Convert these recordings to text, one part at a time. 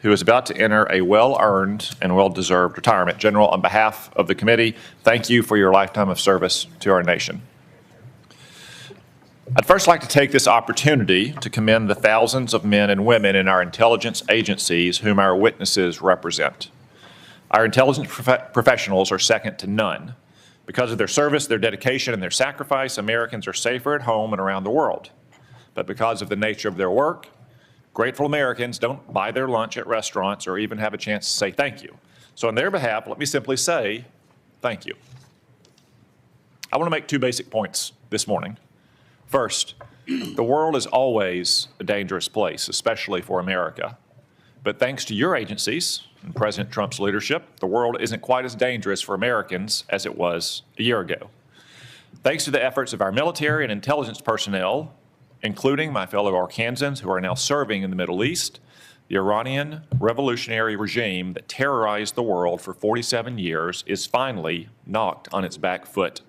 who is about to enter a well-earned and well-deserved retirement. General, on behalf of the committee, thank you for your lifetime of service to our nation. I'd first like to take this opportunity to commend the thousands of men and women in our intelligence agencies whom our witnesses represent. Our intelligence professionals are second to none. Because of their service, their dedication, and their sacrifice, Americans are safer at home and around the world. But because of the nature of their work, grateful Americans don't buy their lunch at restaurants or even have a chance to say thank you. So on their behalf, let me simply say thank you. I want to make two basic points this morning. First, the world is always a dangerous place, especially for America. But thanks to your agencies and President Trump's leadership, the world isn't quite as dangerous for Americans as it was a year ago. Thanks to the efforts of our military and intelligence personnel, including my fellow Arkansans who are now serving in the Middle East, the Iranian revolutionary regime that terrorized the world for 47 years is finally knocked on its back foot.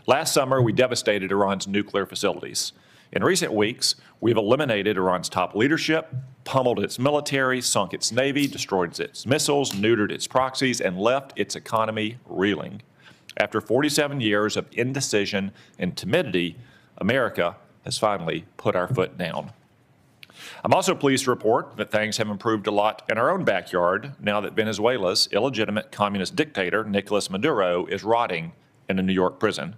Last summer, we devastated Iran's nuclear facilities. In recent weeks, we've eliminated Iran's top leadership, pummeled its military, sunk its navy, destroyed its missiles, neutered its proxies, and left its economy reeling. After 47 years of indecision and timidity, America has finally put our foot down. I'm also pleased to report that things have improved a lot in our own backyard now that Venezuela's illegitimate communist dictator, Nicolas Maduro, is rotting in a New York prison.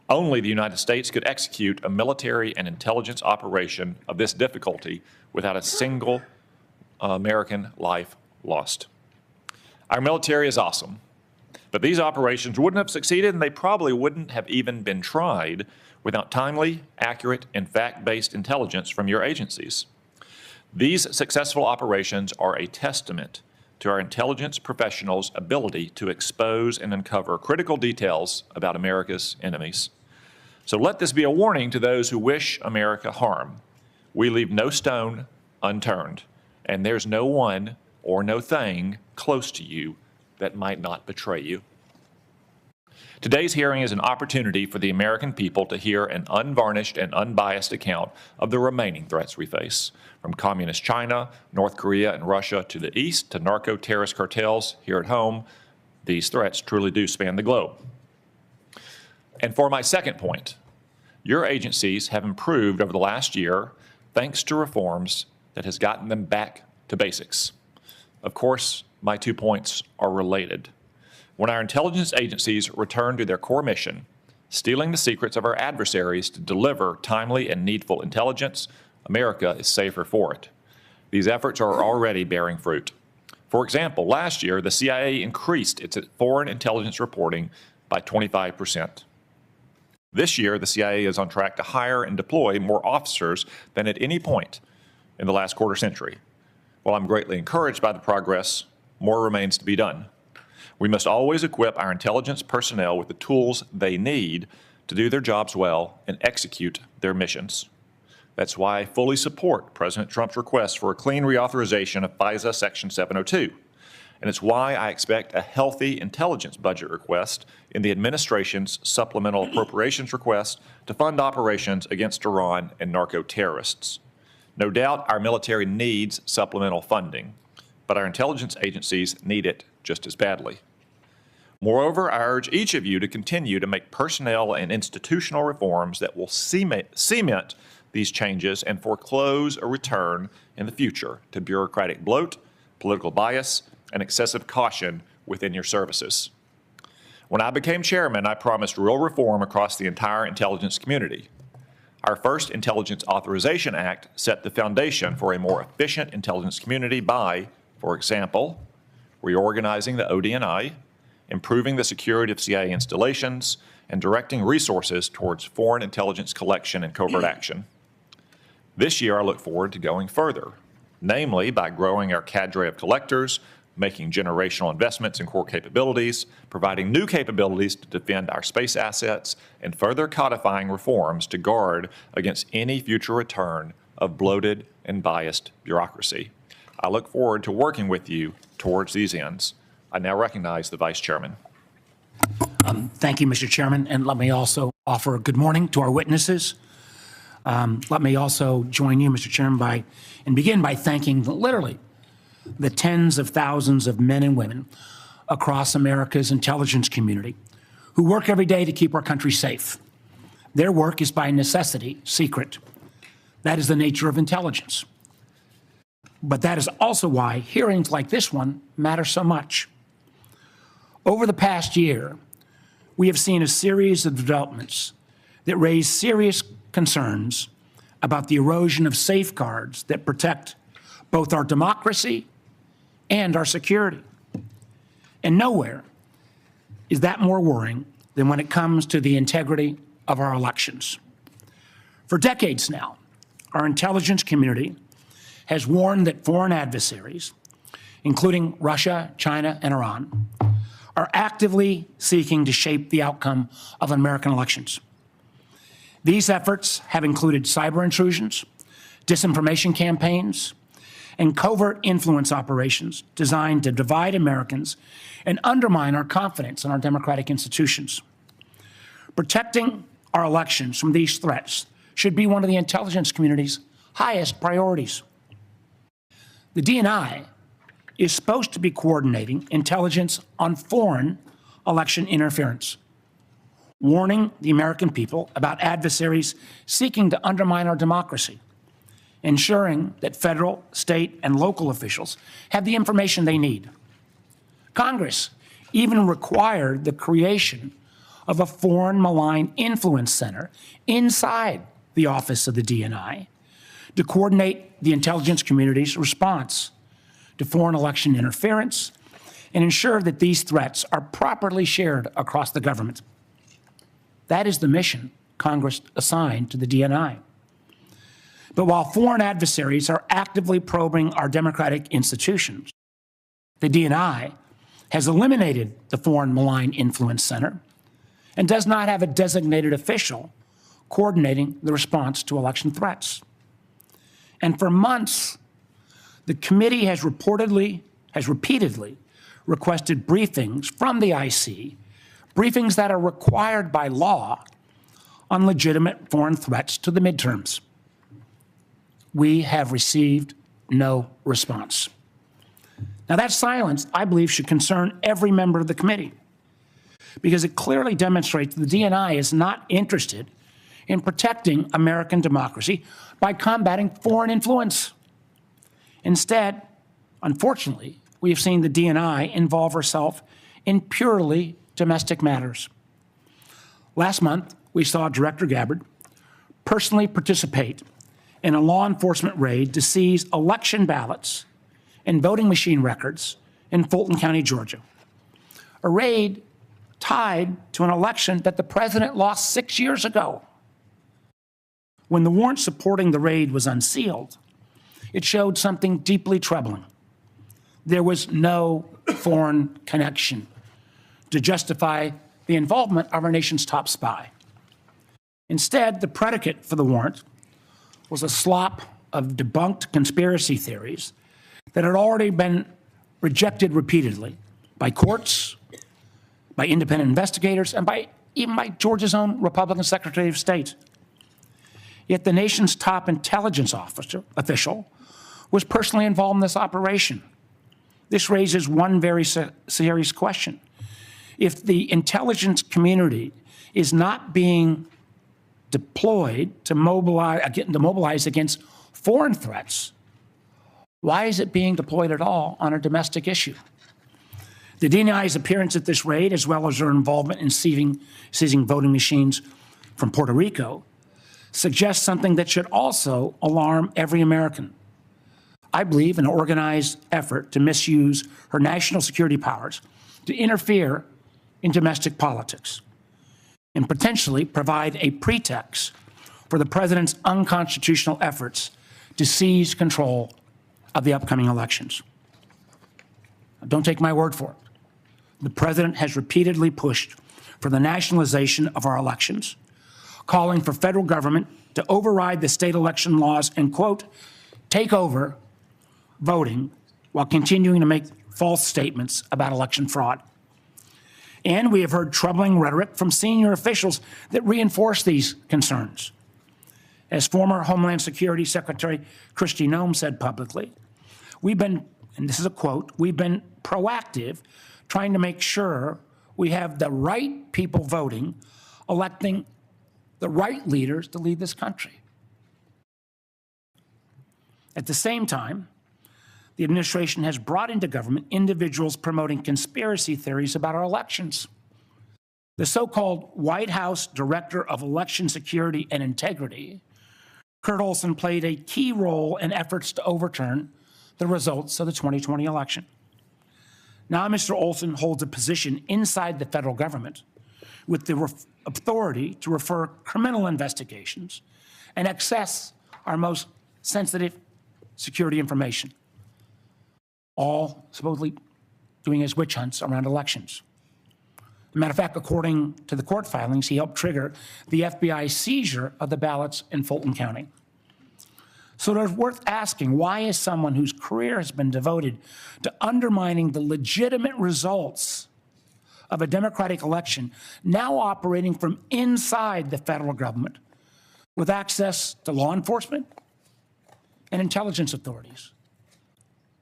Only the United States could execute a military and intelligence operation of this difficulty without a single American life lost. Our military is awesome, but these operations wouldn't have succeeded, and they probably wouldn't have even been tried without timely, accurate, and fact-based intelligence from your agencies. These successful operations are a testament to our intelligence professionals' ability to expose and uncover critical details about America's enemies. So let this be a warning to those who wish America harm. We leave no stone unturned, and there's no one or no thing close to you that might not betray you. Today's hearing is an opportunity for the American people to hear an unvarnished and unbiased account of the remaining threats we face, from communist China, North Korea, and Russia to the east to narco-terrorist cartels here at home. These threats truly do span the globe. And for my second point, your agencies have improved over the last year thanks to reforms that has gotten them back to basics. Of course, my 2 points are related. When our intelligence agencies return to their core mission, stealing the secrets of our adversaries to deliver timely and needful intelligence, America is safer for it. These efforts are already bearing fruit. For example, last year, the CIA increased its foreign intelligence reporting by 25%. This year, the CIA is on track to hire and deploy more officers than at any point in the last quarter century. While I'm greatly encouraged by the progress, more remains to be done. We must always equip our intelligence personnel with the tools they need to do their jobs well and execute their missions. That's why I fully support President Trump's request for a clean reauthorization of FISA Section 702. And it's why I expect a healthy intelligence budget request in the administration's supplemental appropriations request to fund operations against Iran and narco-terrorists. No doubt our military needs supplemental funding, but our intelligence agencies need it just as badly. Moreover, I urge each of you to continue to make personnel and institutional reforms that will cement these changes and foreclose a return in the future to bureaucratic bloat, political bias, and excessive caution within your services. When I became chairman, I promised real reform across the entire intelligence community. Our first Intelligence Authorization Act set the foundation for a more efficient intelligence community by, for example, reorganizing the ODNI, improving the security of CIA installations, and directing resources towards foreign intelligence collection and covert action. This year, I look forward to going further, namely by growing our cadre of collectors, making generational investments in core capabilities, providing new capabilities to defend our space assets, and further codifying reforms to guard against any future return of bloated and biased bureaucracy. I look forward to working with you towards these ends. I now recognize the Vice Chairman. Thank you, Mr. Chairman, and let me also offer a good morning to our witnesses. Let me also join you, Mr. Chairman, and begin by thanking literally the tens of thousands of men and women across America's intelligence community who work every day to keep our country safe. Their work is by necessity secret. That is the nature of intelligence. But that is also why hearings like this one matter so much. Over the past year, we have seen a series of developments that raise serious concerns about the erosion of safeguards that protect both our democracy and our security. And nowhere is that more worrying than when it comes to the integrity of our elections. For decades now, our intelligence community has warned that foreign adversaries, including Russia, China, and Iran, are actively seeking to shape the outcome of American elections. These efforts have included cyber intrusions, disinformation campaigns, and covert influence operations designed to divide Americans and undermine our confidence in our democratic institutions. Protecting our elections from these threats should be one of the intelligence community's highest priorities. The DNI is supposed to be coordinating intelligence on foreign election interference, warning the American people about adversaries seeking to undermine our democracy, ensuring that federal, state, and local officials have the information they need. Congress even required the creation of a foreign malign influence center inside the office of the DNI to coordinate the intelligence community's response to foreign election interference and ensure that these threats are properly shared across the government. That is the mission Congress assigned to the DNI. But while foreign adversaries are actively probing our democratic institutions, the DNI has eliminated the Foreign Malign Influence Center and does not have a designated official coordinating the response to election threats. And for months, the committee has repeatedly requested briefings from the IC, briefings that are required by law on legitimate foreign threats to the midterms. We have received no response. Now, that silence, I believe, should concern every member of the committee because it clearly demonstrates the DNI is not interested in protecting American democracy by combating foreign influence. Instead, unfortunately, we have seen the DNI involve herself in purely domestic matters. Last month, we saw Director Gabbard personally participate in a law enforcement raid to seize election ballots and voting machine records in Fulton County, Georgia. A raid tied to an election that the president lost 6 years ago. When the warrant supporting the raid was unsealed, it showed something deeply troubling. There was no foreign connection to justify the involvement of our nation's top spy. Instead, the predicate for the warrant was a slop of debunked conspiracy theories that had already been rejected repeatedly by courts, by independent investigators, and even by Georgia's own Republican Secretary of State. Yet the nation's top intelligence official was personally involved in this operation. This raises one very serious question. If the intelligence community is not being deployed to mobilize against foreign threats, why is it being deployed at all on a domestic issue? The DNI's appearance at this raid, as well as their involvement in seizing voting machines from Puerto Rico, suggests something that should also alarm every American. I believe an organized effort to misuse her national security powers to interfere in domestic politics and potentially provide a pretext for the president's unconstitutional efforts to seize control of the upcoming elections. Now, don't take my word for it. The president has repeatedly pushed for the nationalization of our elections, calling for federal government to override the state election laws and, quote, take over voting while continuing to make false statements about election fraud. And we have heard troubling rhetoric from senior officials that reinforce these concerns. As former Homeland Security Secretary Kristi Noem said publicly, we've been and this is a quote, "We've been proactive, trying to make sure we have the right people voting, electing the right leaders to lead this country." At the same time, the administration has brought into government individuals promoting conspiracy theories about our elections. The so-called White House Director of Election Security and Integrity, Kurt Olson, played a key role in efforts to overturn the results of the 2020 election. Now Mr. Olson holds a position inside the federal government with the authority to refer criminal investigations and access our most sensitive security information, all supposedly doing his witch hunts around elections. As a matter of fact, according to the court filings, he helped trigger the FBI seizure of the ballots in Fulton County. So it's worth asking, why is someone whose career has been devoted to undermining the legitimate results of a democratic election now operating from inside the federal government with access to law enforcement and intelligence authorities?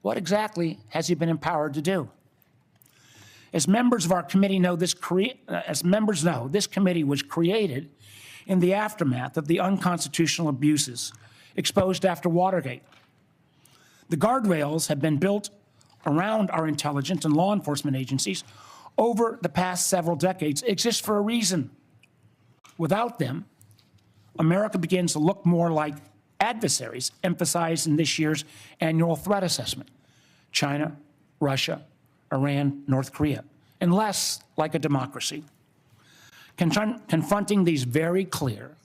What exactly has he been empowered to do? As members of our committee know, this committee was created in the aftermath of the unconstitutional abuses exposed after Watergate. The guardrails have been built around our intelligence and law enforcement agencies over the past several decades exist for a reason. Without them, America begins to look more like adversaries emphasized in this year's annual threat assessment: China, Russia, Iran, North Korea, and less like a democracy. Confronting these very clear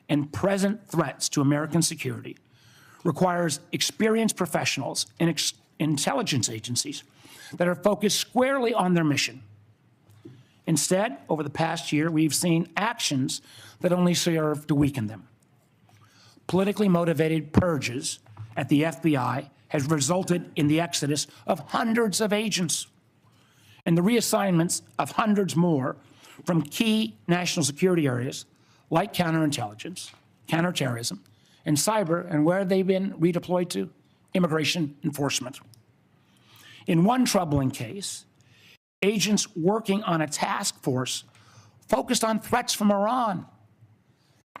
and present threats to American security requires experienced professionals in intelligence agencies that are focused squarely on their mission. Instead, over the past year, we've seen actions that only serve to weaken them. Politically motivated purges at the FBI has resulted in the exodus of hundreds of agents and the reassignments of hundreds more from key national security areas like counterintelligence, counterterrorism, and cyber, and where they've been redeployed to? Immigration enforcement. In one troubling case, agents working on a task force focused on threats from Iran,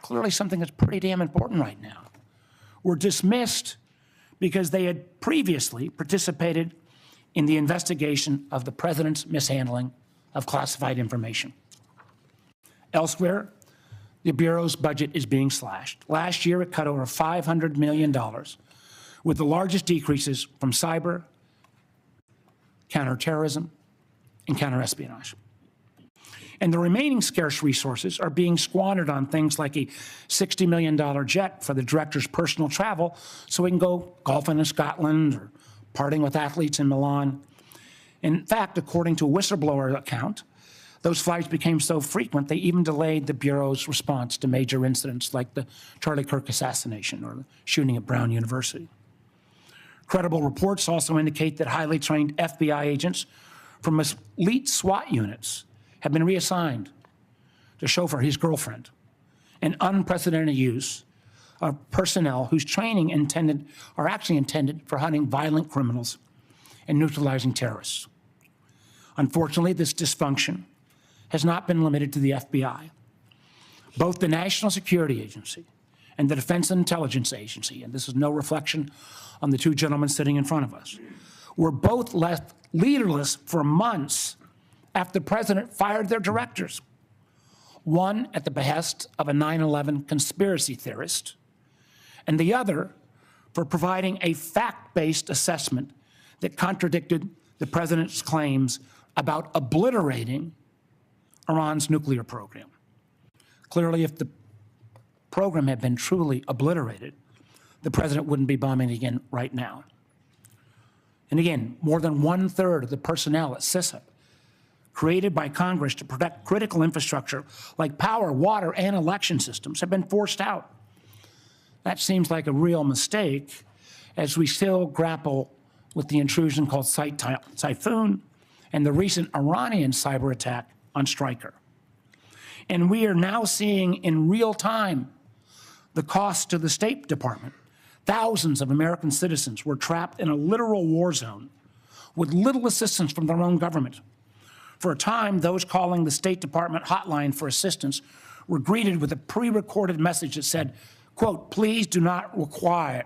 clearly something that's pretty damn important right now, were dismissed because they had previously participated in the investigation of the president's mishandling of classified information. Elsewhere, the Bureau's budget is being slashed. Last year, it cut over $500 million, with the largest decreases from cyber, counterterrorism, and counterespionage. And the remaining scarce resources are being squandered on things like a $60 million jet for the director's personal travel so he can go golfing in Scotland or partying with athletes in Milan. In fact, according to a whistleblower account, those flights became so frequent they even delayed the Bureau's response to major incidents like the Charlie Kirk assassination or the shooting at Brown University. Credible reports also indicate that highly trained FBI agents from elite SWAT units have been reassigned to chauffeur his girlfriend, an unprecedented use of personnel whose training are actually intended for hunting violent criminals and neutralizing terrorists. Unfortunately, this dysfunction has not been limited to the FBI. Both the National Security Agency and the Defense Intelligence Agency, and this is no reflection on the two gentlemen sitting in front of us, were both left leaderless for months after the president fired their directors, one at the behest of a 9/11 conspiracy theorist, and the other for providing a fact-based assessment that contradicted the president's claims about obliterating Iran's nuclear program. Clearly, if the program had been truly obliterated, the president wouldn't be bombing again right now. And again, more than 1/3 of the personnel at CISA, created by Congress to protect critical infrastructure like power, water, and election systems, have been forced out. That seems like a real mistake as we still grapple with the intrusion called Typhoon and the recent Iranian cyber attack on Stryker. And we are now seeing in real time the cost to the State Department Thousands of American citizens were trapped in a literal war zone with little assistance from their own government. For a time, those calling the State Department hotline for assistance were greeted with a pre-recorded message that said, quote, "Please do not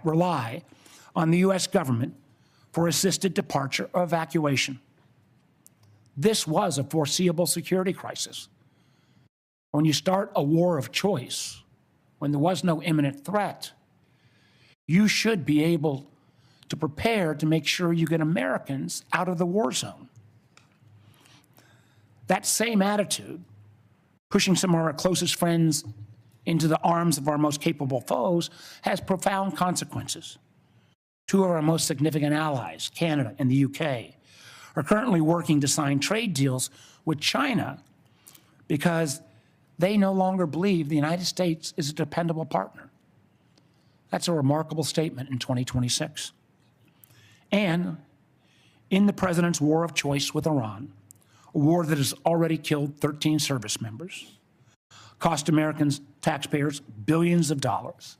rely on the U.S. government for assisted departure or evacuation." This was a foreseeable security crisis. When you start a war of choice, when there was no imminent threat, you should be able to prepare to make sure you get Americans out of the war zone. That same attitude, pushing some of our closest friends into the arms of our most capable foes, has profound consequences. Two of our most significant allies, Canada and the UK, are currently working to sign trade deals with China because they no longer believe the United States is a dependable partner. That's a remarkable statement in 2026. And in the president's war of choice with Iran, a war that has already killed 13 service members, cost Americans, taxpayers, billions of dollars,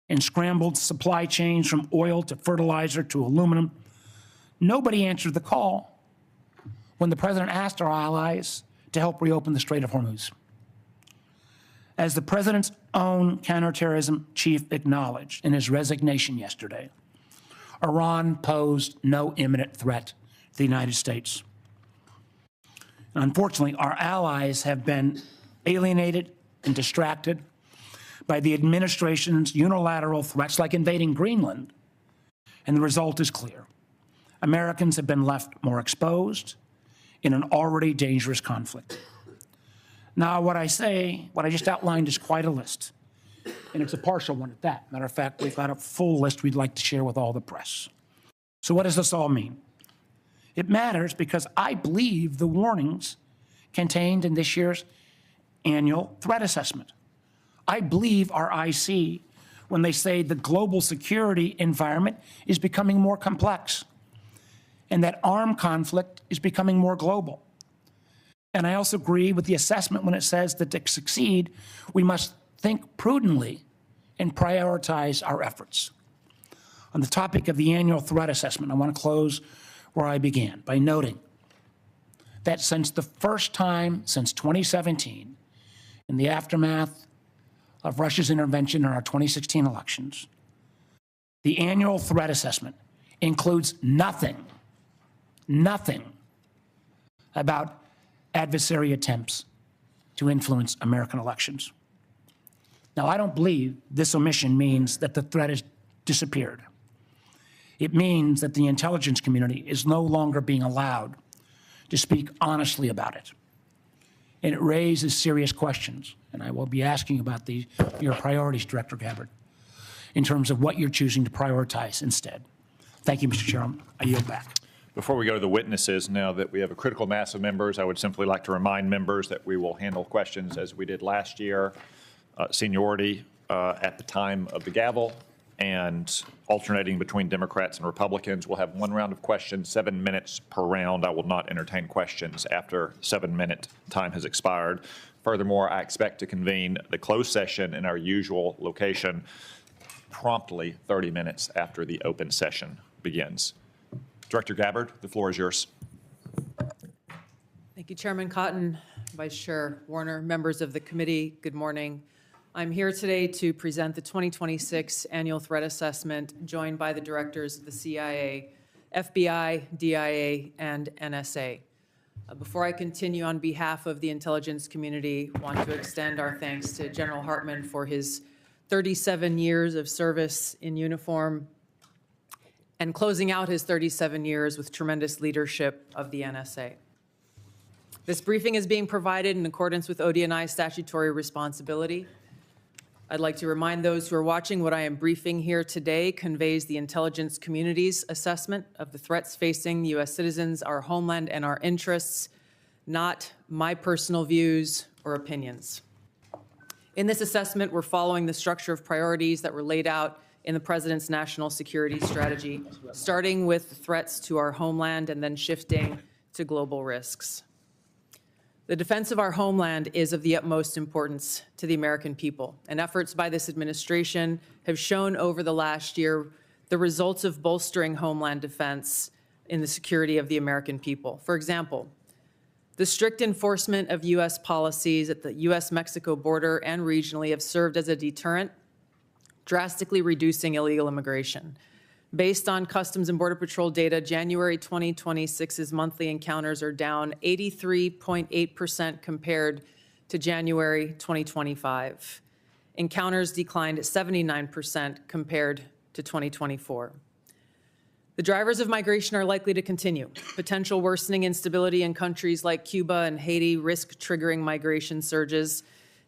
and scrambled supply chains from oil to fertilizer to aluminum, nobody answered the call when the president asked our allies to help reopen the Strait of Hormuz. As the president's own counterterrorism chief acknowledged in his resignation yesterday, Iran posed no imminent threat to the United States. And unfortunately, our allies have been alienated and distracted by the administration's unilateral threats like invading Greenland, and the result is clear. Americans have been left more exposed in an already dangerous conflict. Now, what I just outlined is quite a list, and it's a partial one at that. Matter of fact, we've got a full list we'd like to share with all the press. So what does this all mean? It matters because I believe the warnings contained in this year's annual threat assessment. I believe our IC when they say the global security environment is becoming more complex and that armed conflict is becoming more global. And I also agree with the assessment when it says that to succeed, we must think prudently and prioritize our efforts. On the topic of the annual threat assessment, I want to close where I began by noting that since the first time since 2017, in the aftermath of Russia's intervention in our 2016 elections, the annual threat assessment includes nothing about adversary attempts to influence American elections. Now, I don't believe this omission means that the threat has disappeared. It means that the intelligence community is no longer being allowed to speak honestly about it. And it raises serious questions, and I will be asking about your priorities, Director Gabbard, in terms of what you're choosing to prioritize instead. Thank you, Mr. Chairman. I yield back. Before we go to the witnesses, now that we have a critical mass of members, I would simply like to remind members that we will handle questions as we did last year, seniority at the time of the gavel, and alternating between Democrats and Republicans. We'll have one round of questions, 7 minutes per round. I will not entertain questions after 7-minute time has expired. Furthermore, I expect to convene the closed session in our usual location promptly 30 minutes after the open session begins. Director Gabbard, the floor is yours. Thank you, Chairman Cotton, Vice Chair Warner, members of the committee, good morning. I'm here today to present the 2026 Annual Threat Assessment, joined by the directors of the CIA, FBI, DIA, and NSA. Before I continue, on behalf of the intelligence community, I want to extend our thanks to General Hartman for his 37 years of service in uniform and closing out his 37 years with tremendous leadership of the NSA. This briefing is being provided in accordance with ODNI's statutory responsibility. I'd like to remind those who are watching what I am briefing here today conveys the intelligence community's assessment of the threats facing U.S. citizens, our homeland, and our interests, not my personal views or opinions. In this assessment, we're following the structure of priorities that were laid out in the President's national security strategy, starting with threats to our homeland and then shifting to global risks. The defense of our homeland is of the utmost importance to the American people, and efforts by this administration have shown over the last year the results of bolstering homeland defense in the security of the American people. For example, the strict enforcement of U.S. policies at the U.S.-Mexico border and regionally have served as a deterrent, drastically reducing illegal immigration. Based on Customs and Border Patrol data, January 2026's monthly encounters are down 83.8% compared to January 2025. Encounters declined 79% compared to 2024. The drivers of migration are likely to continue. Potential worsening instability in countries like Cuba and Haiti risk triggering migration surges,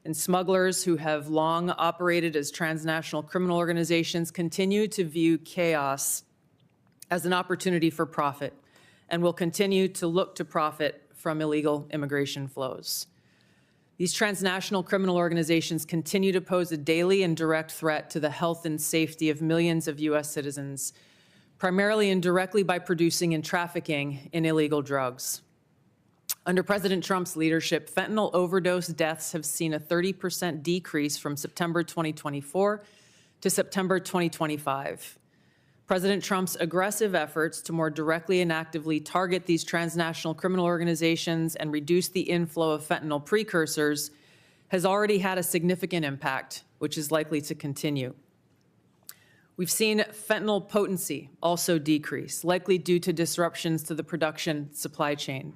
and smugglers who have long operated as transnational criminal organizations continue to view chaos as an opportunity for profit and will continue to look to profit from illegal immigration flows. These transnational criminal organizations continue to pose a daily and direct threat to the health and safety of millions of U.S. citizens, primarily and directly by producing and trafficking in illegal drugs. Under President Trump's leadership, fentanyl overdose deaths have seen a 30% decrease from September 2024 to September 2025. President Trump's aggressive efforts to more directly and actively target these transnational criminal organizations and reduce the inflow of fentanyl precursors has already had a significant impact, which is likely to continue. We've seen fentanyl potency also decrease, likely due to disruptions to the production supply chain.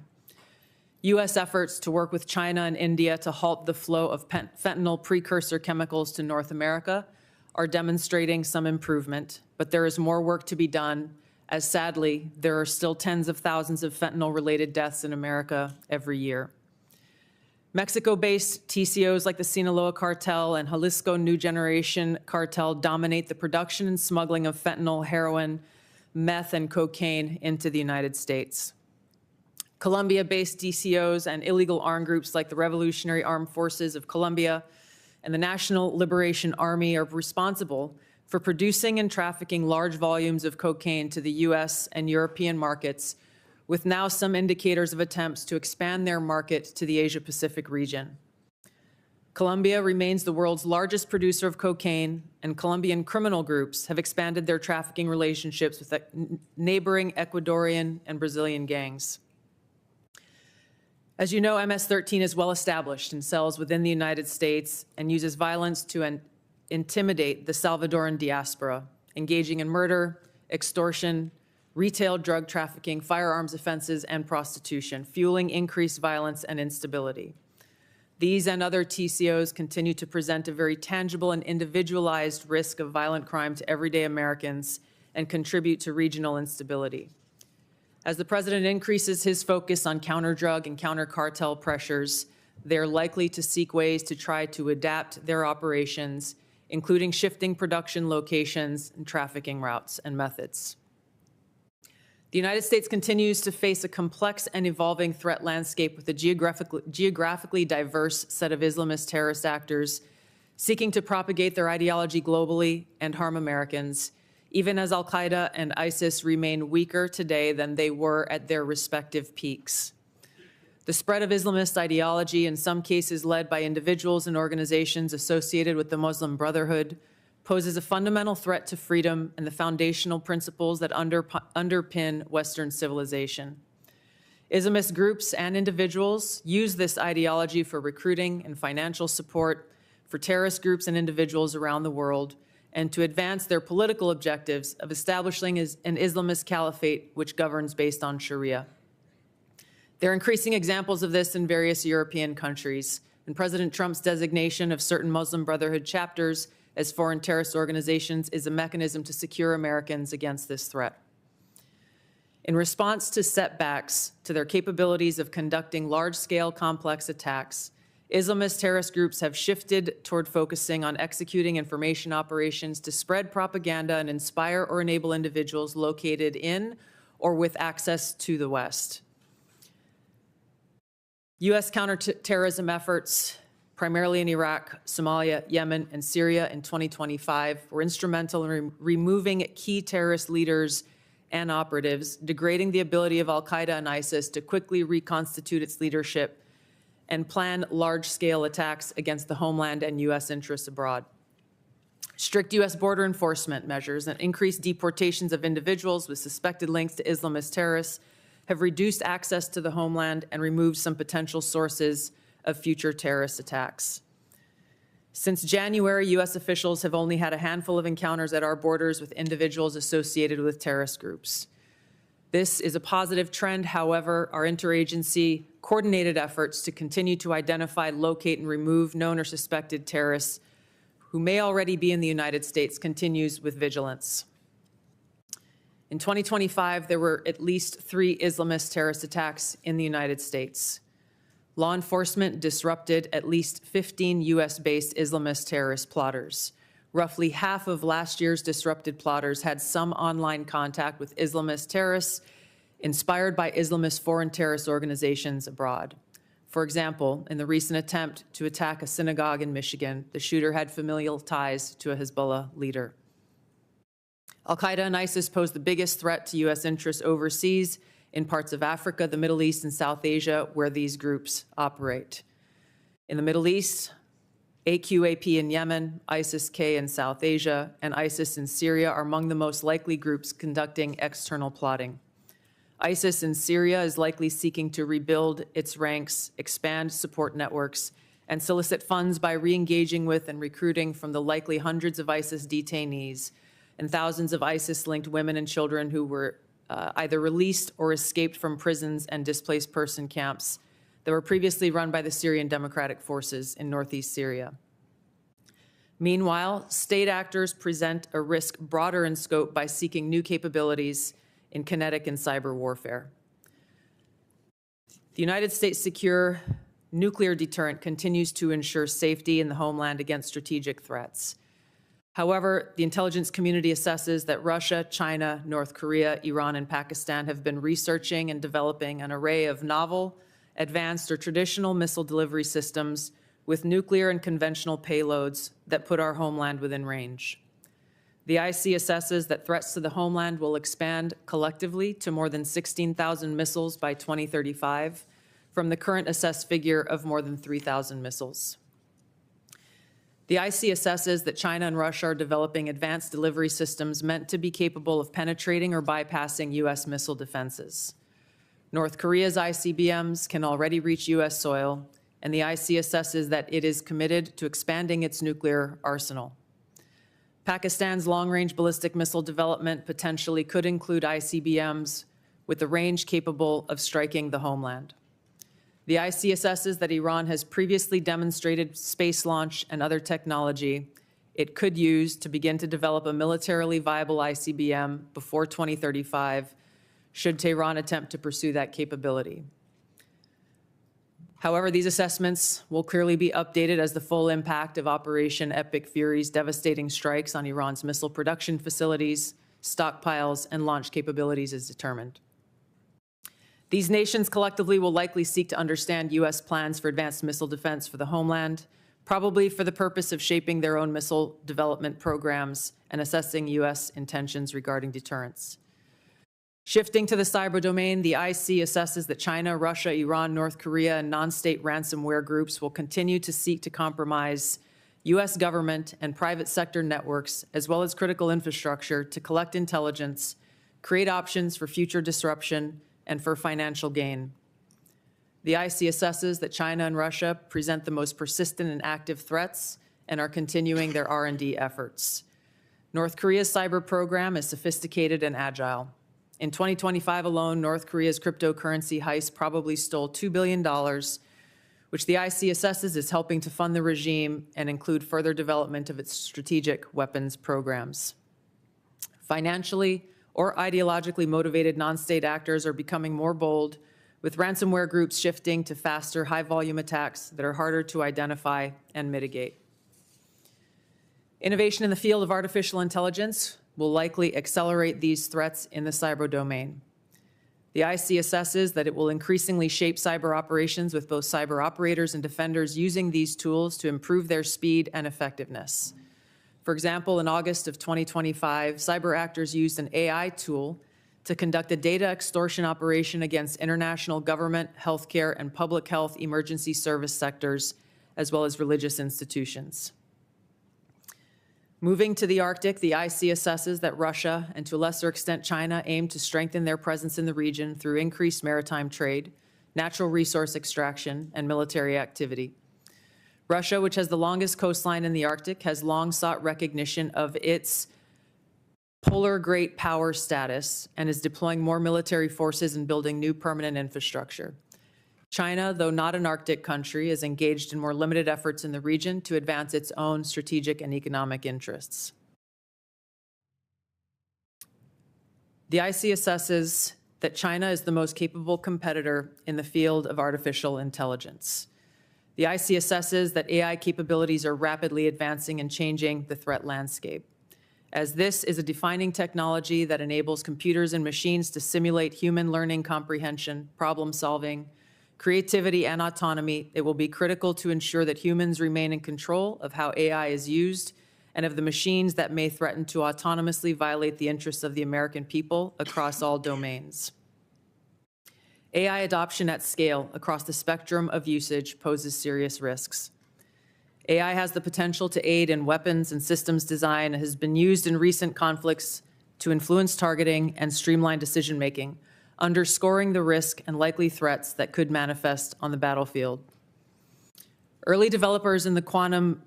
U.S. efforts to work with China and India to halt the flow of fentanyl precursor chemicals to North America are demonstrating some improvement, but there is more work to be done, as sadly, there are still tens of thousands of fentanyl-related deaths in America every year. Mexico-based TCOs like the Sinaloa Cartel and Jalisco New Generation Cartel dominate the production and smuggling of fentanyl, heroin, meth, and cocaine into the United States. Colombia-based DCOs and illegal armed groups like the Revolutionary Armed Forces of Colombia and the National Liberation Army are responsible for producing and trafficking large volumes of cocaine to the U.S. and European markets, with now some indicators of attempts to expand their market to the Asia-Pacific region. Colombia remains the world's largest producer of cocaine, and Colombian criminal groups have expanded their trafficking relationships with neighboring Ecuadorian and Brazilian gangs. As you know, MS-13 is well established in cells within the United States and uses violence to intimidate the Salvadoran diaspora, engaging in murder, extortion, retail drug trafficking, firearms offenses, and prostitution, fueling increased violence and instability. These and other TCOs continue to present a very tangible and individualized risk of violent crime to everyday Americans and contribute to regional instability. As the president increases his focus on counter-drug and counter-cartel pressures, they're likely to seek ways to try to adapt their operations, including shifting production locations and trafficking routes and methods. The United States continues to face a complex and evolving threat landscape with a geographically diverse set of Islamist terrorist actors seeking to propagate their ideology globally and harm Americans, even as al-Qaeda and ISIS remain weaker today than they were at their respective peaks. The spread of Islamist ideology, in some cases led by individuals and organizations associated with the Muslim Brotherhood, poses a fundamental threat to freedom and the foundational principles that underpin Western civilization. Islamist groups and individuals use this ideology for recruiting and financial support for terrorist groups and individuals around the world, and to advance their political objectives of establishing an Islamist caliphate which governs based on Sharia. There are increasing examples of this in various European countries, and President Trump's designation of certain Muslim Brotherhood chapters as foreign terrorist organizations is a mechanism to secure Americans against this threat. In response to setbacks to their capabilities of conducting large-scale complex attacks, Islamist terrorist groups have shifted toward focusing on executing information operations to spread propaganda and inspire or enable individuals located in or with access to the West. U.S. counterterrorism efforts, primarily in Iraq, Somalia, Yemen, and Syria in 2025, were instrumental in removing key terrorist leaders and operatives, degrading the ability of al-Qaeda and ISIS to quickly reconstitute its leadership, and plan large-scale attacks against the homeland and U.S. interests abroad. Strict U.S. border enforcement measures and increased deportations of individuals with suspected links to Islamist terrorists have reduced access to the homeland and removed some potential sources of future terrorist attacks. Since January, U.S. officials have only had a handful of encounters at our borders with individuals associated with terrorist groups. This is a positive trend. However, our interagency coordinated efforts to continue to identify, locate, and remove known or suspected terrorists who may already be in the United States continues with vigilance. In 2025, there were at least 3 Islamist terrorist attacks in the United States. Law enforcement disrupted at least 15 U.S.-based Islamist terrorist plotters. Roughly half of last year's disrupted plotters had some online contact with Islamist terrorists inspired by Islamist foreign terrorist organizations abroad. For example, in the recent attempt to attack a synagogue in Michigan, the shooter had familial ties to a Hezbollah leader. Al-Qaeda and ISIS pose the biggest threat to U.S. interests overseas in parts of Africa, the Middle East, and South Asia, where these groups operate. In the Middle East, AQAP in Yemen, ISIS-K in South Asia, and ISIS in Syria are among the most likely groups conducting external plotting. ISIS in Syria is likely seeking to rebuild its ranks, expand support networks, and solicit funds by re-engaging with and recruiting from the likely hundreds of ISIS detainees and thousands of ISIS-linked women and children who were either released or escaped from prisons and displaced person camps that were previously run by the Syrian Democratic Forces in northeast Syria. Meanwhile, state actors present a risk broader in scope by seeking new capabilities in kinetic and cyber warfare. The United States' secure nuclear deterrent continues to ensure safety in the homeland against strategic threats. However, the intelligence community assesses that Russia, China, North Korea, Iran, and Pakistan have been researching and developing an array of novel, advanced, or traditional missile delivery systems with nuclear and conventional payloads that put our homeland within range. The IC assesses that threats to the homeland will expand collectively to more than 16,000 missiles by 2035, from the current assessed figure of more than 3,000 missiles. The IC assesses that China and Russia are developing advanced delivery systems meant to be capable of penetrating or bypassing U.S. missile defenses. North Korea's ICBMs can already reach U.S. soil, and the IC assesses that it is committed to expanding its nuclear arsenal. Pakistan's long-range ballistic missile development potentially could include ICBMs with a range capable of striking the homeland. The IC assesses that Iran has previously demonstrated space launch and other technology it could use to begin to develop a militarily viable ICBM before 2035, should Tehran attempt to pursue that capability. However, these assessments will clearly be updated as the full impact of Operation Epic Fury's devastating strikes on Iran's missile production facilities, stockpiles, and launch capabilities is determined. These nations collectively will likely seek to understand U.S. plans for advanced missile defense for the homeland, probably for the purpose of shaping their own missile development programs and assessing U.S. intentions regarding deterrence. Shifting to the cyber domain, the IC assesses that China, Russia, Iran, North Korea, and non-state ransomware groups will continue to seek to compromise U.S. government and private sector networks, as well as critical infrastructure, to collect intelligence, create options for future disruption, and for financial gain. The IC assesses that China and Russia present the most persistent and active threats and are continuing their R&D efforts. North Korea's cyber program is sophisticated and agile. In 2025 alone, North Korea's cryptocurrency heist probably stole $2 billion, which the IC assesses is helping to fund the regime and include further development of its strategic weapons programs. Financially or ideologically motivated non-state actors are becoming more bold, with ransomware groups shifting to faster, high-volume attacks that are harder to identify and mitigate. Innovation in the field of artificial intelligence will likely accelerate these threats in the cyber domain. The IC assesses that it will increasingly shape cyber operations, with both cyber operators and defenders using these tools to improve their speed and effectiveness. For example, in August of 2025, cyber actors used an AI tool to conduct a data extortion operation against international government, healthcare, and public health emergency service sectors, as well as religious institutions. Moving to the Arctic, the IC assesses that Russia, and to a lesser extent China, aim to strengthen their presence in the region through increased maritime trade, natural resource extraction, and military activity. Russia, which has the longest coastline in the Arctic, has long sought recognition of its polar great power status and is deploying more military forces and building new permanent infrastructure. China, though not an Arctic country, is engaged in more limited efforts in the region to advance its own strategic and economic interests. The IC assesses that China is the most capable competitor in the field of artificial intelligence. The IC assesses that AI capabilities are rapidly advancing and changing the threat landscape, as this is a defining technology that enables computers and machines to simulate human learning comprehension, problem solving, creativity, and autonomy. It will be critical to ensure that humans remain in control of how AI is used and of the machines that may threaten to autonomously violate the interests of the American people across all domains. AI adoption at scale across the spectrum of usage poses serious risks. AI has the potential to aid in weapons and systems design and has been used in recent conflicts to influence targeting and streamline decision-making, underscoring the risk and likely threats that could manifest on the battlefield. Early developers in quantum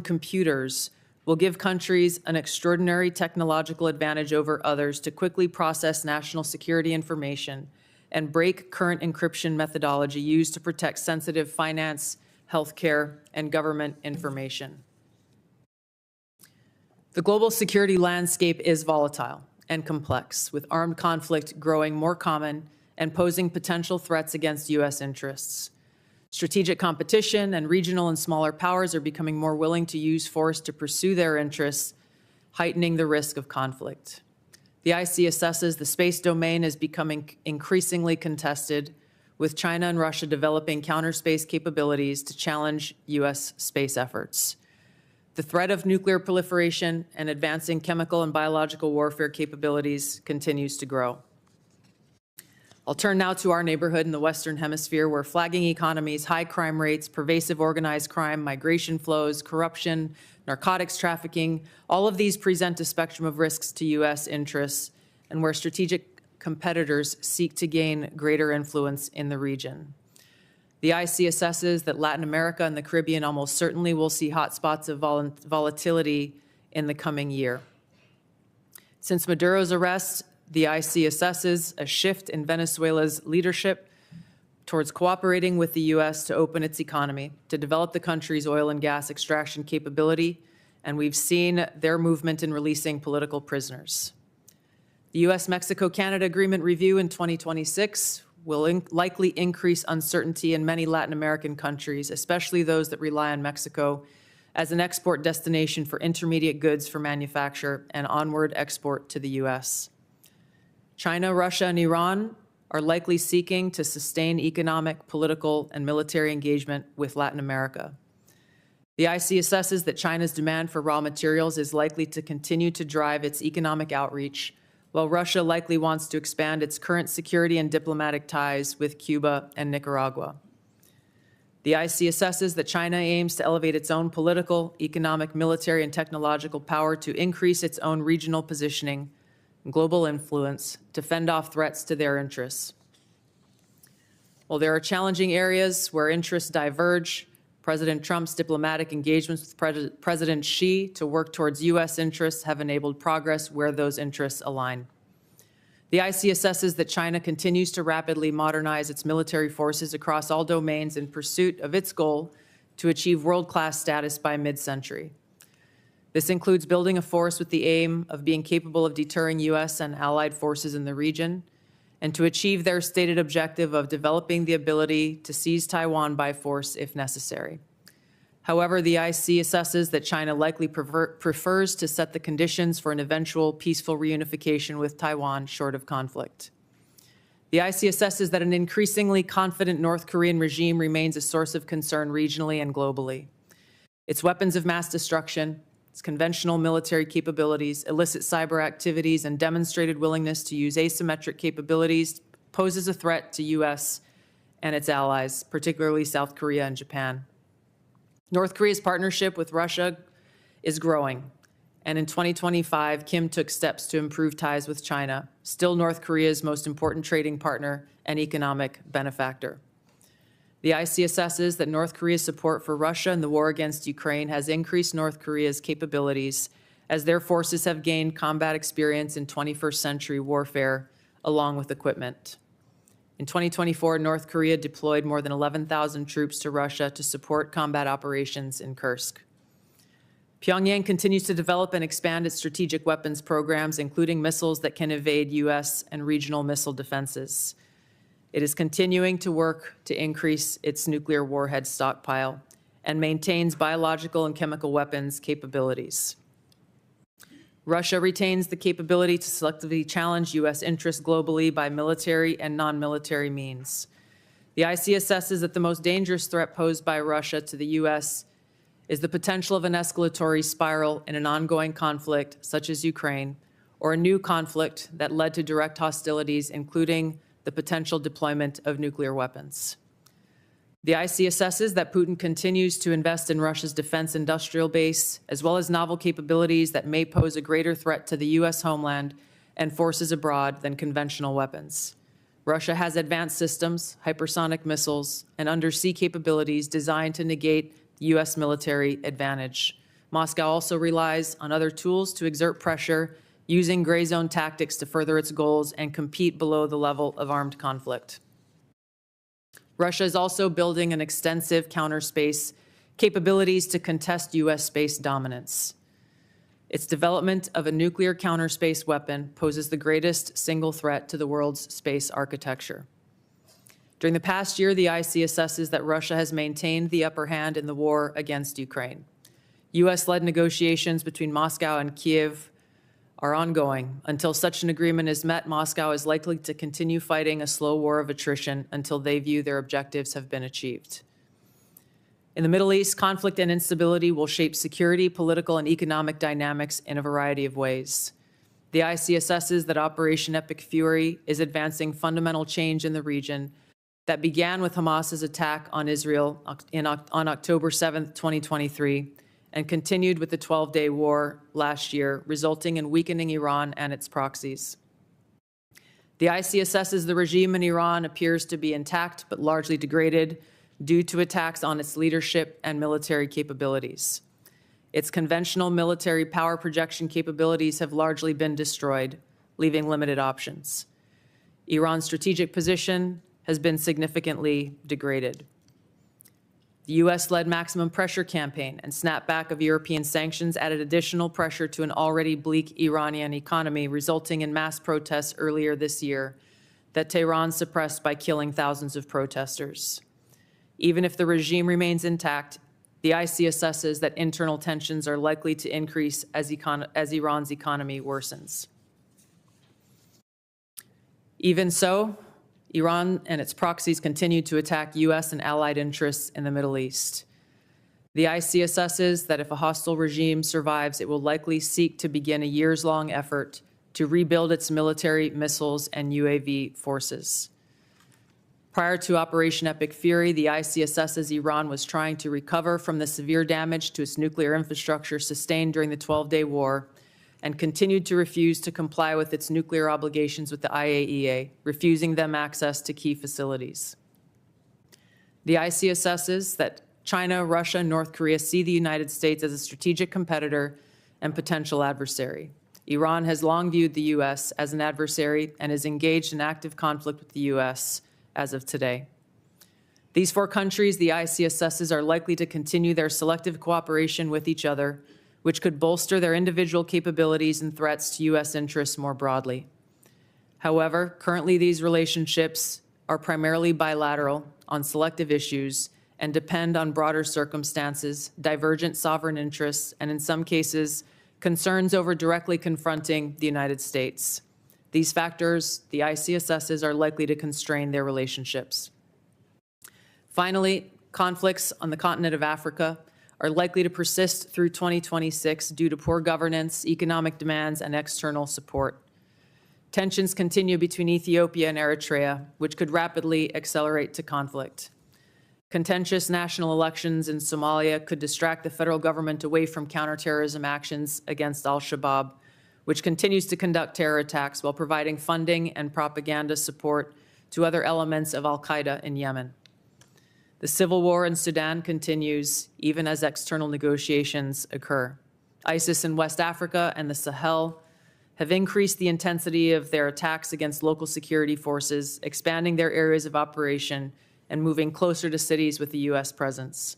computers will give countries an extraordinary technological advantage over others to quickly process national security information and break current encryption methodology used to protect sensitive finance, healthcare, and government information. The global security landscape is volatile and complex, with armed conflict growing more common and posing potential threats against U.S. interests. Strategic competition and regional and smaller powers are becoming more willing to use force to pursue their interests, heightening the risk of conflict. The IC assesses the space domain is becoming increasingly contested, with China and Russia developing counter-space capabilities to challenge U.S. space efforts. The threat of nuclear proliferation and advancing chemical and biological warfare capabilities continues to grow. I'll turn now to our neighborhood in the Western Hemisphere, where flagging economies, high crime rates, pervasive organized crime, migration flows, corruption, narcotics trafficking, all of these present a spectrum of risks to U.S. interests, and where strategic competitors seek to gain greater influence in the region. The IC assesses that Latin America and the Caribbean almost certainly will see hotspots of volatility in the coming year. Since Maduro's arrest, the IC assesses a shift in Venezuela's leadership towards cooperating with the U.S. to open its economy, to develop the country's oil and gas extraction capability, and we've seen their movement in releasing political prisoners. The U.S.-Mexico-Canada Agreement review in 2026 will likely increase uncertainty in many Latin American countries, especially those that rely on Mexico as an export destination for intermediate goods for manufacture and onward export to the U.S. China, Russia, and Iran are likely seeking to sustain economic, political, and military engagement with Latin America. The IC assesses that China's demand for raw materials is likely to continue to drive its economic outreach, while Russia likely wants to expand its current security and diplomatic ties with Cuba and Nicaragua. The IC assesses that China aims to elevate its own political, economic, military, and technological power to increase its own regional positioning and global influence to fend off threats to their interests. While there are challenging areas where interests diverge, President Trump's diplomatic engagements with President Xi to work towards U.S. interests have enabled progress where those interests align. The IC assesses that China continues to rapidly modernize its military forces across all domains in pursuit of its goal to achieve world-class status by mid-century. This includes building a force with the aim of being capable of deterring U.S. and allied forces in the region, and to achieve their stated objective of developing the ability to seize Taiwan by force if necessary. However, the IC assesses that China likely prefers to set the conditions for an eventual peaceful reunification with Taiwan short of conflict. The IC assesses that an increasingly confident North Korean regime remains a source of concern regionally and globally. Its weapons of mass destruction, its conventional military capabilities, illicit cyber activities, and demonstrated willingness to use asymmetric capabilities poses a threat to U.S. and its allies, particularly South Korea and Japan. North Korea's partnership with Russia is growing, and in 2025, Kim took steps to improve ties with China, still North Korea's most important trading partner and economic benefactor. The IC assesses that North Korea's support for Russia in the war against Ukraine has increased North Korea's capabilities as their forces have gained combat experience in 21st century warfare, along with equipment. In 2024, North Korea deployed more than 11,000 troops to Russia to support combat operations in Kursk. Pyongyang continues to develop and expand its strategic weapons programs, including missiles that can evade U.S. and regional missile defenses. It is continuing to work to increase its nuclear warhead stockpile and maintains biological and chemical weapons capabilities. Russia retains the capability to selectively challenge U.S. interests globally by military and non-military means. The IC assesses that the most dangerous threat posed by Russia to the U.S. is the potential of an escalatory spiral in an ongoing conflict such as Ukraine, or a new conflict that led to direct hostilities, including the potential deployment of nuclear weapons. The IC assesses that Putin continues to invest in Russia's defense industrial base, as well as novel capabilities that may pose a greater threat to the U.S. homeland and forces abroad than conventional weapons. Russia has advanced systems, hypersonic missiles, and undersea capabilities designed to negate the U.S. military advantage. Moscow also relies on other tools to exert pressure, using gray zone tactics to further its goals and compete below the level of armed conflict. Russia is also building an extensive counterspace capabilities to contest U.S. space dominance. Its development of a nuclear counterspace weapon poses the greatest single threat to the world's space architecture. During the past year, the IC assesses that Russia has maintained the upper hand in the war against Ukraine. U.S.-led negotiations between Moscow and Kiev are ongoing. Until such an agreement is met, Moscow is likely to continue fighting a slow war of attrition until they view their objectives have been achieved. In the Middle East, conflict and instability will shape security, political, and economic dynamics in a variety of ways. The IC assesses that Operation Epic Fury is advancing fundamental change in the region that began with Hamas's attack on Israel on October 7, 2023, and continued with the 12-day war last year, resulting in weakening Iran and its proxies. The IC assesses the regime in Iran appears to be intact but largely degraded due to attacks on its leadership and military capabilities. Its conventional military power projection capabilities have largely been destroyed, leaving limited options. Iran's strategic position has been significantly degraded. The U.S.-led maximum pressure campaign and snapback of European sanctions added additional pressure to an already bleak Iranian economy, resulting in mass protests earlier this year that Tehran suppressed by killing thousands of protesters. Even if the regime remains intact, the IC assesses that internal tensions are likely to increase as Iran's economy worsens. Even so, Iran and its proxies continue to attack U.S. and allied interests in the Middle East. The IC assesses that if a hostile regime survives, it will likely seek to begin a years-long effort to rebuild its military, missiles, and UAV forces. Prior to Operation Epic Fury, the IC assesses Iran was trying to recover from the severe damage to its nuclear infrastructure sustained during the 12-day war and continued to refuse to comply with its nuclear obligations with the IAEA, refusing them access to key facilities. The IC assesses that China, Russia, and North Korea see the United States as a strategic competitor and potential adversary. Iran has long viewed the U.S. as an adversary and is engaged in active conflict with the U.S. as of today. These four countries, the IC assesses, are likely to continue their selective cooperation with each other, which could bolster their individual capabilities and threats to U.S. interests more broadly. However, currently these relationships are primarily bilateral on selective issues and depend on broader circumstances, divergent sovereign interests, and in some cases, concerns over directly confronting the United States. These factors, the IC assesses, are likely to constrain their relationships. Finally, conflicts on the continent of Africa are likely to persist through 2026 due to poor governance, economic demands, and external support. Tensions continue between Ethiopia and Eritrea, which could rapidly accelerate to conflict. Contentious national elections in Somalia could distract the federal government away from counterterrorism actions against al-Shabaab, which continues to conduct terror attacks while providing funding and propaganda support to other elements of al-Qaeda in Yemen. The civil war in Sudan continues even as external negotiations occur. ISIS in West Africa and the Sahel have increased the intensity of their attacks against local security forces, expanding their areas of operation and moving closer to cities with a U.S. presence.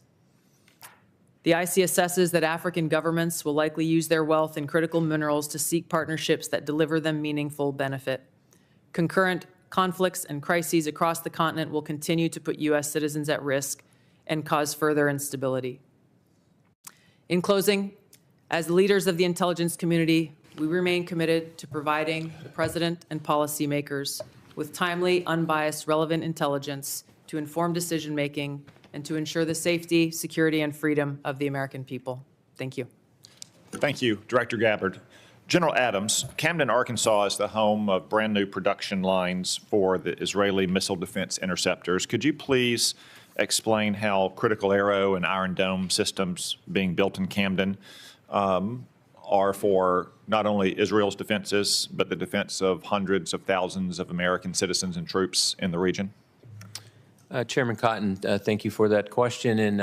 The IC assesses that African governments will likely use their wealth in critical minerals to seek partnerships that deliver them meaningful benefit. Concurrent conflicts and crises across the continent will continue to put U.S. citizens at risk and cause further instability. In closing, as leaders of the intelligence community, we remain committed to providing the President and policymakers with timely, unbiased, relevant intelligence to inform decision-making and to ensure the safety, security, and freedom of the American people. Thank you. Thank you, Director Gabbard. General Adams, Camden, Arkansas is the home of brand new production lines for the Israeli missile defense interceptors. Could you please explain how critical Arrow and Iron Dome systems being built in Camden are for not only Israel's defenses, but the defense of hundreds of thousands of American citizens and troops in the region? Chairman Cotton, thank you for that question. And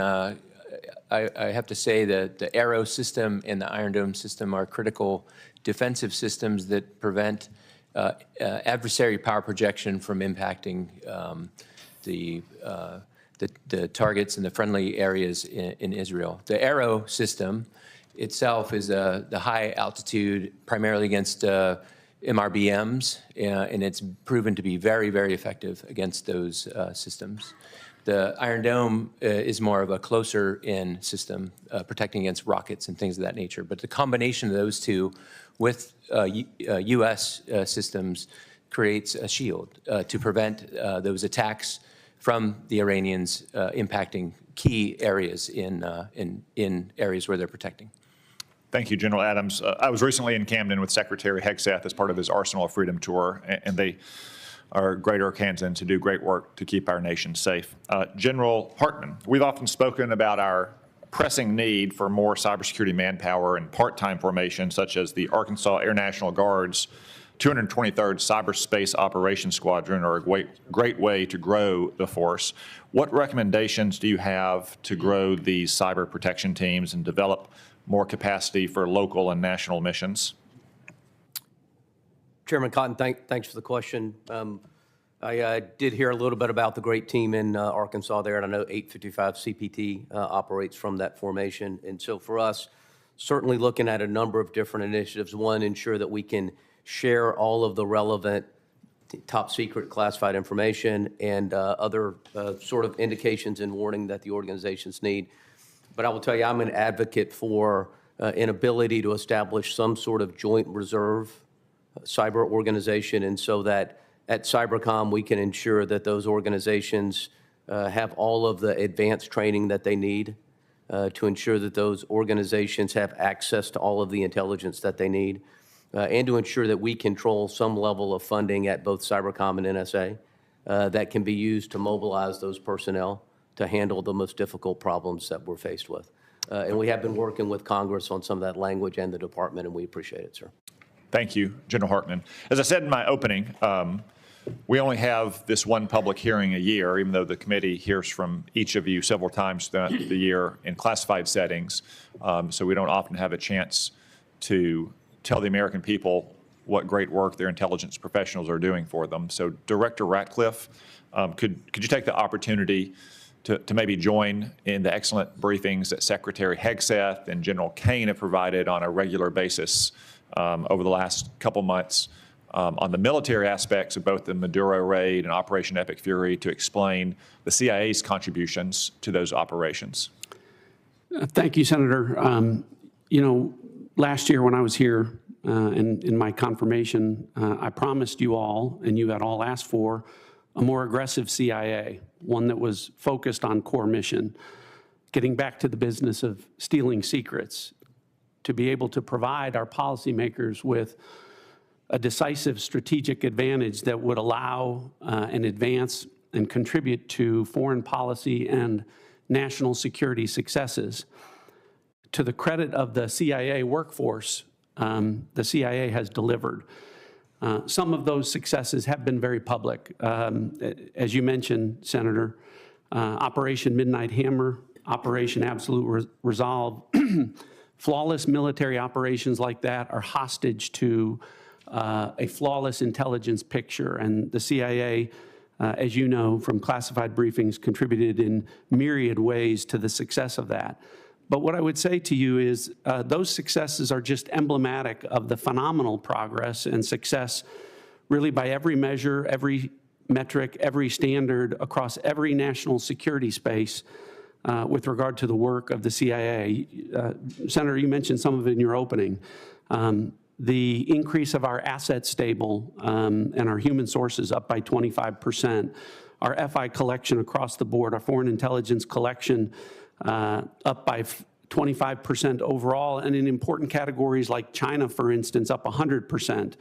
I have to say that the Arrow system and the Iron Dome system are critical defensive systems that prevent adversary power projection from impacting the targets in the friendly areas in Israel. The Arrow system itself is the high altitude, primarily against MRBMs, and it's proven to be very, very effective against those systems. The Iron Dome is more of a closer-in system, protecting against rockets and things of that nature. But the combination of those two with U.S. systems creates a shield to prevent those attacks from the Iranians impacting key areas in areas where they're protecting. Thank you, General Adams. I was recently in Camden with Secretary Hegseth as part of his Arsenal of Freedom tour, and they are great Arkansans who do great work to keep our nation safe. General Hartman, we've often spoken about our pressing need for more cybersecurity manpower and part-time formation, such as the Arkansas Air National Guard's 223rd Cyberspace Operations Squadron are a great way to grow the force. What recommendations do you have to grow these cyber protection teams and develop more capacity for local and national missions? Chairman Cotton, thanks for the question. I did hear a little bit about the great team in Arkansas there, and I know 855 CPT operates from that formation. And so for us, certainly looking at a number of different initiatives. One, ensure that we can share all of the relevant top secret classified information and other sort of indications and warning that the organizations need. But I will tell you, I'm an advocate for an ability to establish some sort of joint reserve cyber organization, and so that at Cybercom we can ensure that those organizations have all of the advanced training that they need to ensure that those organizations have access to all of the intelligence that they need, and to ensure that we control some level of funding at both Cybercom and NSA that can be used to mobilize those personnel to handle the most difficult problems that we're faced with. And we have been working with Congress on some of that language and the department, and we appreciate it, sir. Thank you, General Hartman. As I said in my opening, we only have this one public hearing a year, even though the committee hears from each of you several times throughout the year in classified settings. So we don't often have a chance to tell the American people what great work their intelligence professionals are doing for them. So Director Ratcliffe, could you take the opportunity to maybe join in the excellent briefings that Secretary Hegseth and General Kane have provided on a regular basis over the last couple months on the military aspects of both the Maduro raid and Operation Epic Fury, to explain the CIA's contributions to those operations? Thank you, Senator. You know, last year when I was here in my confirmation, I promised you all, and you had all asked for, a more aggressive CIA, one that was focused on core mission. getting back to the business of stealing secrets, to be able to provide our policymakers with a decisive strategic advantage that would allow and advance and contribute to foreign policy and national security successes. To the credit of the CIA workforce, the CIA has delivered. Some of those successes have been very public. As you mentioned, Senator, Operation Midnight Hammer, Operation Absolute Resolve, flawless military operations like that are hostage to a flawless intelligence picture. And the CIA, as you know from classified briefings, contributed in myriad ways to the success of that. But what I would say to you is those successes are just emblematic of the phenomenal progress and success really by every measure, every metric, every standard across every national security space with regard to the work of the CIA. Senator, you mentioned some of it in your opening. The increase of our asset stable and our human sources up by 25%, our FI collection across the board, our foreign intelligence collection up by 25% overall, and in important categories like China, for instance, up 100%.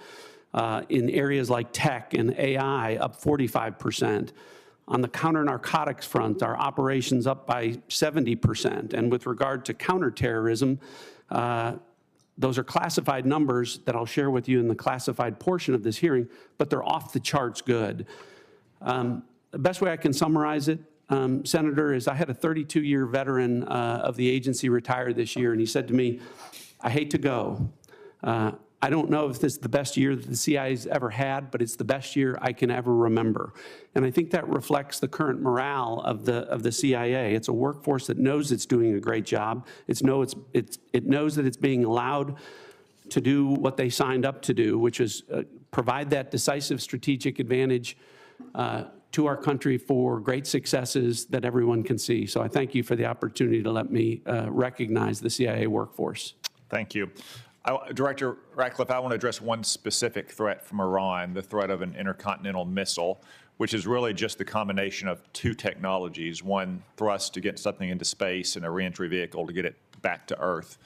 In areas like tech and AI, up 45%. On the counter-narcotics front, our operations up by 70%. And with regard to counterterrorism, those are classified numbers that I'll share with you in the classified portion of this hearing, but they're off the charts good. The best way I can summarize it, Senator, is I had a 32-year veteran of the agency retire this year, and he said to me, I hate to go. I don't know if this is the best year that the CIA's ever had, but it's the best year I can ever remember. And I think that reflects the current morale of the CIA. It's a workforce that knows it's doing a great job. It knows that it's being allowed to do what they signed up to do, which is provide that decisive strategic advantage to our country for great successes that everyone can see. So I thank you for the opportunity to let me recognize the CIA workforce. Thank you. Director Ratcliffe, I want to address one specific threat from Iran, the threat of an intercontinental missile, which is really just the combination of two technologies, one thrust to get something into space and a reentry vehicle to get it back to Earth.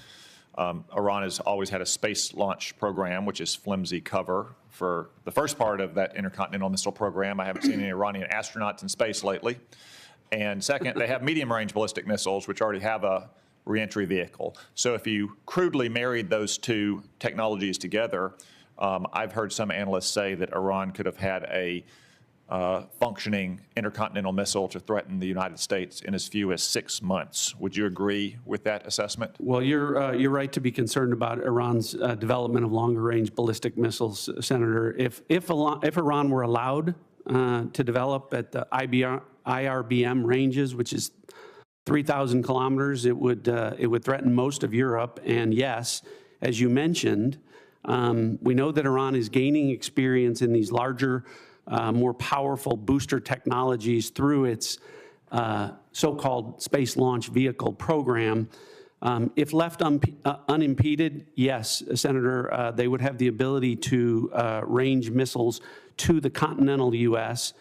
Iran has always had a space launch program, which is flimsy cover for the first part of that intercontinental missile program. I haven't seen any Iranian astronauts in space lately. And second, they have medium-range ballistic missiles, which already have a reentry vehicle. So if you crudely married those two technologies together, I've heard some analysts say that Iran could have had a functioning intercontinental missile to threaten the United States in as few as 6 months. Would you agree with that assessment? Well, you're right to be concerned about Iran's development of longer-range ballistic missiles, Senator. If Iran were allowed to develop at the IRBM ranges, which is 3,000 kilometers, it would threaten most of Europe. And yes, as you mentioned, we know that Iran is gaining experience in these larger, more powerful booster technologies through its so-called space launch vehicle program. If left unimpeded, yes, Senator, they would have the ability to range missiles to the continental U.S.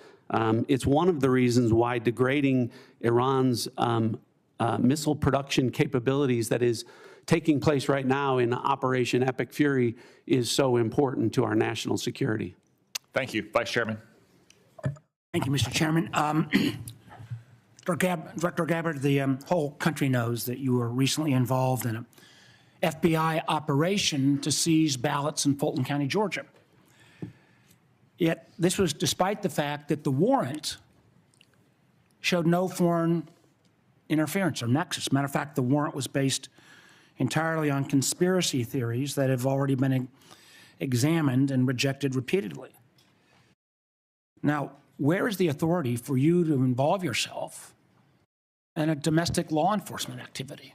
It's one of the reasons why degrading Iran's missile production capabilities that is taking place right now in Operation Epic Fury is so important to our national security. Thank you. Vice Chairman. Thank you, Mr. Chairman. Director Gabbard, the whole country knows that you were recently involved in an FBI operation to seize ballots in Fulton County, Georgia. Yet this was despite the fact that the warrant showed no foreign interference or nexus. Matter of fact, the warrant was based entirely on conspiracy theories that have already been examined and rejected repeatedly. Now, where is the authority for you to involve yourself in a domestic law enforcement activity?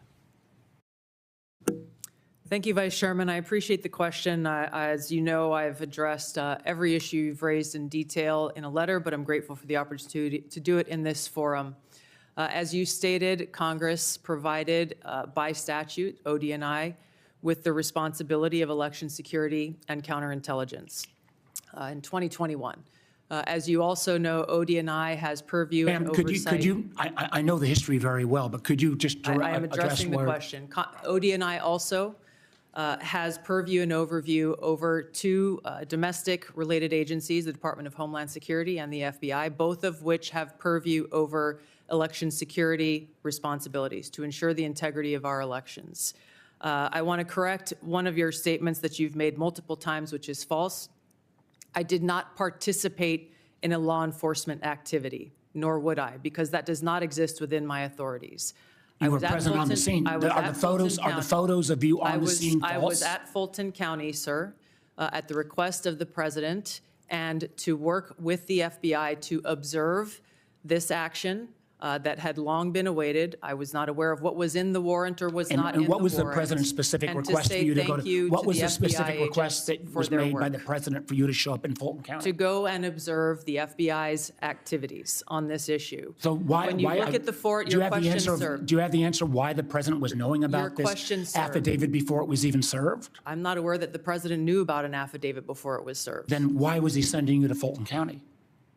Thank you, Vice Chairman. I appreciate the question. As you know, I've addressed every issue you've raised in detail in a letter, but I'm grateful for the opportunity to do it in this forum. As you stated, Congress provided by statute, ODNI, with the responsibility of election security and counterintelligence in 2021. As you also know, ODNI has purview and Ma'am, oversight. I know the history very well, but could you just I am address addressing the where? question. ODNI also has purview and overview over two domestic-related agencies, the Department of Homeland Security and the FBI, both of which have purview over election security responsibilities to ensure the integrity of our elections. I want to correct one of your statements that you've made multiple times, which is false. I did not participate in a law enforcement activity, nor would I, because that does not exist within my authorities. You were present on the scene. Are the photos of you on the scene false? I was at Fulton County, sir, at the request of the president, and to work with the FBI to observe this action that had long been awaited. I was not aware of what was in the warrant or was not in the warrant. And what was the president's specific request for you to go to? What was the specific request that was made by the president for you to show up in Fulton County? To go and observe the FBI's activities on this issue. So why? When you look at the your question, sir. Do you have the answer why the president was knowing about this affidavit before it was even served? I'm not aware that the president knew about an affidavit before it was served. Then why was he sending you to Fulton County?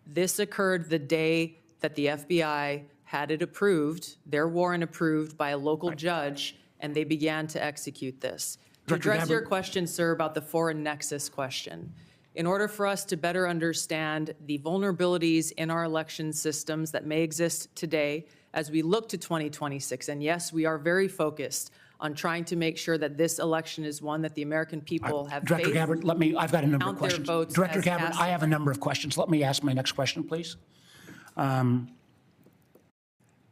This occurred the day that the FBI had it approved, their warrant approved by a local judge, and they began to execute this. To address your question, sir, about the foreign nexus question, in order for us to better understand the vulnerabilities in our election systems that may exist today as we look to 2026, and yes, we are very focused on trying to make sure that this election is one that the American people have Director faith, Gabbard, I've got a number of count their questions. votes Director as Gabbard, cast. I have a number of questions. Let me ask my next question, please.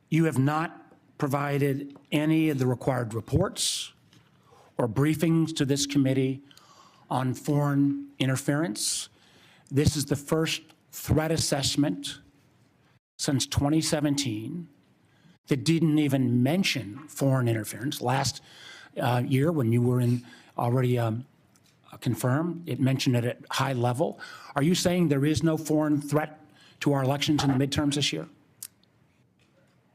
You have not provided any of the required reports or briefings to this committee on foreign interference. This is the first threat assessment since 2017 that didn't even mention foreign interference. Last year, when you were already confirmed, it mentioned it at high level. Are you saying there is no foreign threat to our elections in the midterms this year?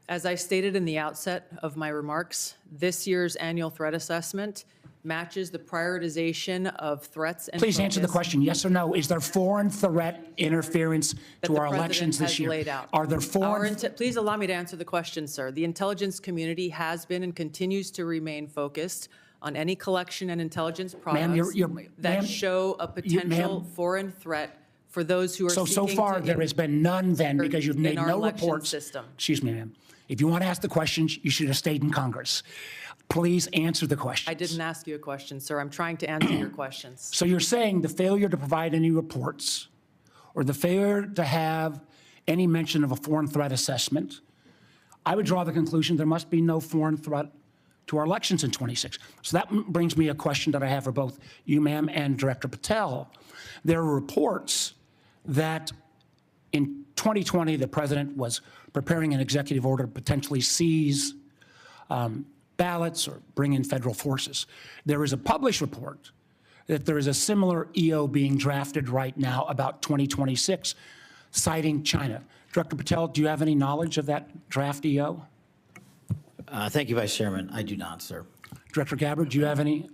As I stated in the outset of my remarks, this year's annual threat assessment matches the prioritization of threats and Please answer the question, yes or no. Is there foreign threat interference to our elections this year? Laid out. Are there foreign? Please allow me to answer the question, sir. The intelligence community has been and continues to remain focused on any collection and intelligence products that show a potential foreign threat for those who are seeking to. So far, there has been none then, because you've made no reports. Excuse me, ma'am. If you want to ask the questions, you should have stayed in Congress. Please answer the questions. I didn't ask you a question, sir. I'm trying to answer your questions. So you're saying the failure to provide any reports or the failure to have any mention of a foreign threat assessment, I would draw the conclusion there must be no foreign threat to our elections in 26. So that brings me a question that I have for both you, ma'am, and Director Patel. There are reports that in 2020, the president was preparing an executive order to potentially seize ballots or bring in federal forces. There is a published report that there is a similar EO being drafted right now about 2026, citing China. Director Patel, do you have any knowledge of that draft EO? Thank you, Vice Chairman. I do not, sir. Director Gabbard, do you have any?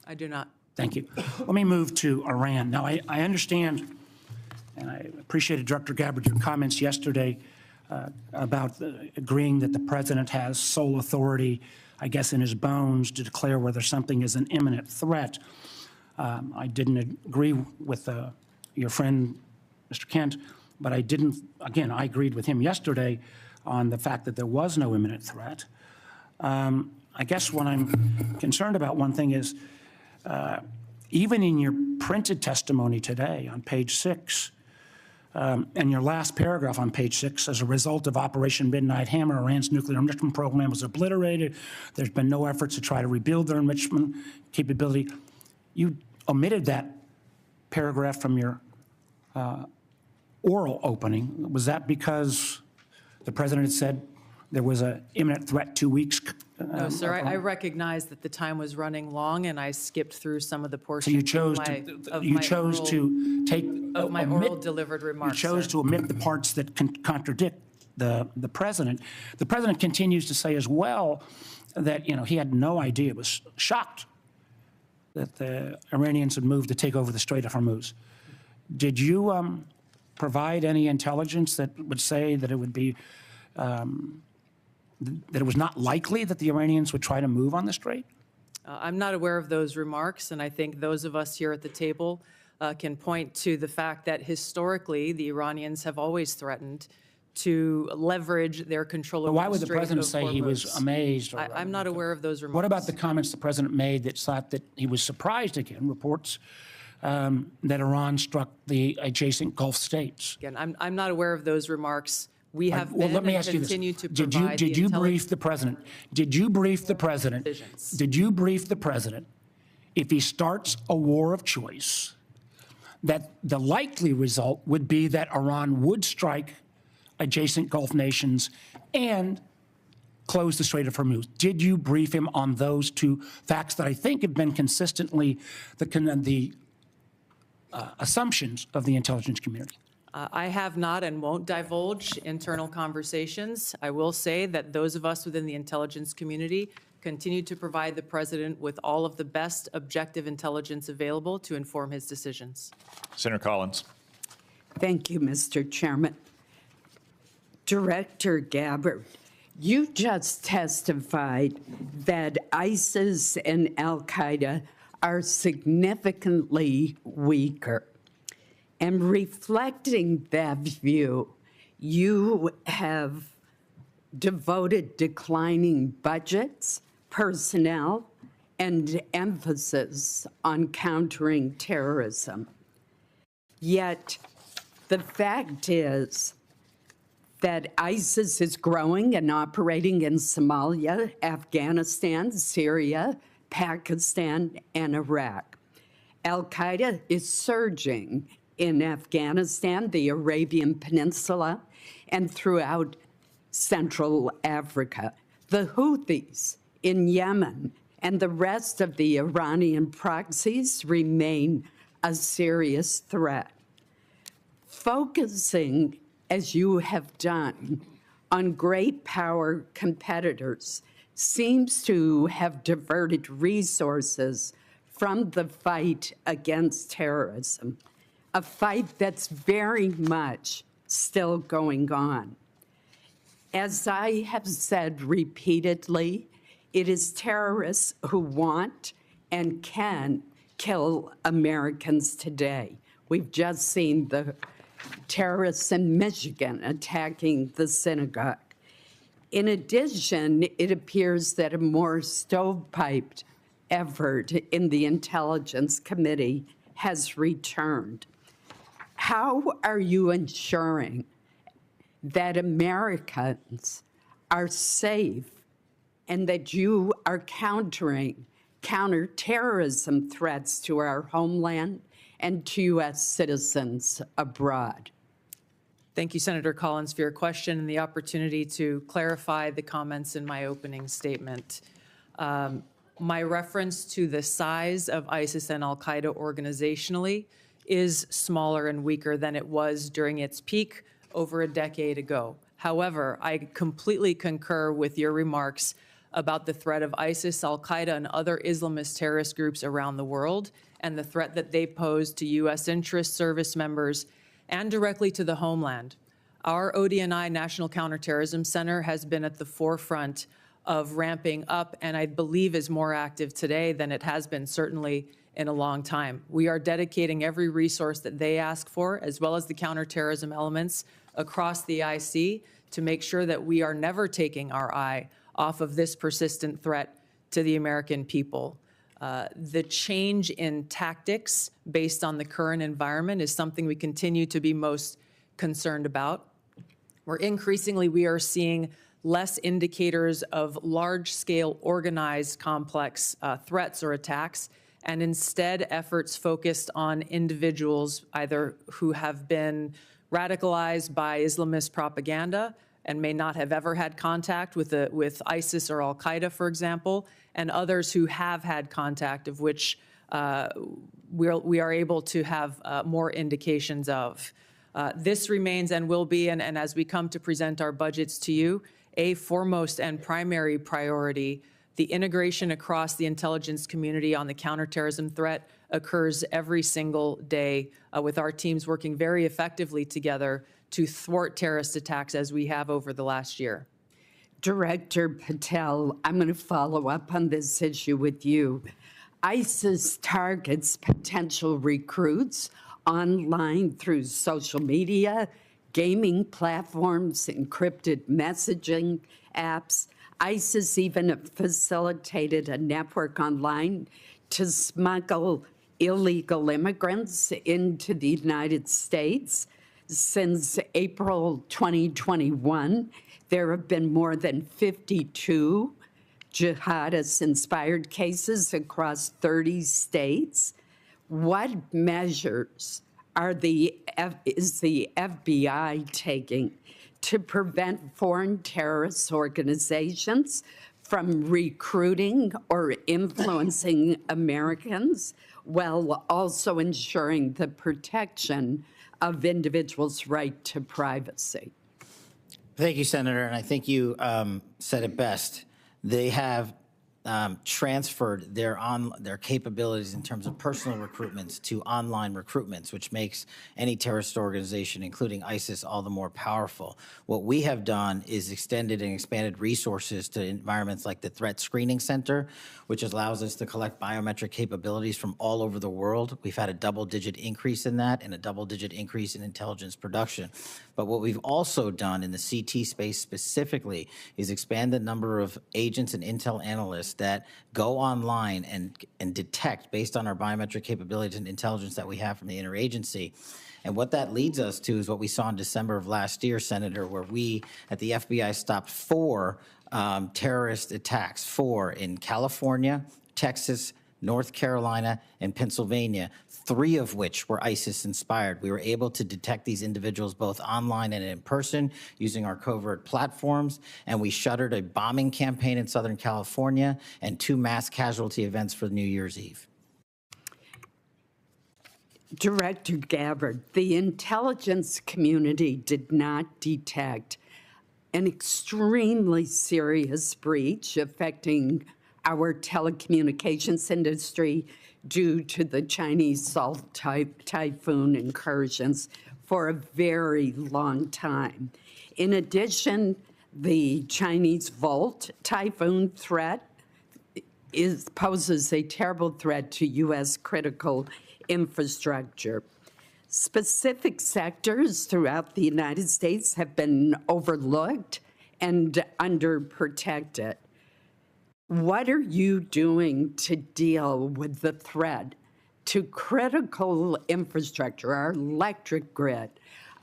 I do not. Thank you. Let me move to Iran. Now, I understand, and I appreciated, Director Gabbard, your comments yesterday about agreeing that the president has sole authority, I guess, in his bones to declare whether something is an imminent threat. I didn't agree with your friend, Mr. Kent, but I didn't, again, I agreed with him yesterday on the fact that there was no imminent threat. I guess what I'm concerned about, one thing is, even in your printed testimony today on page 6, and your last paragraph on page 6, as a result of Operation Midnight Hammer, Iran's nuclear enrichment program was obliterated. There's been no efforts to try to rebuild their enrichment capability. You omitted that paragraph from your oral opening. Was that because the president had said there was an imminent threat 2 weeks? No, sir, I recognize that the time was running long, and I skipped through some of the portions so you chose to take of my oral delivered remarks. You chose to omit the parts that contradict the president. The president continues to say as well that he had no idea, was shocked that the Iranians had moved to take over the Strait of Hormuz. Did you provide any intelligence that would say that it would be, that it was not likely that the Iranians would try to move on the strait? I'm not aware of those remarks, and I think those of us here at the table can point to the fact that historically the Iranians have always threatened to leverage their control But over why the would the Strait president of say he was Hormuz. amazed? Or, I'm not aware of those remarks. What about the comments the president made that thought that he was surprised again, reports that Iran struck the adjacent Gulf states? Again, I'm not aware of those remarks. We have Well, been let me and ask you this. continue to Did provide did the you brief intelligence the president? Did you brief the president? decisions. Did you brief the president if he starts a war of choice, that the likely result would be that Iran would strike adjacent Gulf nations and close the Strait of Hormuz? Did you brief him on those two facts that I think have been consistently the assumptions of the intelligence community? I have not and won't divulge internal conversations. I will say that those of us within the intelligence community continue to provide the president with all of the best objective intelligence available to inform his decisions. Senator Collins. Thank you, Mr. Chairman. Director Gabbard, you just testified that ISIS and al-Qaeda are significantly weaker. And reflecting that view, you have devoted declining budgets, personnel, and emphasis on countering terrorism. Yet, the fact is that ISIS is growing and operating in Somalia, Afghanistan, Syria, Pakistan, and Iraq. Al-Qaeda is surging in Afghanistan, the Arabian Peninsula, and throughout Central Africa. The Houthis in Yemen and the rest of the Iranian proxies remain a serious threat. Focusing, as you have done, on great power competitors seems to have diverted resources from the fight against terrorism, a fight that's very much still going on. As I have said repeatedly, it is terrorists who want and can kill Americans today. We've just seen the terrorists in Michigan attacking the synagogue. In addition, it appears that a more stovepiped effort in the Intelligence Committee has returned. How are you ensuring that Americans are safe and that you are countering counterterrorism threats to our homeland and to U.S. citizens abroad? Thank you, Senator Collins, for your question and the opportunity to clarify the comments in my opening statement. My reference to the size of ISIS and al-Qaeda organizationally is smaller and weaker than it was during its peak over a decade ago. However, I completely concur with your remarks about the threat of ISIS, al-Qaeda, and other Islamist terrorist groups around the world and the threat that they pose to U.S. interest service members and directly to the homeland. Our ODNI National Counterterrorism Center has been at the forefront of ramping up and I believe is more active today than it has been certainly in a long time. We are dedicating every resource that they ask for, as well as the counterterrorism elements across the IC, to make sure that we are never taking our eye off of this persistent threat to the American people. The change in tactics based on the current environment is something we continue to be most concerned about. We are seeing less indicators of large-scale organized complex threats or attacks, and instead efforts focused on individuals either who have been radicalized by Islamist propaganda and may not have ever had contact with ISIS or al-Qaeda, for example, and others who have had contact, of which we are able to have more indications of. This remains and will be, and as we come to present our budgets to you, a foremost and primary priority, the integration across the intelligence community on the counterterrorism threat occurs every single day with our teams working very effectively together to thwart terrorist attacks as we have over the last year. Director Patel, I'm going to follow up on this issue with you. ISIS targets potential recruits online through social media, gaming platforms, encrypted messaging apps. ISIS even facilitated a network online to smuggle illegal immigrants into the United States. Since April 2021, there have been more than 52 jihadist-inspired cases across 30 states. What measures is the FBI taking to prevent foreign terrorist organizations from recruiting or influencing Americans, while also ensuring the protection of individuals' right to privacy? Thank you, Senator. And I think you said it best. They have transferred their capabilities in terms of personal recruitments to online recruitments, which makes any terrorist organization, including ISIS, all the more powerful. What we have done is extended and expanded resources to environments like the Threat Screening Center, which allows us to collect biometric capabilities from all over the world. We've had a double-digit increase in that and a double-digit increase in intelligence production. But what we've also done in the CT space specifically is expand the number of agents and intel analysts that go online and detect based on our biometric capabilities and intelligence that we have from the interagency. And what that leads us to is what we saw in December of last year, Senator, where we at the FBI stopped 4 terrorist attacks, 4 in California, Texas, North Carolina, and Pennsylvania, 3 of which were ISIS-inspired. We were able to detect these individuals both online and in person using our covert platforms, and we shuttered a bombing campaign in Southern California and 2 mass casualty events for New Year's Eve. Director Gabbard, the intelligence community did not detect an extremely serious breach affecting our telecommunications industry due to the Chinese Salt Typhoon incursions for a very long time. In addition, the Chinese Volt Typhoon threat poses a terrible threat to U.S. critical infrastructure. Specific sectors throughout the United States have been overlooked and underprotected. What are you doing to deal with the threat to critical infrastructure, our electric grid,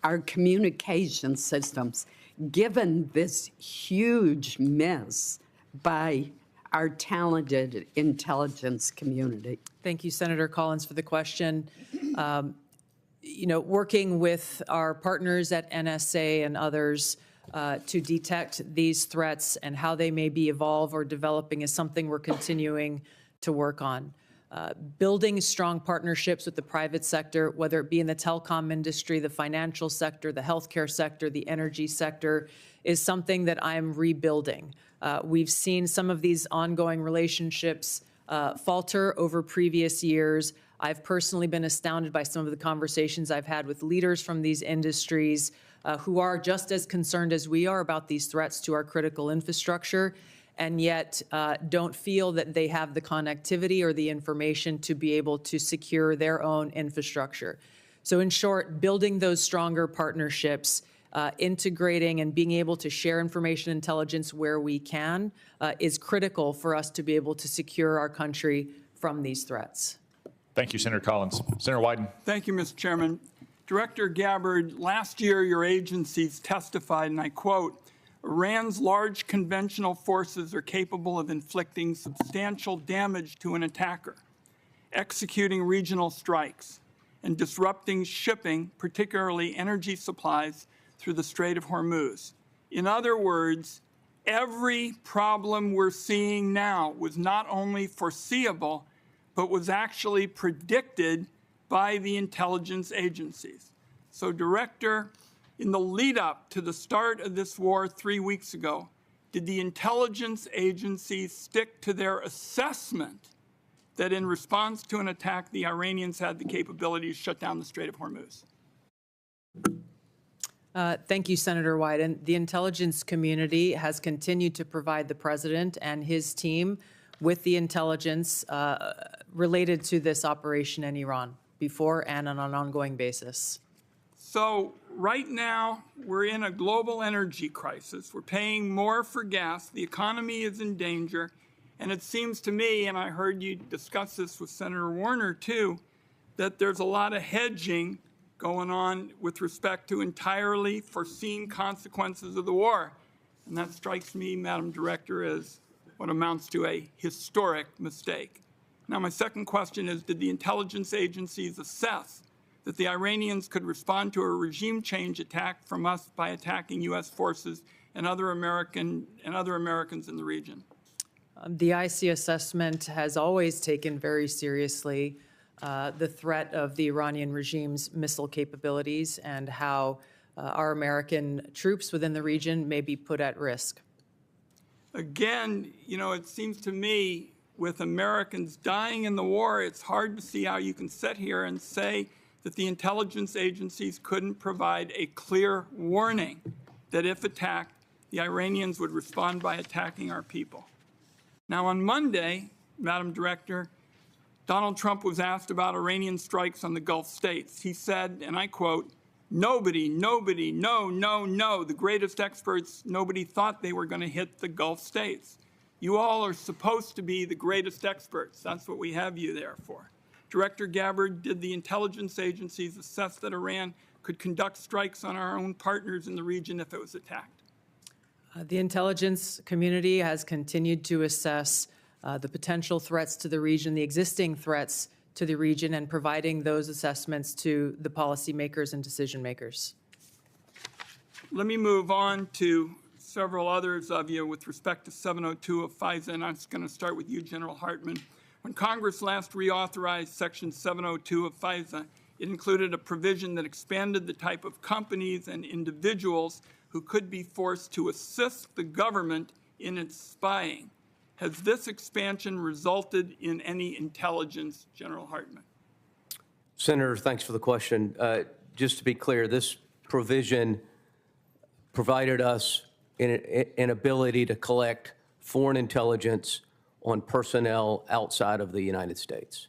our communication systems, given this huge miss by our talented intelligence community? Thank you, Senator Collins, for the question. Working with our partners at NSA and others to detect these threats and how they may be evolve or developing is something we're continuing to work on. Building strong partnerships with the private sector, whether it be in the telecom industry, the financial sector, the healthcare sector, the energy sector, is something that I'm rebuilding. We've seen some of these ongoing relationships falter over previous years. I've personally been astounded by some of the conversations I've had with leaders from these industries who are just as concerned as we are about these threats to our critical infrastructure, and yet don't feel that they have the connectivity or the information to be able to secure their own infrastructure. So in short, building those stronger partnerships, integrating and being able to share information intelligence where we can is critical for us to be able to secure our country from these threats. Thank you, Senator Collins. Senator Wyden. Thank you, Mr. Chairman. Director Gabbard, last year your agencies testified, and I quote, "Iran's large conventional forces are capable of inflicting substantial damage to an attacker, executing regional strikes, and disrupting shipping, particularly energy supplies, through the Strait of Hormuz." In other words, every problem we're seeing now was not only foreseeable, but was actually predicted by the intelligence agencies. So, Director, in the lead up to the start of this war 3 weeks ago, did the intelligence agencies stick to their assessment that in response to an attack, the Iranians had the capability to shut down the Strait of Hormuz? Thank you, Senator Wyden. The intelligence community has continued to provide the president and his team with the intelligence related to this operation in Iran before and on an ongoing basis. So right now, we're in a global energy crisis. We're paying more for gas. The economy is in danger. And it seems to me, and I heard you discuss this with Senator Warner too, that there's a lot of hedging going on with respect to entirely foreseen consequences of the war. And that strikes me, Madam Director, as what amounts to a historic mistake. Now, my second question is, did the intelligence agencies assess that the Iranians could respond to a regime change attack from us by attacking U.S. forces and other Americans in the region? The IC assessment has always taken very seriously the threat of the Iranian regime's missile capabilities and how our American troops within the region may be put at risk. Again, you know, it seems to me with Americans dying in the war, it's hard to see how you can sit here and say that the intelligence agencies couldn't provide a clear warning that if attacked, the Iranians would respond by attacking our people. Now, on Monday, Madam Director, Donald Trump was asked about Iranian strikes on the Gulf states. He said, and I quote, nobody, no, the greatest experts, nobody thought they were going to hit the Gulf states. You all are supposed to be the greatest experts. That's what we have you there for. Director Gabbard, did the intelligence agencies assess that Iran could conduct strikes on our own partners in the region if it was attacked? The intelligence community has continued to assess the potential threats to the region, the existing threats to the region, and providing those assessments to the policymakers and decision makers. Let me move on to several others of you with respect to 702 of FISA, and I'm going to start with you, General Hartman. When Congress last reauthorized Section 702 of FISA, it included a provision that expanded the type of companies and individuals who could be forced to assist the government in its spying. Has this expansion resulted in any intelligence, General Hartman? Senator, thanks for the question. Just to be clear, this provision provided us an ability to collect foreign intelligence on personnel outside of the United States.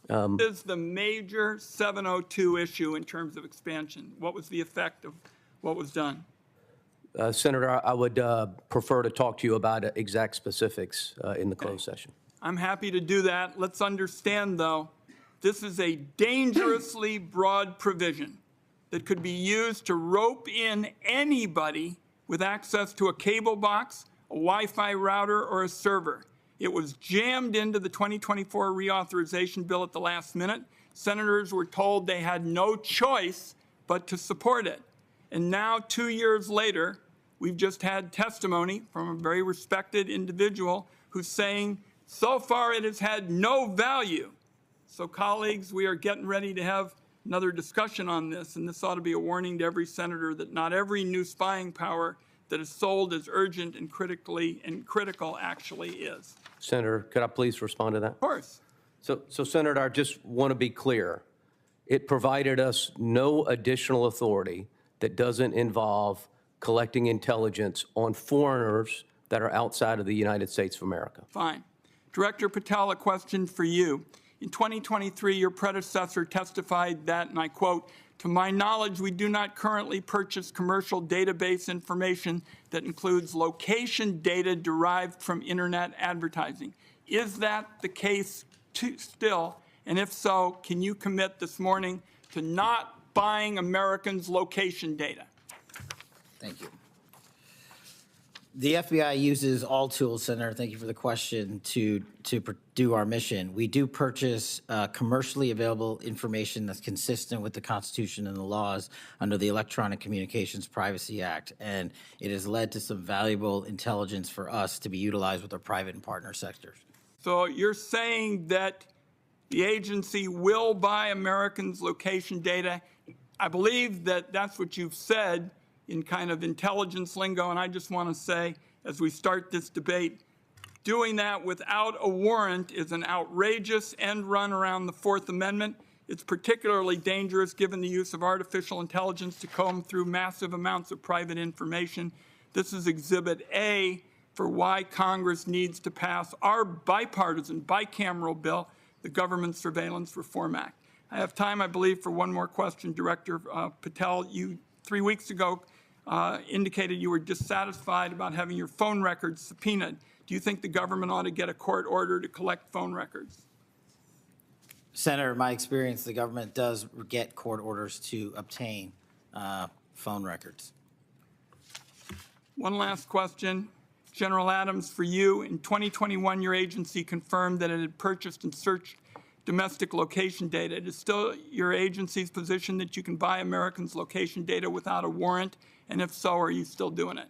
This is the major 702 issue in terms of expansion. What was the effect of what was done? Senator, I would prefer to talk to you about exact specifics in the closed session. I'm happy to do that. Let's understand, though, this is a dangerously broad provision that could be used to rope in anybody with access to a cable box, a Wi-Fi router, or a server. It was jammed into the 2024 reauthorization bill at the last minute. Senators were told they had no choice but to support it. And now, 2 years later, we've just had testimony from a very respected individual who's saying, so far it has had no value. So, colleagues, we are getting ready to have another discussion on this, and this ought to be a warning to every senator that not every new spying power that is sold as urgent and critical actually is. Senator, could I please respond to that? Of course. So, Senator, I just want to be clear. It provided us no additional authority that doesn't involve collecting intelligence on foreigners that are outside of the United States of America. Fine. Director Patel, a question for you. In 2023, your predecessor testified that, and I quote, to my knowledge, we do not currently purchase commercial database information that includes location data derived from internet advertising. Is that the case still? And if so, can you commit this morning to not buying Americans' location data? Thank you. The FBI uses all tools, Senator, thank you for the question, to do our mission. We do purchase commercially available information that's consistent with the Constitution and the laws under the Electronic Communications Privacy Act, and it has led to some valuable intelligence for us to be utilized with our private and partner sectors. So you're saying that the agency will buy Americans' location data. I believe that that's what you've said in kind of intelligence lingo, and I just want to say, as we start this debate, Doing that without a warrant is an outrageous end run around the Fourth Amendment. It's particularly dangerous given the use of artificial intelligence to comb through massive amounts of private information. This is Exhibit A for why Congress needs to pass our bipartisan, bicameral bill, the Government Surveillance Reform Act. I have time, I believe, for one more question. Director Patel, you 3 weeks ago indicated you were dissatisfied about having your phone records subpoenaed. Do you think the government ought to get a court order to collect phone records? Senator, in my experience, the government does get court orders to obtain phone records. One last question. General Adams, for you, in 2021, your agency confirmed that it had purchased and searched domestic location data. It is still your agency's position that you can buy Americans' location data without a warrant? And if so, are you still doing it?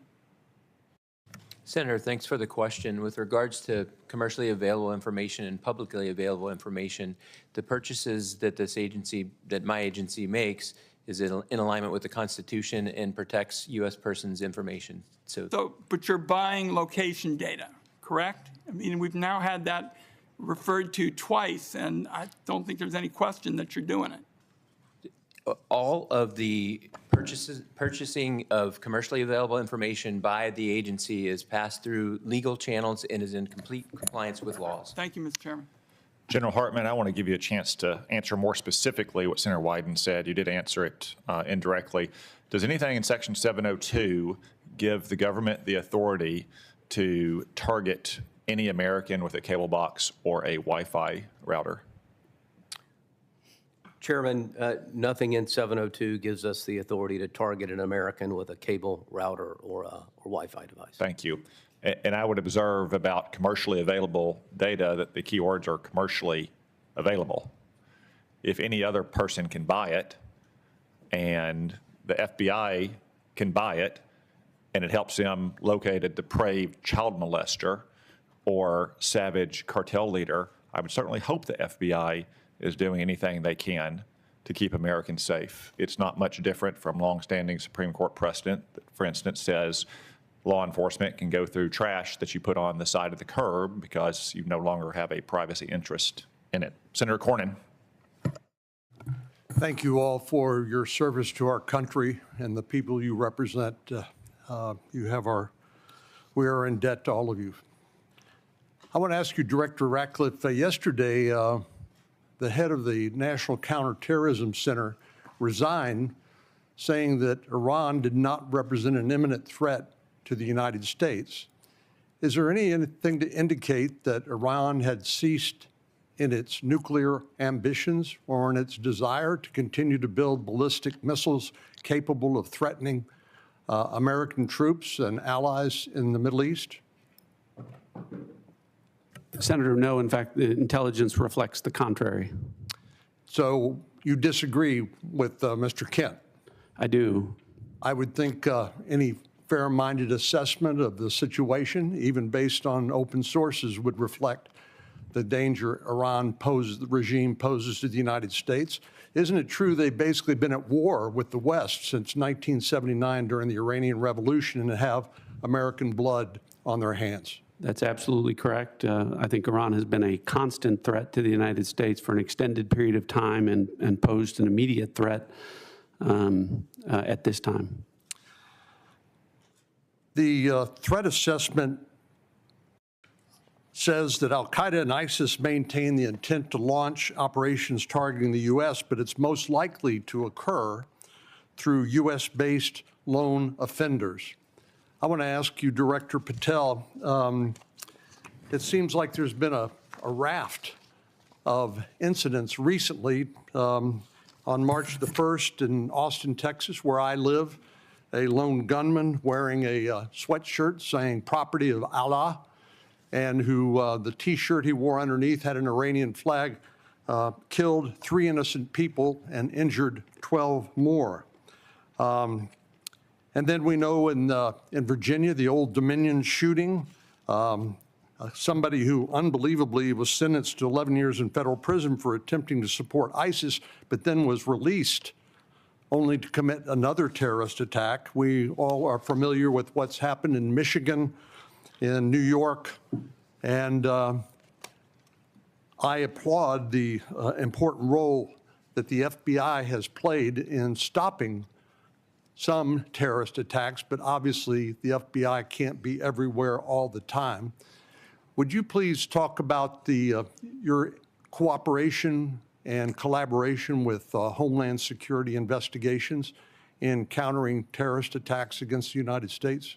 Senator, thanks for the question. With regards to commercially available information and publicly available information, the purchases that my agency makes is in alignment with the Constitution and protects U.S. persons' information. But you're buying location data, correct? I mean, we've now had that referred to twice, and I don't think there's any question that you're doing it. All of the purchasing of commercially available information by the agency is passed through legal channels and is in complete compliance with laws. Thank you, Mr. Chairman. General Hartman, I want to give you a chance to answer more specifically what Senator Wyden said. You did answer it indirectly. Does anything in Section 702 give the government the authority to target any American with a cable box or a Wi-Fi router? Chairman, nothing in 702 gives us the authority to target an American with a cable router or Wi-Fi device. Thank you. And I would observe about commercially available data that the keywords are commercially available. If any other person can buy it and the FBI can buy it and it helps them locate a depraved child molester or savage cartel leader, I would certainly hope the FBI is doing anything they can to keep Americans safe. It's not much different from longstanding Supreme Court precedent that, for instance, says law enforcement can go through trash that you put on the side of the curb because you no longer have a privacy interest in it. Senator Cornyn. Thank you all for your service to our country and the people you represent. We are in debt to all of you. I want to ask you, Director Ratcliffe, yesterday, the head of the National Counterterrorism Center resigned, saying that Iran did not represent an imminent threat to the United States. Is there anything to indicate that Iran had ceased in its nuclear ambitions or in its desire to continue to build ballistic missiles capable of threatening American troops and allies in the Middle East? Senator, no. In fact, the intelligence reflects the contrary. So you disagree with Mr. Kent? I do. I would think any fair-minded assessment of the situation, even based on open sources, would reflect the danger the regime poses to the United States. Isn't it true they've basically been at war with the West since 1979 during the Iranian Revolution and have American blood on their hands? That's absolutely correct. I think Iran has been a constant threat to the United States for an extended period of time and posed an immediate threat at this time. The threat assessment says that al-Qaeda and ISIS maintain the intent to launch operations targeting the U.S., but it's most likely to occur through U.S.-based lone offenders. I want to ask you, Director Patel, it seems like there's been a raft of incidents recently. On March the 1st in Austin, Texas, where I live, a lone gunman wearing a sweatshirt saying "Property of Allah," and who the T-shirt he wore underneath had an Iranian flag, killed 3 innocent people and injured 12 more. And then we know in Virginia, the Old Dominion shooting, somebody who unbelievably was sentenced to 11 years in federal prison for attempting to support ISIS, but then was released only to commit another terrorist attack. We all are familiar with what's happened in Michigan, in New York, And I applaud the important role that the FBI has played in stopping some terrorist attacks, but obviously the FBI can't be everywhere all the time. Would you please talk about your cooperation and collaboration with Homeland Security investigations in countering terrorist attacks against the United States?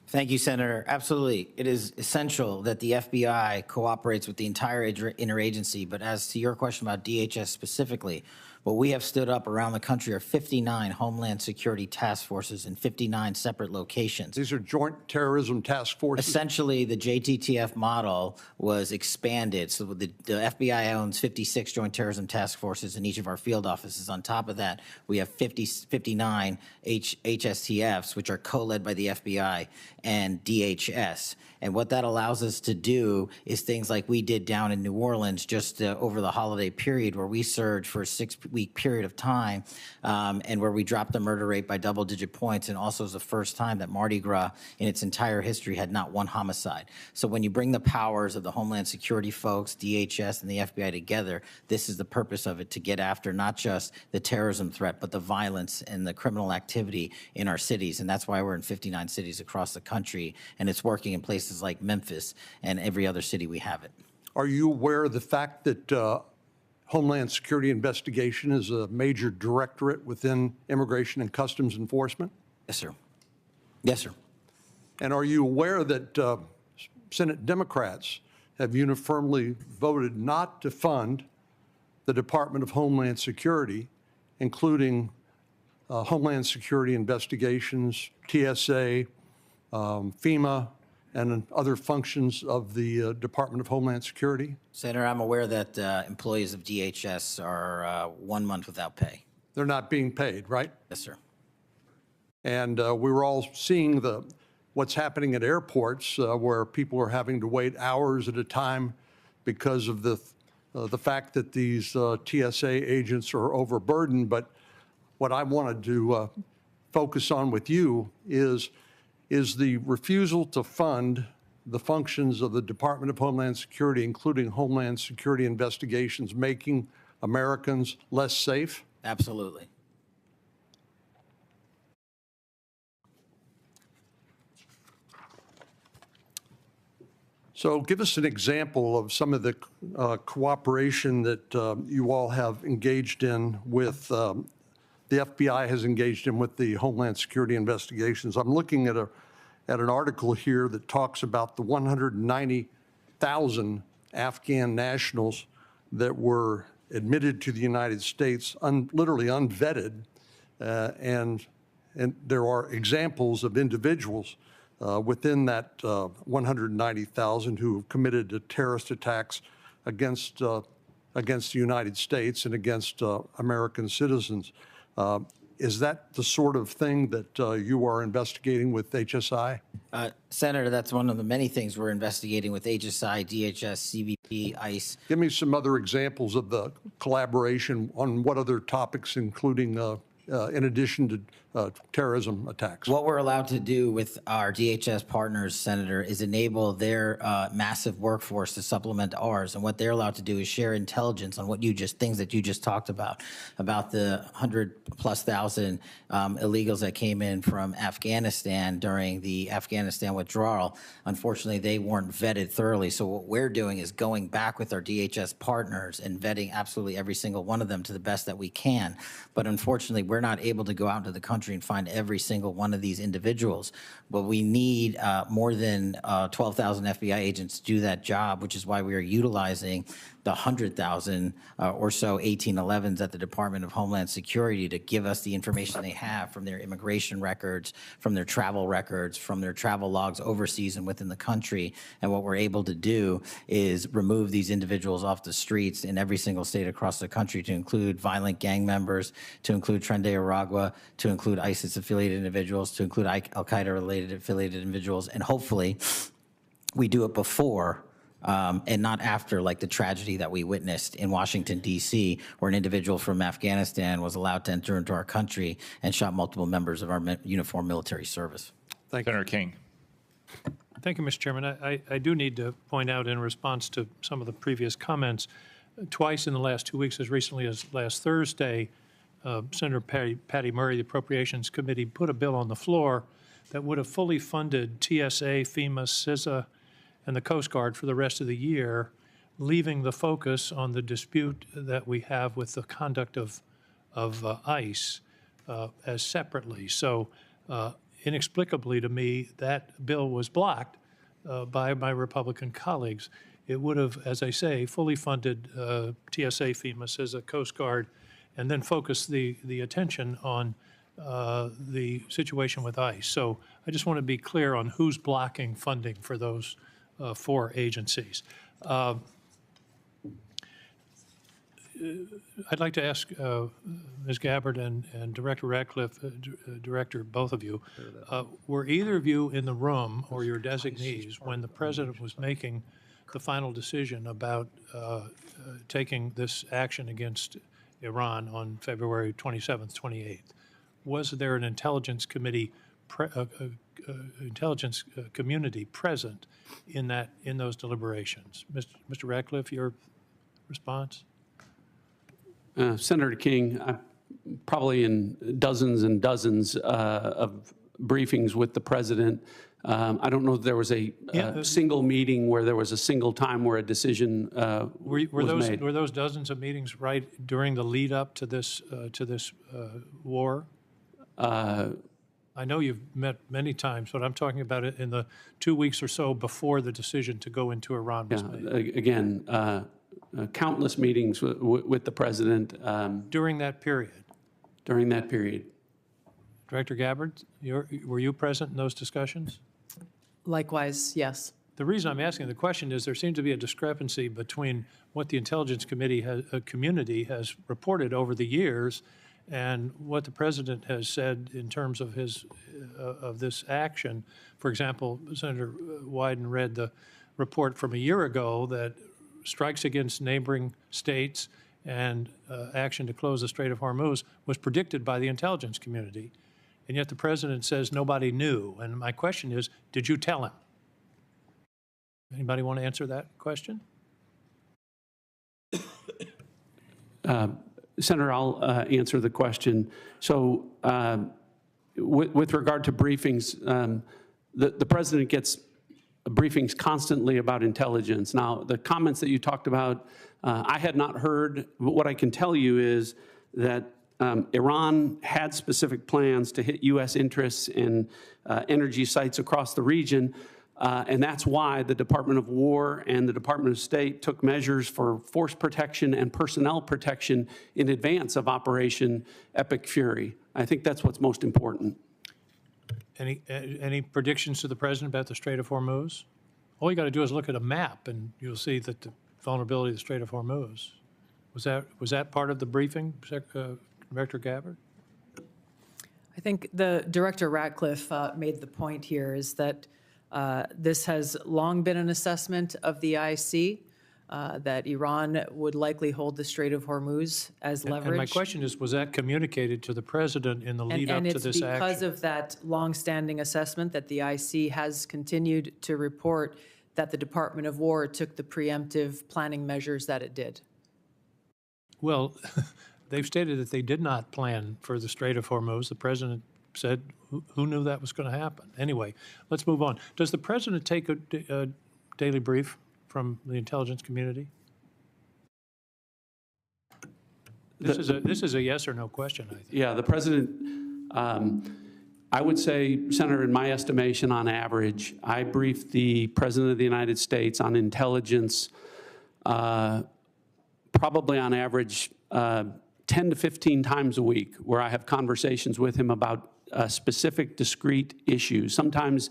Thank you, Senator. Absolutely. It is essential that the FBI cooperates with the entire interagency. But as to your question about DHS specifically, what we have stood up around the country are 59 Homeland Security task forces in 59 separate locations. These are joint terrorism task forces? Essentially, the JTTF model was expanded. So the FBI owns 56 joint terrorism task forces in each of our field offices. On top of that, we have 59 HSTFs, which are co-led by the FBI and DHS. And what that allows us to do is things like we did down in New Orleans just over the holiday period, where we surged for a 6-week period of time, and where we dropped the murder rate by double-digit points, and also is the first time that Mardi Gras in its entire history had not one homicide. So when you bring the powers of the Homeland Security folks, DHS, and the FBI together, this is the purpose of it, to get after not just the terrorism threat, but the violence and the criminal activity in our cities. And that's why we're in 59 cities across the country, and it's working in places like Memphis and every other city we have it. Are you aware of the fact that Homeland Security investigation is a major directorate within Immigration and Customs Enforcement? Yes, sir. Yes, sir. And are you aware that Senate Democrats have uniformly voted not to fund the Department of Homeland Security, including Homeland Security investigations, TSA, FEMA, and other functions of the Department of Homeland Security? Senator, I'm aware that employees of DHS are 1 month without pay. They're not being paid, right? Yes, sir. And we were all seeing what's happening at airports, where people are having to wait hours at a time because of the fact that these TSA agents are overburdened. But what I wanted to focus on with you is the refusal to fund the functions of the Department of Homeland Security, including Homeland Security investigations, making Americans less safe? Absolutely. So give us an example of some of the cooperation that you all have engaged in with, the FBI has engaged in with the Homeland Security investigations. I'm looking at an article here that talks about the 190,000 Afghan nationals that were admitted to the United States, literally unvetted, and there are examples of individuals within that 190,000 who have committed terrorist attacks against the United States and against American citizens. Is that the sort of thing that you are investigating with HSI? Senator, that's one of the many things we're investigating with HSI, DHS, CBP, ICE. Give me some other examples of the collaboration on what other topics, including in addition to terrorism attacks. What we're allowed to do with our DHS partners, Senator, is enable their massive workforce to supplement ours. And what they're allowed to do is share intelligence on things that you just talked about the 100,000+ illegals that came in from Afghanistan during the Afghanistan withdrawal. Unfortunately, they weren't vetted thoroughly. So what we're doing is going back with our DHS partners and vetting absolutely every single one of them to the best that we can. But unfortunately, we're not able to go out into the country and find every single one of these individuals. But we need more than 12,000 FBI agents to do that job, which is why we are utilizing the 100,000 or so 1811s at the Department of Homeland Security to give us the information they have from their immigration records, from their travel records, from their travel logs overseas and within the country. And what we're able to do is remove these individuals off the streets in every single state across the country, to include violent gang members, to include Tren de Aragua, to include ISIS-affiliated individuals, to include Al-Qaeda-related affiliated individuals. And hopefully we do it before and not after, like the tragedy that we witnessed in Washington, D.C., where an individual from Afghanistan was allowed to enter into our country and shot multiple members of our uniformed military service. Thank you. Senator King. Thank you, Mr. Chairman. I do need to point out in response to some of the previous comments, twice in the last 2 weeks, as recently as last Thursday, Senator Patty Murray, the Appropriations Committee, put a bill on the floor that would have fully funded TSA, FEMA, CISA, and the Coast Guard for the rest of the year, leaving the focus on the dispute that we have with the conduct of ICE as separately. So inexplicably to me, that bill was blocked by my Republican colleagues. It would have, as I say, fully funded TSA, FEMA, CISA, Coast Guard, and then focused the attention on the situation with ICE. So I just want to be clear on who's blocking funding for those 4 agencies. I'd like to ask Ms. Gabbard and Director Ratcliffe, Director, both of you, were either of you in the room or your designees when the President was making the final decision about taking this action against Iran on February 27th, 28th? Was there an intelligence committee, intelligence community present in those deliberations? Mr. Ratcliffe, your response? Senator King, probably in dozens and dozens of briefings with the president. I don't know if there was a single meeting where there was a single time where a decision was made. Were those dozens of meetings right during the lead up to this war? I know you've met many times, but I'm talking about it in the 2 weeks or so before the decision to go into Iran was made. Again, countless meetings with the president. During that period? During that period. Director Gabbard, were you present in those discussions? Likewise, yes. The reason I'm asking the question is there seems to be a discrepancy between what the Intelligence Community has reported over the years and what the President has said in terms of this action. For example, Senator Wyden read the report from a year ago that strikes against neighboring states and action to close the Strait of Hormuz was predicted by the intelligence community. And yet the President says nobody knew. And my question is, did you tell him? Anybody want to answer that question? Senator, I'll answer the question. So with regard to briefings, the President gets briefings constantly about intelligence. Now, the comments that you talked about, I had not heard, but what I can tell you is that Iran had specific plans to hit U.S. interests in energy sites across the region, and that's why the Department of War and the Department of State took measures for force protection and personnel protection in advance of Operation Epic Fury. I think that's what's most important. Any predictions to the President about the Strait of Hormuz? All you got to do is look at a map, and you'll see that the vulnerability of the Strait of Hormuz. Was that part of the briefing, Director Gabbard? I think the Director Ratcliffe made the point here is that this has long been an assessment of the IC, that Iran would likely hold the Strait of Hormuz as leverage. And my question is, was that communicated to the President in the lead up to this action? And it's because of that longstanding assessment that the IC has continued to report that the Department of War took the preemptive planning measures that it did. Well, they've stated that they did not plan for the Strait of Hormuz. The President said, who knew that was going to happen? Anyway, let's move on. Does the President take a daily brief from the intelligence community? This is a yes or no question, I think. Yeah, the President, I would say, Senator, in my estimation, on average, I brief the President of the United States on intelligence probably on average 10 to 15 times a week, where I have conversations with him about specific, discrete issues. Sometimes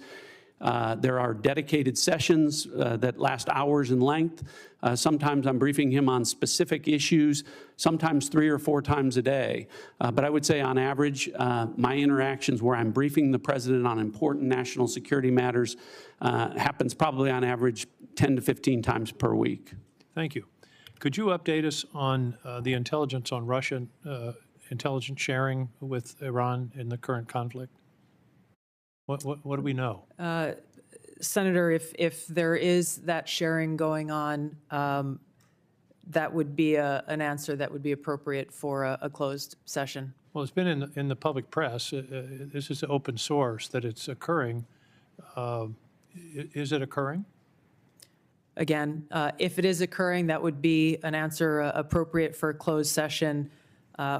there are dedicated sessions that last hours in length. Sometimes I'm briefing him on specific issues, sometimes 3 or 4 times a day. But I would say on average, my interactions where I'm briefing the President on important national security matters happens probably on average 10 to 15 times per week. Thank you. Could you update us on the intelligence on Russian intelligence sharing with Iran in the current conflict? What do we know? Senator, if there is that sharing going on, that would be an answer that would be appropriate for a closed session. Well, it's been in the public press. This is open source that it's occurring. Is it occurring? Again, if it is occurring, that would be an answer appropriate for a closed session.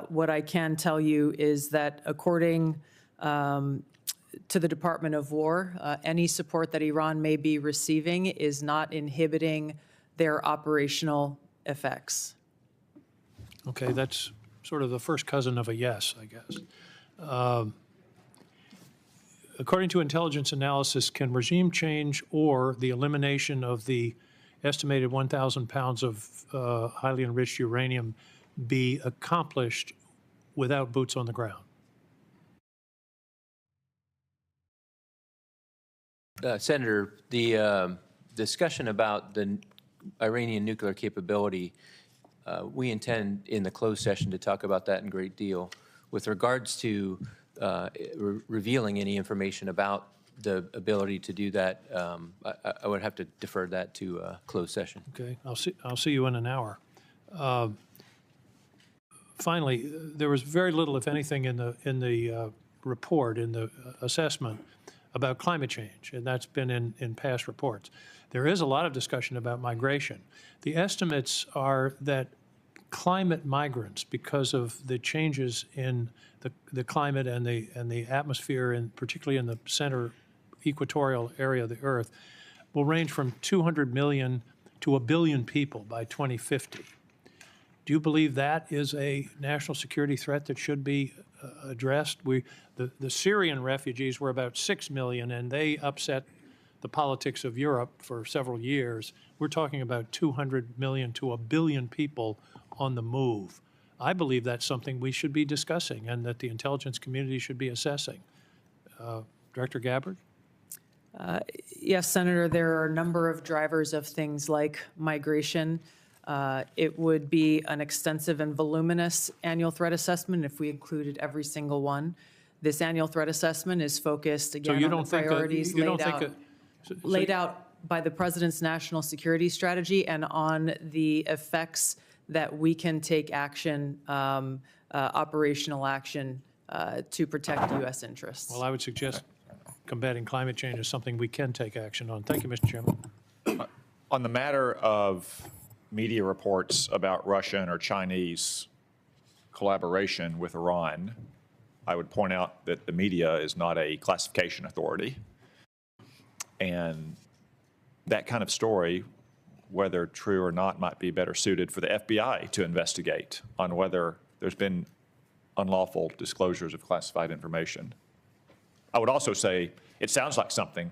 What I can tell you is that according to the Department of War, any support that Iran may be receiving is not inhibiting their operational effects. Okay, that's sort of the first cousin of a yes, I guess. According to intelligence analysis, can regime change or the elimination of the estimated 1,000 pounds of highly enriched uranium be accomplished without boots on the ground? Senator, the discussion about the Iranian nuclear capability, we intend in the closed session to talk about that in great deal. With regards to revealing any information about the ability to do that, I would have to defer that to closed session. Okay, I'll see you in an hour. Finally, there was very little, if anything, in the report, in the assessment about climate change, and that's been in past reports. There is a lot of discussion about migration. The estimates are that climate migrants, because of the changes in the climate and the atmosphere, and particularly in the center equatorial area of the Earth, will range from 200 million to 1 billion people by 2050. Do you believe that is a national security threat that should be addressed? The Syrian refugees were about 6 million, and they upset the politics of Europe for several years. We're talking about 200 million to 1 billion people on the move. I believe that's something we should be discussing and that the intelligence community should be assessing. Director Gabbard? Yes, Senator, there are a number of drivers of things like migration. It would be an extensive and voluminous annual threat assessment if we included every single one. This annual threat assessment is focused, again, on the priorities laid out by the President's national security strategy and on the effects that we can take action, operational action, to protect U.S. interests. Well, I would suggest combating climate change is something we can take action on. Thank you, Mr. Chairman. On the matter of media reports about Russian or Chinese collaboration with Iran, I would point out that the media is not a classification authority. And that kind of story, whether true or not, might be better suited for the FBI to investigate on whether there's been unlawful disclosures of classified information. I would also say it sounds like something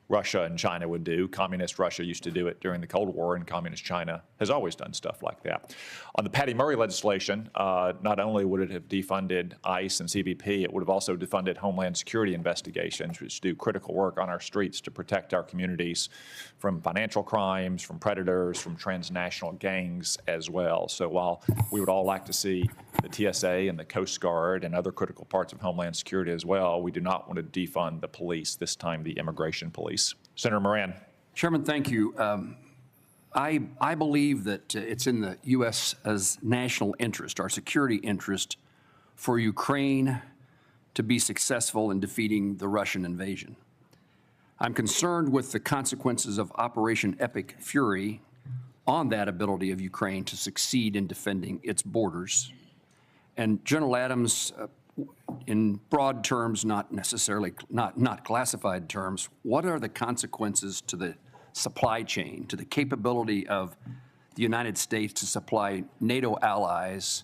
Russia and China would do. Communist Russia used to do it during the Cold War, and Communist China has always done stuff like that. On the Patty Murray legislation, not only would it have defunded ICE and CBP, it would have also defunded Homeland Security investigations, which do critical work on our streets to protect our communities from financial crimes, from predators, from transnational gangs as well. So while we would all like to see the TSA and the Coast Guard and other critical parts of Homeland Security as well, we do not want to defund the police, this time the immigration police. Senator Moran. Chairman, thank you. I believe that it's in the U.S.'s national interest, our security interest, for Ukraine to be successful in defeating the Russian invasion. I'm concerned with the consequences of Operation Epic Fury on that ability of Ukraine to succeed in defending its borders. And General Adams, in broad terms, not necessarily, not classified terms, what are the consequences to the supply chain, to the capability of the United States to supply NATO allies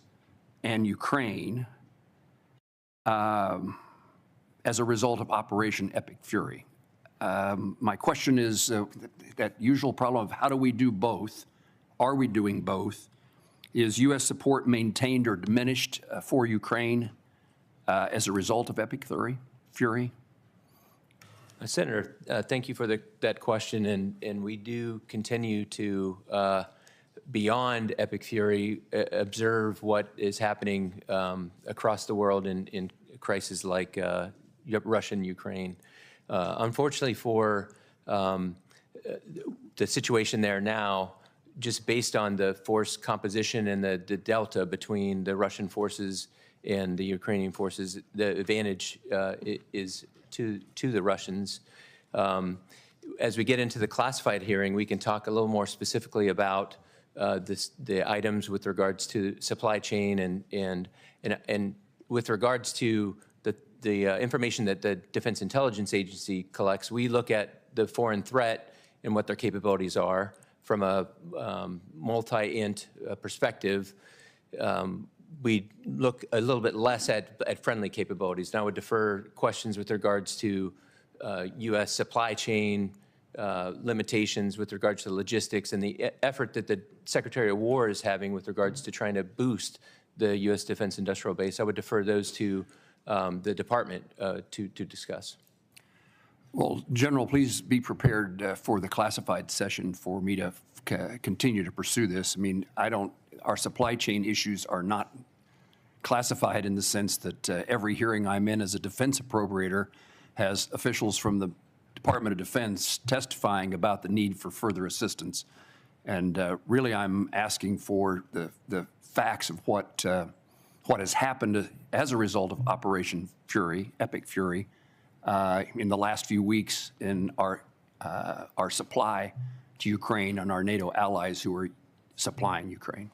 and Ukraine as a result of Operation Epic Fury? My question is that usual problem of how do we do both? Are we doing both? Is U.S. support maintained or diminished for Ukraine as a result of Epic Fury? Senator, thank you for that question, and we do continue to, beyond Epic Fury, observe what is happening across the world in crises like Russia and Ukraine. Unfortunately for the situation there now, just based on the force composition and the delta between the Russian forces and the Ukrainian forces, the advantage is to the Russians. As we get into the classified hearing, we can talk a little more specifically about the items with regards to supply chain and with regards to the information that the Defense Intelligence Agency collects. We look at the foreign threat and what their capabilities are from a multi-int perspective. We look a little bit less at friendly capabilities. And I would defer questions with regards to U.S. supply chain limitations with regards to logistics and the effort that the Secretary of War is having with regards to trying to boost the U.S. defense industrial base. I would defer those to the department to discuss. Well, General, please be prepared for the classified session for me to continue to pursue this. I mean, our supply chain issues are not classified in the sense that every hearing I'm in as a defense appropriator has officials from the Department of Defense testifying about the need for further assistance. And really, I'm asking for the facts of what has happened as a result of Operation Fury, Epic Fury, in the last few weeks in our supply to Ukraine and our NATO allies who are supplying Ukraine.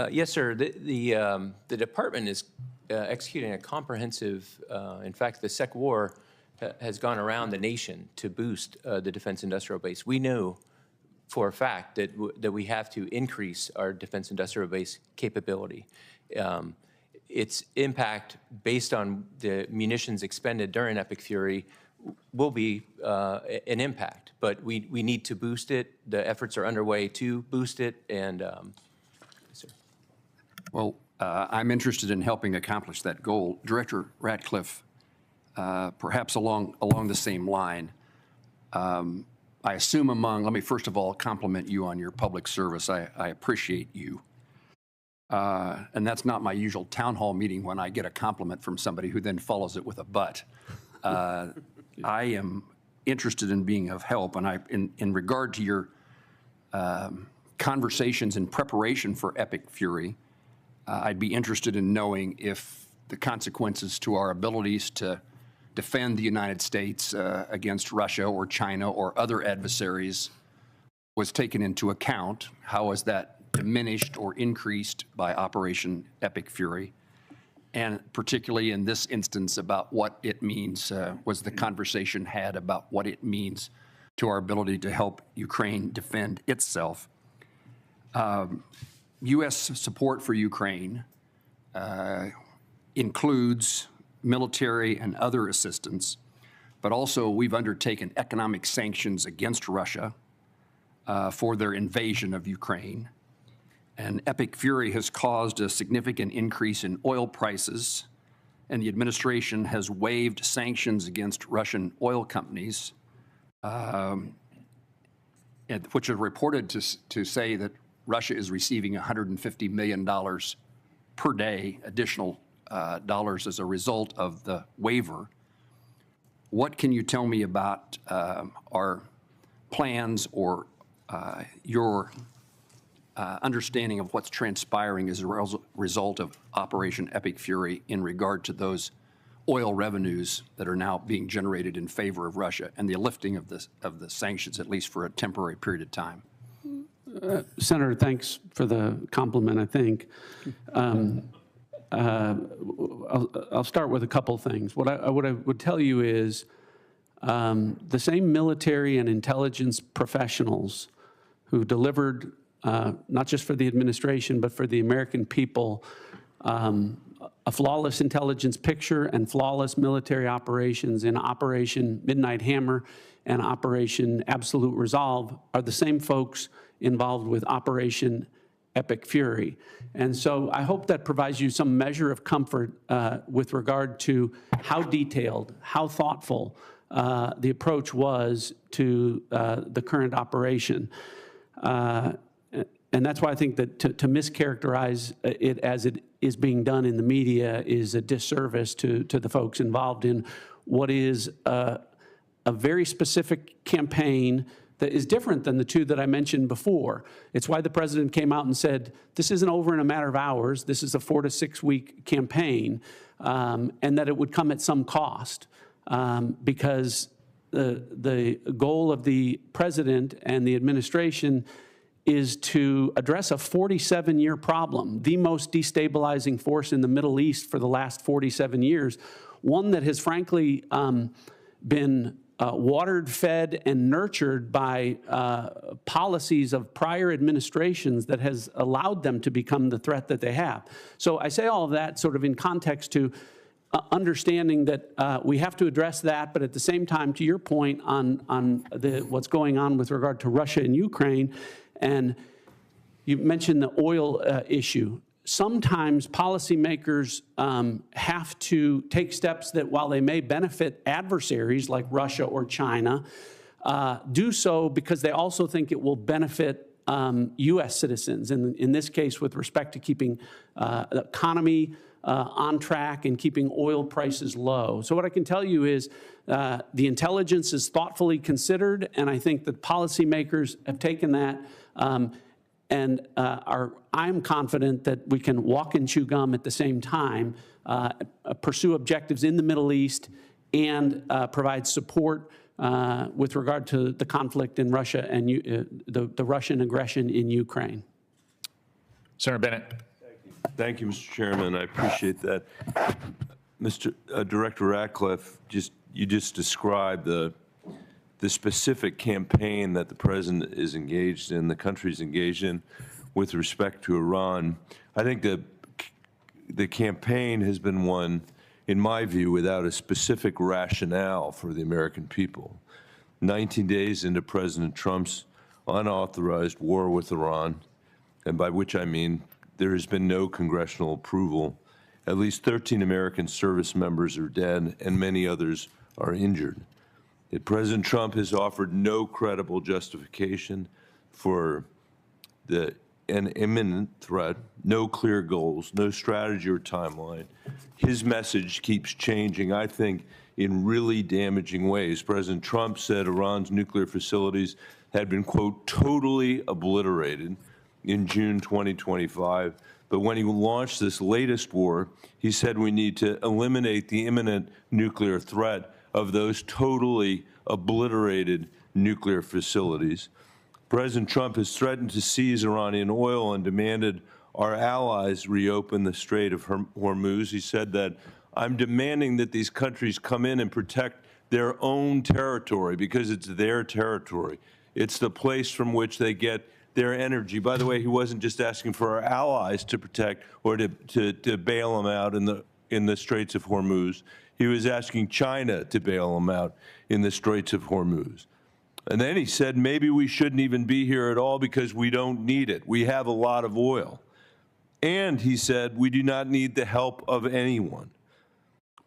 Yes, sir. The department is executing a comprehensive, in fact, the Sec War has gone around the nation to boost the defense industrial base. We know for a fact that we have to increase our defense industrial base capability. Its impact based on the munitions expended during Epic Fury will be an impact, but we need to boost it. The efforts are underway to boost it, and sir. Well, I'm interested in helping accomplish that goal. Director Ratcliffe, perhaps along the same line, I assume let me first of all compliment you on your public service. I appreciate you. And that's not my usual town hall meeting when I get a compliment from somebody who then follows it with a but. I am interested in being of help, and in regard to your conversations in preparation for Epic Fury, I'd be interested in knowing if the consequences to our abilities to defend the United States against Russia or China or other adversaries was taken into account. How was that diminished or increased by Operation Epic Fury? And particularly in this instance about what it means, was the conversation had about what it means to our ability to help Ukraine defend itself? U.S. support for Ukraine includes military and other assistance, but also we've undertaken economic sanctions against Russia for their invasion of Ukraine. And Epic Fury has caused a significant increase in oil prices, and the administration has waived sanctions against Russian oil companies, which are reported to say that Russia is receiving $150 million per day additional dollars as a result of the waiver. What can you tell me about our plans or your understanding of what's transpiring as a result of Operation Epic Fury in regard to those oil revenues that are now being generated in favor of Russia and the lifting of the sanctions, at least for a temporary period of time? Senator, thanks for the compliment, I think. I'll start with a couple things. What I would tell you is the same military and intelligence professionals who delivered, not just for the administration, but for the American people, a flawless intelligence picture and flawless military operations in Operation Midnight Hammer and Operation Absolute Resolve are the same folks involved with Operation Epic Fury. And so I hope that provides you some measure of comfort with regard to how detailed, how thoughtful the approach was to the current operation. And that's why I think that to mischaracterize it as it is being done in the media is a disservice to the folks involved in what is a very specific campaign that is different than the two that I mentioned before. It's why the president came out and said, this isn't over in a matter of hours. This is a 4 to 6 week campaign, and that it would come at some cost, because the goal of the president and the administration is to address a 47-year problem, the most destabilizing force in the Middle East for the last 47 years, one that has frankly been watered, fed, and nurtured by policies of prior administrations that has allowed them to become the threat that they have. So I say all of that sort of in context to understanding that we have to address that, but at the same time, to your point on what's going on with regard to Russia and Ukraine, and you mentioned the oil issue. Sometimes policymakers have to take steps that, while they may benefit adversaries like Russia or China, do so because they also think it will benefit U.S. citizens, in this case with respect to keeping the economy on track and keeping oil prices low. So what I can tell you is the intelligence is thoughtfully considered, and I think that policymakers have taken that and I'm confident that we can walk and chew gum at the same time, pursue objectives in the Middle East, and provide support with regard to the conflict in Russia and the Russian aggression in Ukraine. Senator Bennett. Thank you, Mr. Chairman. I appreciate that. Mr. Director Ratcliffe, you just described the specific campaign that the president is engaged in, the country's engaged in, with respect to Iran. I think the campaign has been one, in my view, without a specific rationale for the American people. 19 days into President Trump's unauthorized war with Iran, and by which I mean there has been no congressional approval, at least 13 American service members are dead and many others are injured. President Trump has offered no credible justification for an imminent threat, no clear goals, no strategy or timeline. His message keeps changing, I think, in really damaging ways. President Trump said Iran's nuclear facilities had been, quote, totally obliterated in June 2025. But when he launched this latest war, he said we need to eliminate the imminent nuclear threat of those totally obliterated nuclear facilities. President Trump has threatened to seize Iranian oil and demanded our allies reopen the Strait of Hormuz. He said that, I'm demanding that these countries come in and protect their own territory because it's their territory. It's the place from which they get their energy. By the way, he wasn't just asking for our allies to protect or to bail them out in the Straits of Hormuz. He was asking China to bail them out in the Straits of Hormuz. And then he said, maybe we shouldn't even be here at all because we don't need it. We have a lot of oil. And he said, we do not need the help of anyone.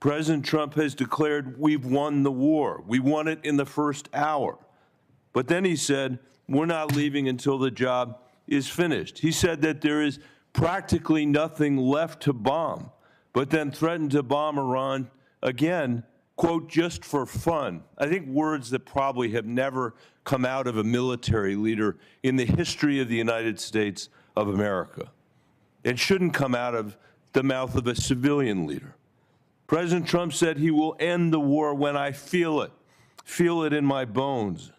President Trump has declared we've won the war. We won it in the first hour. But then he said, we're not leaving until the job is finished. He said that there is practically nothing left to bomb, but then threatened to bomb Iran again, quote, just for fun. I think words that probably have never come out of a military leader in the history of the United States of America. It shouldn't come out of the mouth of a civilian leader. President Trump said he will end the war when I feel it in my bones.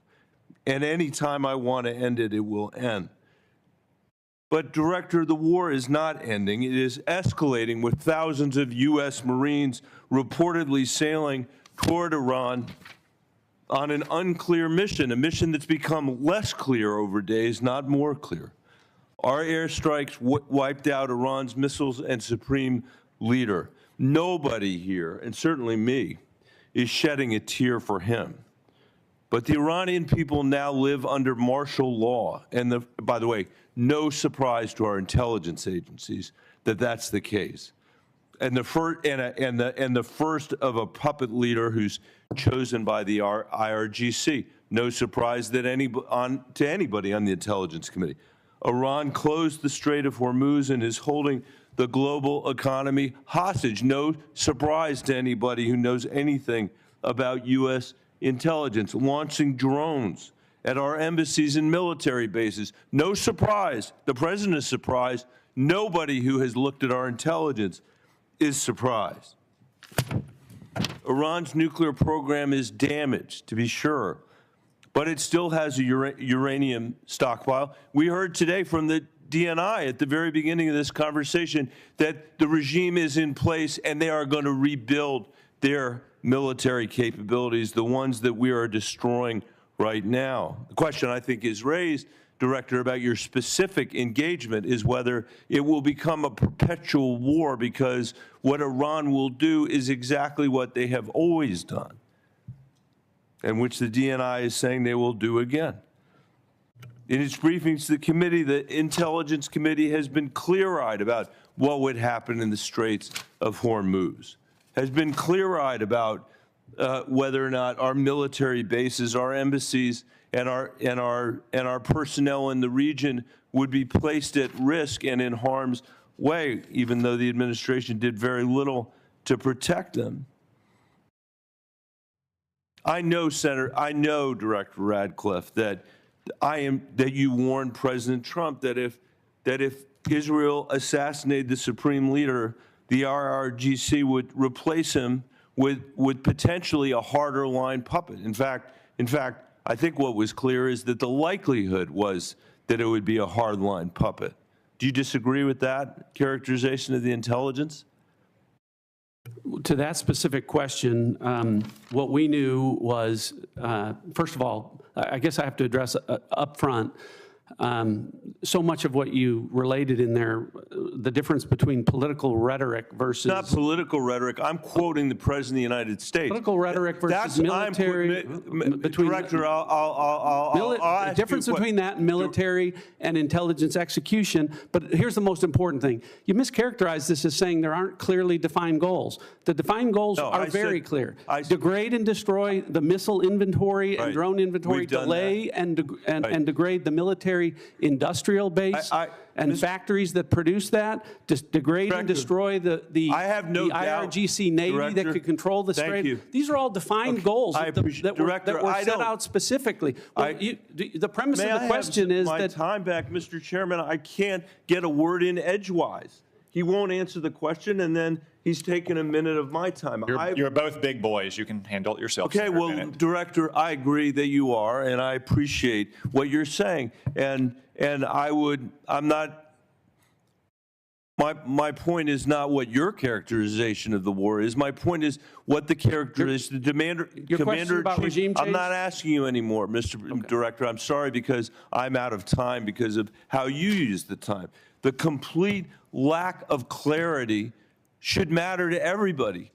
And any time I want to end it, it will end. But, Director, the war is not ending. It is escalating with thousands of U.S. Marines reportedly sailing toward Iran on an unclear mission, a mission that's become less clear over days, not more clear. Our airstrikes wiped out Iran's missiles and supreme leader. Nobody here, and certainly me, is shedding a tear for him. But the Iranian people now live under martial law. And by the way, no surprise to our intelligence agencies that that's the case. And the first of a puppet leader who's chosen by the IRGC. No surprise that to anybody on the Intelligence Committee. Iran closed the Strait of Hormuz and is holding the global economy hostage. No surprise to anybody who knows anything about U.S. intelligence, launching drones at our embassies and military bases. No surprise. The president is surprised. Nobody who has looked at our intelligence is surprised. Iran's nuclear program is damaged, to be sure, but it still has a uranium stockpile. We heard today from the DNI at the very beginning of this conversation that the regime is in place and they are going to rebuild their military capabilities, the ones that we are destroying right now. The question I think is raised, Director, about your specific engagement is whether it will become a perpetual war, because what Iran will do is exactly what they have always done, and which the DNI is saying they will do again. In its briefings to the committee, the Intelligence Committee has been clear-eyed about what would happen in the Straits of Hormuz, has been clear-eyed about whether or not our military bases, our embassies, and our personnel in the region would be placed at risk and in harm's way, even though the administration did very little to protect them. I know, Director Ratcliffe, that you warned President Trump that if Israel assassinated the supreme leader, the IRGC would replace him with potentially a harder line puppet. In fact, I think what was clear is that the likelihood was that it would be a hard line puppet. Do you disagree with that characterization of the intelligence? To that specific question, what we knew was, first of all, I guess I have to address up front, so much of what you related in there, the difference between political rhetoric versus... Not political rhetoric. I'm quoting the President of the United States. Political rhetoric versus military... Director, I'll ask difference you between that and military and intelligence execution. But here's the most important thing. You mischaracterized this as saying there aren't clearly defined goals. The defined goals are very clear. Degrade and destroy the missile inventory and drone inventory, delay and degrade the military industrial base and factories that produce that, degrade and destroy the IRGC Navy that could control the Strait. These are all defined goals that were set out specifically. The premise of the question is that... time back, Mr. Chairman. I can't get a word in edgewise. He won't answer the question, and then he's taken a minute of my time. You're both big boys. You can handle it yourself. Okay, well, Director, I agree that you are, and I appreciate what you're saying. And I'm not, my point is not what your characterization of the war is. My point is what the characterization, the Commander-in-Chief. I'm not asking you anymore, Mr. Director. I'm sorry, because I'm out of time because of how you use the time. The complete lack of clarity should matter to everybody.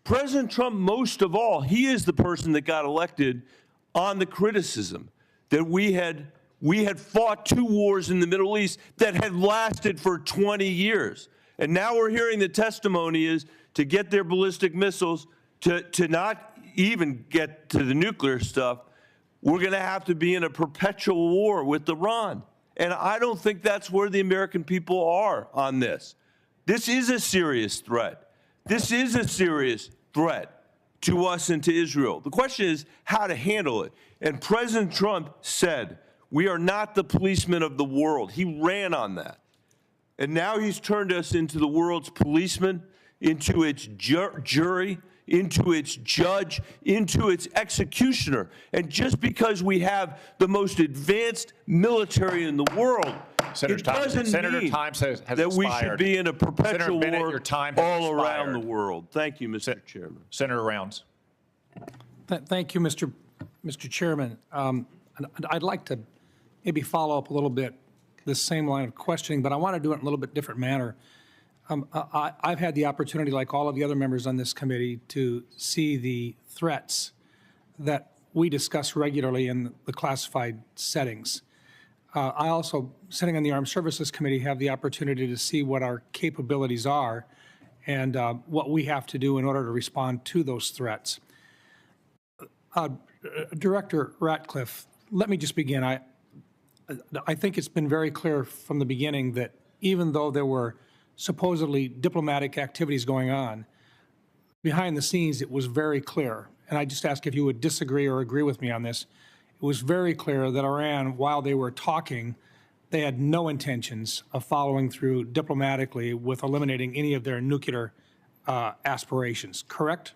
President Trump, most of all, he is the person that got elected on the criticism that we had fought 2 wars in the Middle East that had lasted for 20 years. And now we're hearing the testimony is to get their ballistic missiles, to not even get to the nuclear stuff, we're going to have to be in a perpetual war with Iran. And I don't think that's where the American people are on this. This is a serious threat. This is a serious threat to us and to Israel. The question is how to handle it. And President Trump said, we are not the policemen of the world. He ran on that. And now he's turned us into the world's policeman, into its jury, into its judge, into its executioner. And just because we have the most advanced military in the world, it doesn't mean that we should be in a perpetual war all around the world. Thank you, Mr. Chairman. Senator Rounds. Thank you, Mr. Chairman. I'd like to maybe follow up a little bit this same line of questioning, but I want to do it in a little bit different manner. I've had the opportunity, like all of the other members on this committee, to see the threats that we discuss regularly in the classified settings. I also, sitting on the Armed Services Committee, have the opportunity to see what our capabilities are and what we have to do in order to respond to those threats. Director Ratcliffe, let me just begin. I think it's been very clear from the beginning that even though there were supposedly diplomatic activities going on, behind the scenes it was very clear, and I just ask if you would disagree or agree with me on this, it was very clear that Iran, while they were talking, they had no intentions of following through diplomatically with eliminating any of their nuclear aspirations, correct?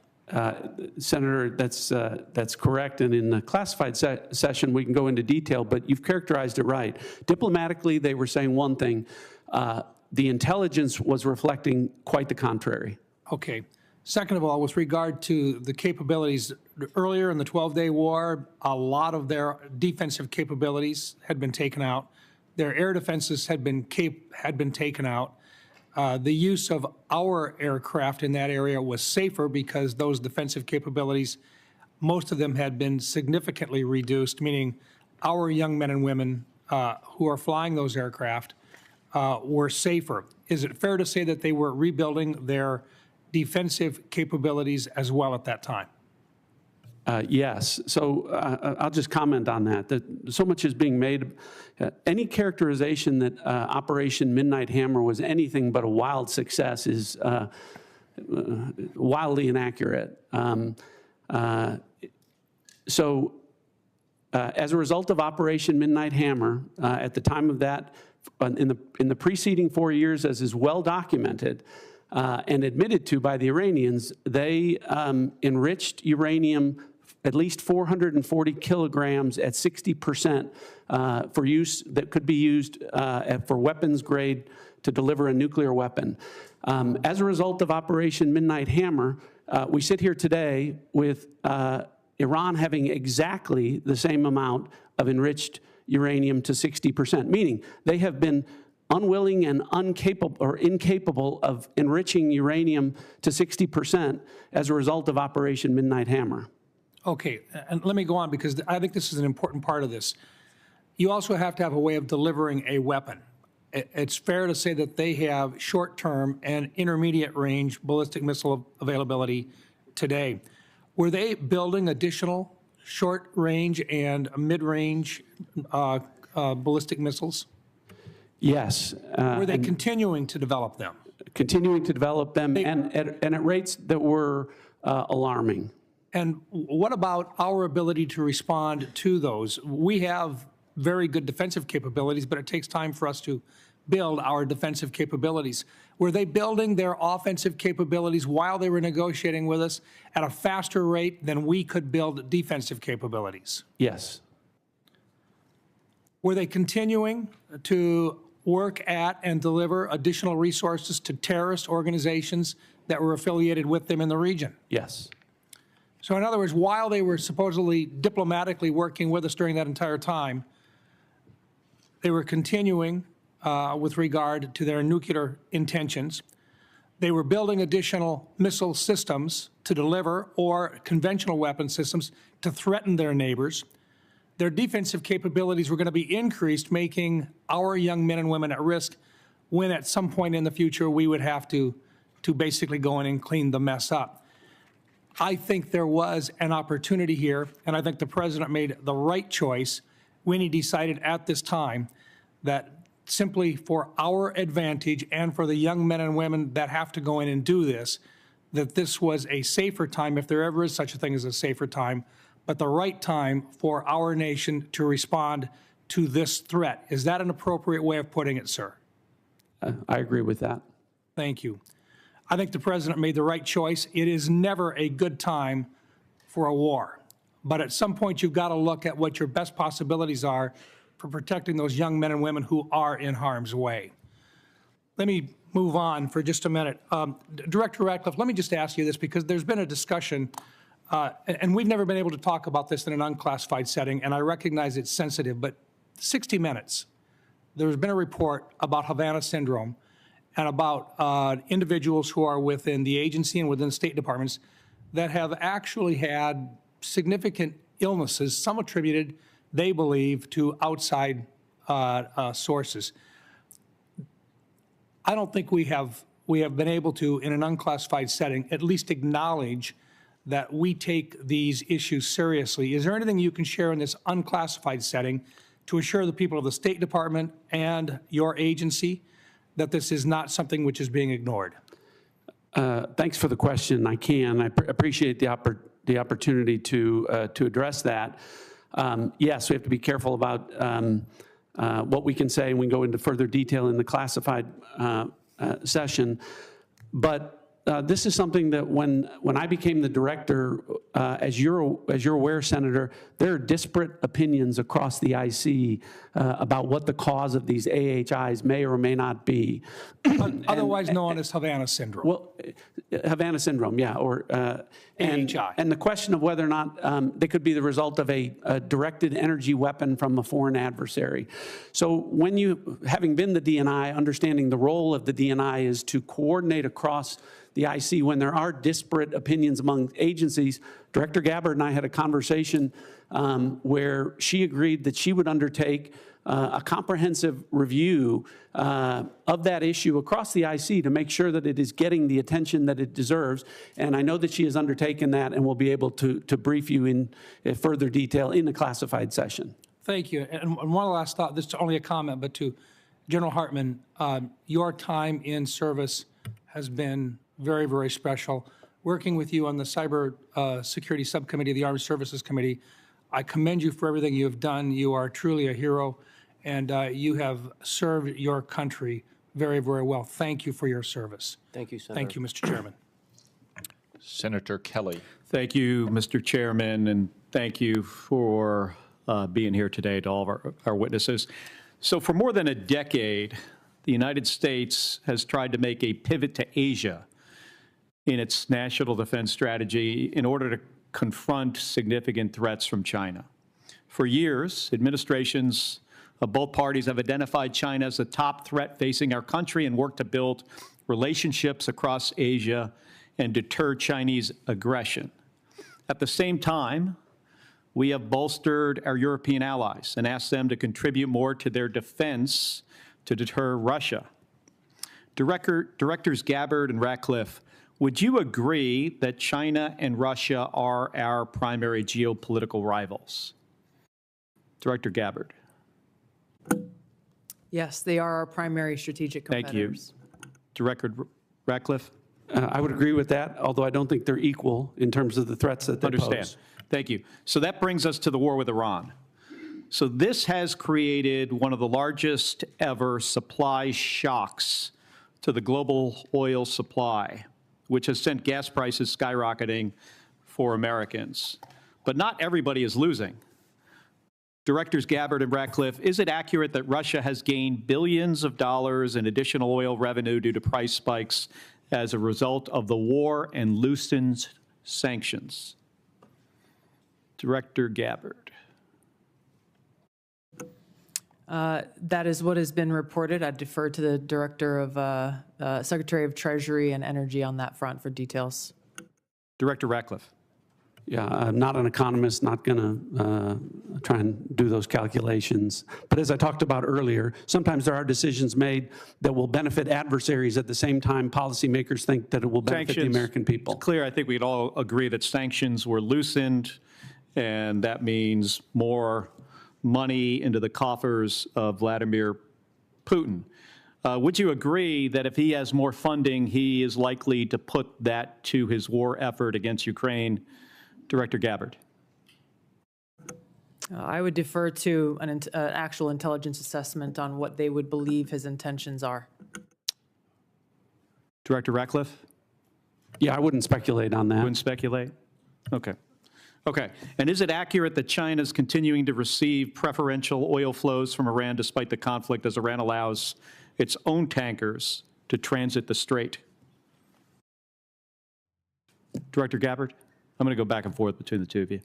Senator, that's correct, and in the classified session, we can go into detail, but you've characterized it right. Diplomatically, they were saying one thing. The intelligence was reflecting quite the contrary. Okay. Second of all, with regard to the capabilities, earlier in the 12-day war, a lot of their defensive capabilities had been taken out. Their air defenses had been taken out. The use of our aircraft in that area was safer because those defensive capabilities, most of them had been significantly reduced, meaning our young men and women who are flying those aircraft were safer. Is it fair to say that they were rebuilding their defensive capabilities as well at that time? Yes. So I'll just comment on that. So much is being made. Any characterization that Operation Midnight Hammer was anything but a wild success is wildly inaccurate. As a result of Operation Midnight Hammer, at the time of that, in the preceding 4 years, as is well documented, and admitted to by the Iranians, they enriched uranium at least 440 kilograms at 60% for use that could be used for weapons grade to deliver a nuclear weapon. As a result of Operation Midnight Hammer, we sit here today with Iran having exactly the same amount of enriched uranium to 60%, meaning they have been unwilling and incapable of enriching uranium to 60% as a result of Operation Midnight Hammer. Okay, and let me go on because I think this is an important part of this. You also have to have a way of delivering a weapon. It's fair to say that they have short-term and intermediate-range ballistic missile availability today. Were they building additional short-range and mid-range ballistic missiles? Yes. Were they continuing to develop them? Continuing to develop them, and at rates that were alarming. And what about our ability to respond to those? We have very good defensive capabilities, but it takes time for us to build our defensive capabilities. Were they building their offensive capabilities while they were negotiating with us at a faster rate than we could build defensive capabilities? Yes. Were they continuing to work at and deliver additional resources to terrorist organizations that were affiliated with them in the region? Yes. So in other words, while they were supposedly diplomatically working with us during that entire time, they were continuing with regard to their nuclear intentions. They were building additional missile systems to deliver or conventional weapon systems to threaten their neighbors. Their defensive capabilities were going to be increased, making our young men and women at risk when at some point in the future we would have to basically go in and clean the mess up. I think there was an opportunity here, and I think the president made the right choice when he decided at this time that simply for our advantage and for the young men and women that have to go in and do this, that this was a safer time, if there ever is such a thing as a safer time, but the right time for our nation to respond to this threat. Is that an appropriate way of putting it, sir? I agree with that. Thank you. I think the president made the right choice. It is never a good time for a war. But at some point, you've got to look at what your best possibilities are for protecting those young men and women who are in harm's way. Let me move on for just a minute. Director Ratcliffe, let me just ask you this, because there's been a discussion, and we've never been able to talk about this in an unclassified setting, and I recognize it's sensitive, but 60 Minutes, there's been a report about Havana syndrome and about individuals who are within the agency and within state departments that have actually had significant illnesses, some attributed, they believe, to outside sources. I don't think we have been able to, in an unclassified setting, at least acknowledge that we take these issues seriously. Is there anything you can share in this unclassified setting to assure the people of the State Department and your agency that this is not something which is being ignored? Thanks for the question. I can. I appreciate the the opportunity to address that. Yes, we have to be careful about what we can say, and we can go into further detail in the classified session. But this is something that when I became the director, as you're aware, Senator, there are disparate opinions across the IC about what the cause of these AHIs may or may not be. Otherwise known as Havana syndrome. Well, Havana syndrome, yeah, or AHI. And the question of whether or not they could be the result of a directed energy weapon from a foreign adversary. So when you, having been the DNI, understanding the role of the DNI is to coordinate across the IC when there are disparate opinions among agencies. Director Gabbard and I had a conversation where she agreed that she would undertake a comprehensive review of that issue across the IC to make sure that it is getting the attention that it deserves. And I know that she has undertaken that and will be able to brief you in further detail in the classified session. Thank you. And one last thought, this is only a comment, but to General Hartman, your time in service has been very, very special. Working with you on the Cyber Security Subcommittee of the Armed Services Committee, I commend you for everything you have done. You are truly a hero, and you have served your country very, very well. Thank you for your service. Thank you, Senator. Thank you, Mr. Chairman. Senator Kelly. Thank you, Mr. Chairman, and thank you for being here today to all of our witnesses. So for more than a decade, the United States has tried to make a pivot to Asia in its national defense strategy in order to confront significant threats from China. For years, administrations of both parties have identified China as the top threat facing our country and worked to build relationships across Asia and deter Chinese aggression. At the same time, we have bolstered our European allies and asked them to contribute more to their defense to deter Russia. Directors Gabbard and Ratcliffe, would you agree that China and Russia are our primary geopolitical rivals? Director Gabbard. Yes, they are our primary strategic competitors. Thank you. Director Ratcliffe? I would agree with that, although I don't think they're equal in terms of the threats that they pose. Thank you. So that brings us to the war with Iran. So this has created one of the largest ever supply shocks to the global oil supply, which has sent gas prices skyrocketing for Americans. But not everybody is losing. Directors Gabbard and Ratcliffe, is it accurate that Russia has gained billions of dollars in additional oil revenue due to price spikes as a result of the war and loosened sanctions? Director Gabbard. That is what has been reported. I'd defer to the Director of Secretary of Treasury and Energy on that front for details. Director Ratcliffe. Yeah, I'm not an economist, not going to try and do those calculations. But as I talked about earlier, sometimes there are decisions made that will benefit adversaries at the same time policymakers think that it will benefit the American people. It's clear, I think we'd all agree that sanctions were loosened, and that means more money into the coffers of Vladimir Putin. Would you agree that if he has more funding, he is likely to put that to his war effort against Ukraine? Director Gabbard. I would defer to an actual intelligence assessment on what they would believe his intentions are. Director Ratcliffe? Yeah, I wouldn't speculate on that. Wouldn't speculate? Okay. Okay. And is it accurate that China is continuing to receive preferential oil flows from Iran despite the conflict as Iran allows its own tankers to transit the strait? Director Gabbard? I'm going to go back and forth between the two of you.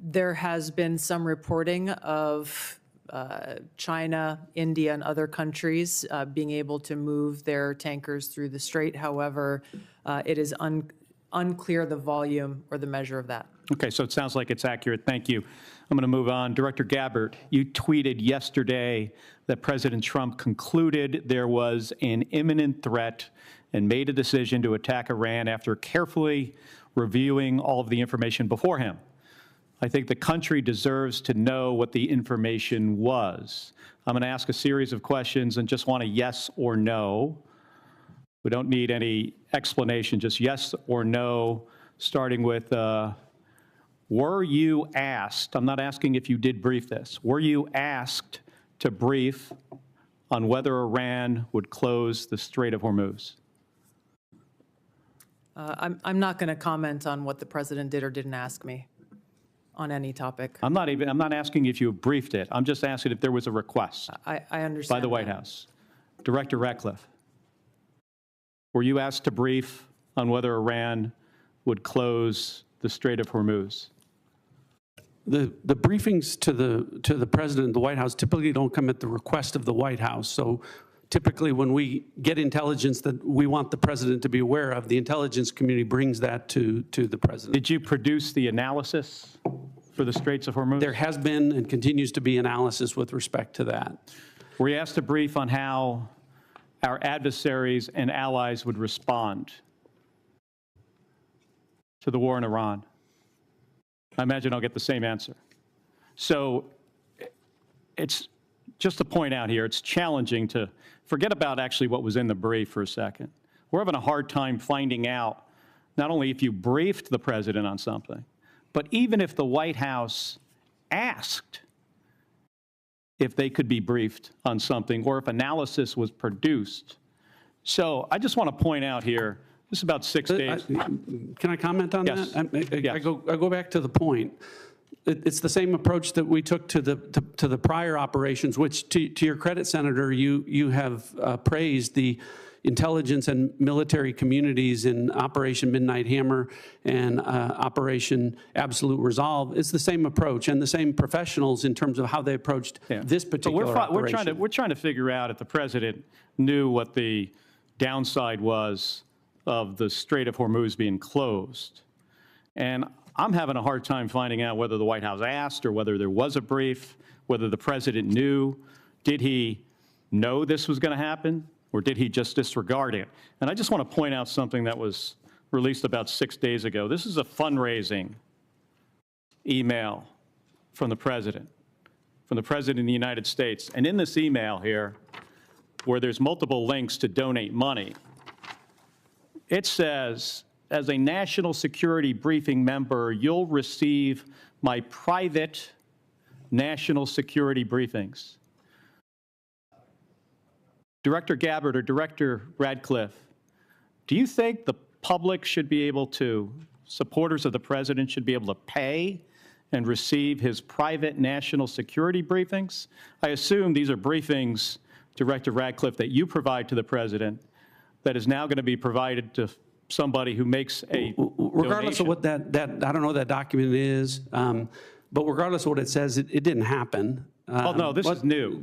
There has been some reporting of China, India, and other countries being able to move their tankers through the strait. However, it is unclear the volume or the measure of that. Okay, so it sounds like it's accurate. Thank you. I'm going to move on. Director Gabbard, you tweeted yesterday that President Trump concluded there was an imminent threat and made a decision to attack Iran after carefully reviewing all of the information before him. I think the country deserves to know what the information was. I'm going to ask a series of questions and just want a yes or no. We don't need any explanation, just yes or no starting with, were you asked, I'm not asking if you did brief this, were you asked to brief on whether Iran would close the Strait of Hormuz? I'm not going to comment on what the president did or didn't ask me on any topic. I'm not asking if you briefed it. I'm just asking if there was a request I understand by the White House. Director Ratcliffe, were you asked to brief on whether Iran would close the Strait of Hormuz? The briefings to the president of the White House typically don't come at the request of the White House. So typically when we get intelligence that we want the president to be aware of, the intelligence community brings that to the president. Did you produce the analysis for the Straits of Hormuz? There has been and continues to be analysis with respect to that. Were you asked to brief on how our adversaries and allies would respond to the war in Iran? I imagine I'll get the same answer. So it's just to point out here, it's challenging to forget about actually what was in the brief for a second. We're having a hard time finding out not only if you briefed the president on something, but even if the White House asked if they could be briefed on something or if analysis was produced. So I just want to point out here, this is about 6 days. Can I comment on Yes. that? Yes. I go back to the point. It's the same approach that we took to the prior operations, which, to your credit, Senator, you have praised the intelligence and military communities in Operation Midnight Hammer and Operation Absolute Resolve. It's the same approach and the same professionals in terms of how they approached this particular operation. We're trying to figure out if the president knew what the downside was of the Strait of Hormuz being closed. And I'm having a hard time finding out whether the White House asked or whether there was a brief, whether the president knew. Did he know this was going to happen, or did he just disregard it? And I just want to point out something that was released about 6 days ago. This is a fundraising email from the president of the United States. And in this email here, where there's multiple links to donate money, it says, as a national security briefing member, you'll receive my private national security briefings. Director Gabbard or Director Ratcliffe, do you think the public should be able to, supporters of the president should be able to pay and receive his private national security briefings? I assume these are briefings, Director Ratcliffe, that you provide to the president that is now going to be provided to somebody who makes a regardless donation. of what that I don't know what that document is, but regardless of what it says, it didn't happen. Well, no, this is new.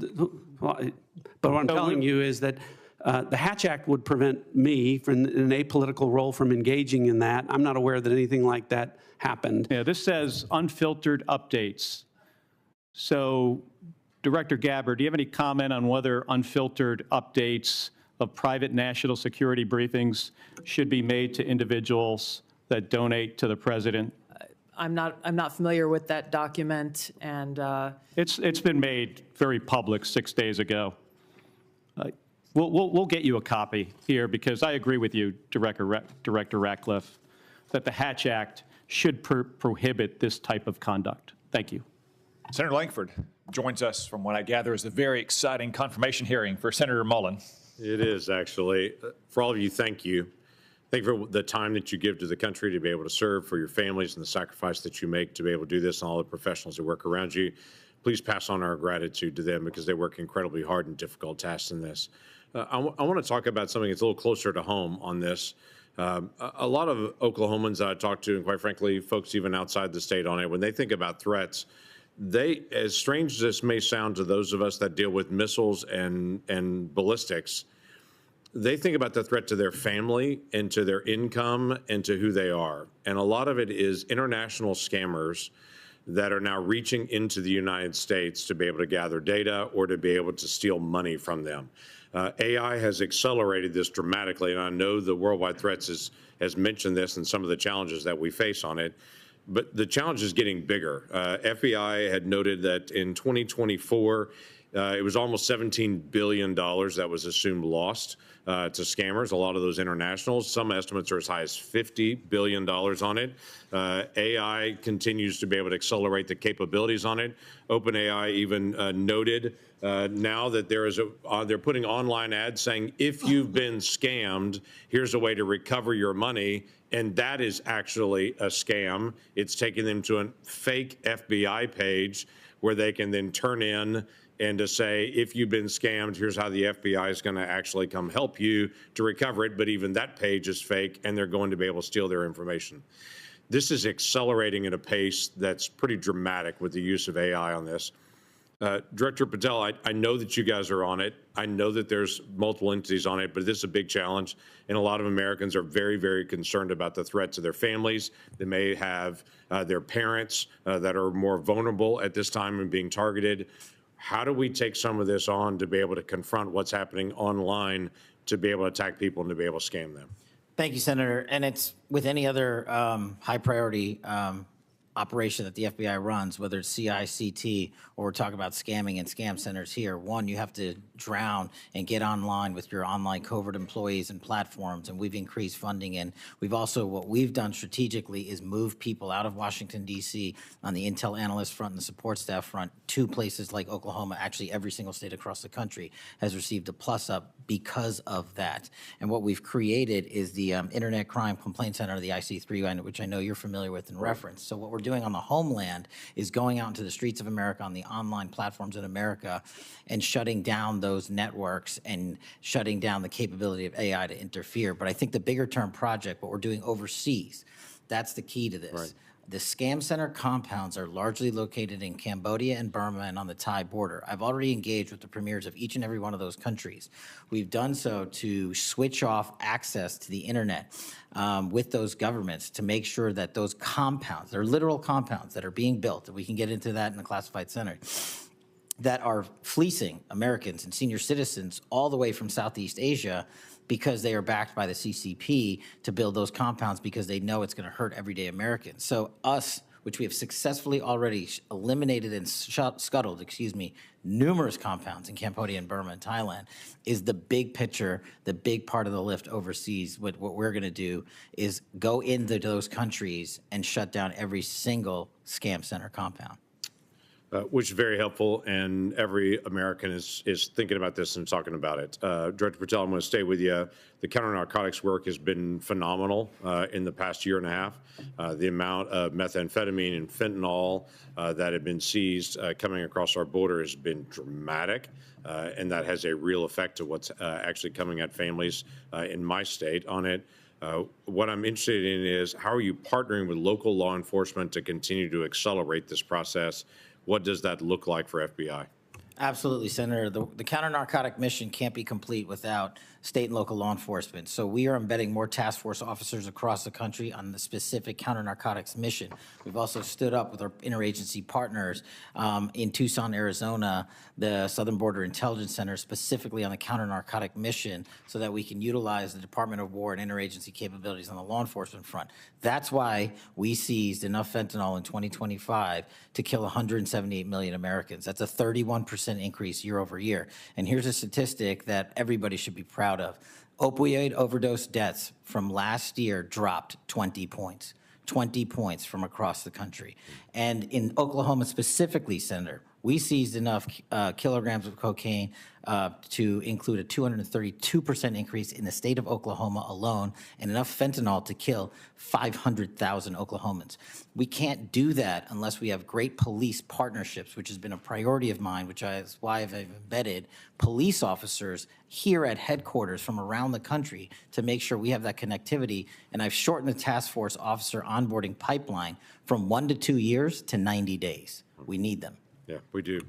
But what I'm telling you is that the Hatch Act would prevent me from in an apolitical role from engaging in that. I'm not aware that anything like that happened. Yeah, this says unfiltered updates. So, Director Gabbard, do you have any comment on whether unfiltered updates of private national security briefings should be made to individuals that donate to the president? I'm not familiar with that document, and It's been made very public 6 days ago. We'll get you a copy here because I agree with you, Director Ratcliffe, that the Hatch Act should prohibit this type of conduct. Thank you. Senator Lankford joins us from what I gather is a very exciting confirmation hearing for Senator Mullen. It is, actually. For all of you, thank you. Thank you for the time that you give to the country to be able to serve, for your families and the sacrifice that you make to be able to do this, and all the professionals that work around you. Please pass on our gratitude to them because they work incredibly hard and difficult tasks in this. I want to talk about something that's a little closer to home on this. A lot of Oklahomans that I talk to, and quite frankly, folks even outside the state on it, when they think about threats, as strange as this may sound to those of us that deal with missiles and ballistics, they think about the threat to their family and to their income and to who they are. And a lot of it is international scammers that are now reaching into the United States to be able to gather data or to be able to steal money from them. AI has accelerated this dramatically, and I know the Worldwide Threats has mentioned this and some of the challenges that we face on it. But the challenge is getting bigger. FBI had noted that in 2024, It was almost $17 billion that was assumed lost to scammers, a lot of those internationals. Some estimates are as high as $50 billion on it. AI continues to be able to accelerate the capabilities on it. OpenAI even noted now that they're putting online ads saying, if you've been scammed, here's a way to recover your money. And that is actually a scam. It's taking them to a fake FBI page where they can then turn in and to say, if you've been scammed, here's how the FBI is going to actually come help you to recover it. But even that page is fake, and they're going to be able to steal their information. This is accelerating at a pace that's pretty dramatic with the use of AI on this. Director Patel, I know that you guys are on it. I know that there's multiple entities on it, but this is a big challenge. And a lot of Americans are very, very concerned about the threat to their families. They may have their parents that are more vulnerable at this time and being targeted. How do we take some of this on to be able to confront what's happening online, to be able to attack people and to be able to scam them? Thank you, Senator. And it's with any other high priority operation that the FBI runs, whether it's CICT or we're talking about scamming and scam centers here. One, you have to drown and get online with your online covert employees and platforms, and we've increased funding. And we've also, what we've done strategically is move people out of Washington, D.C. on the intel analyst front and the support staff front to places like Oklahoma. Actually, every single state across the country has received a plus up because of that. And what we've created is the Internet Crime Complaint Center, the IC3, which I know you're familiar with and reference. So what we're doing on the homeland is going out into the streets of America, on the online platforms in America, and shutting down those networks and shutting down the capability of AI to interfere. But I think the bigger term project, what we're doing overseas, that's the key to this. Right. The scam center compounds are largely located in Cambodia and Burma and on the Thai border. I've already engaged with the premiers of each and every one of those countries. We've done so to switch off access to the internet with those governments to make sure that those compounds, they're literal compounds that are being built, and we can get into that in the classified center, that are fleecing Americans and senior citizens all the way from Southeast Asia because they are backed by the CCP to build those compounds because they know it's going to hurt everyday Americans. So us, which we have successfully already eliminated and scuttled, numerous compounds in Cambodia and Burma and Thailand, is the big picture, the big part of the lift overseas. What we're going to do is go into those countries and shut down every single scam center compound. Which is very helpful, and every American is thinking about this and talking about it. Director Patel, I'm going to stay with you. The counter-narcotics work has been phenomenal in the past year and a half. The amount of methamphetamine and fentanyl that have been seized coming across our border has been dramatic, and that has a real effect to what's actually coming at families in my state on it. What I'm interested in is, how are you partnering with local law enforcement to continue to accelerate this process? What does that look like for FBI? Absolutely, Senator. The counter-narcotic mission can't be complete without state and local law enforcement. So we are embedding more task force officers across the country on the specific counter-narcotics mission. We've also stood up with our interagency partners in Tucson, Arizona, the Southern Border Intelligence Center, specifically on the counter-narcotic mission, so that we can utilize the Department of War and interagency capabilities on the law enforcement front. That's why we seized enough fentanyl in 2025 to kill 178 million Americans. That's a 31% increase year over year. And here's a statistic that everybody should be proud of. Opioid overdose deaths from last year dropped 20 points. 20 points from across the country. And in Oklahoma specifically, Senator, we seized enough kilograms of cocaine to include a 232% increase in the state of Oklahoma alone, and enough fentanyl to kill 500,000 Oklahomans. We can't do that unless we have great police partnerships, which has been a priority of mine, which is why I've embedded police officers here at headquarters from around the country to make sure we have that connectivity. And I've shortened the task force officer onboarding pipeline from 1 to 2 years to 90 days. We need them. Yeah, we do.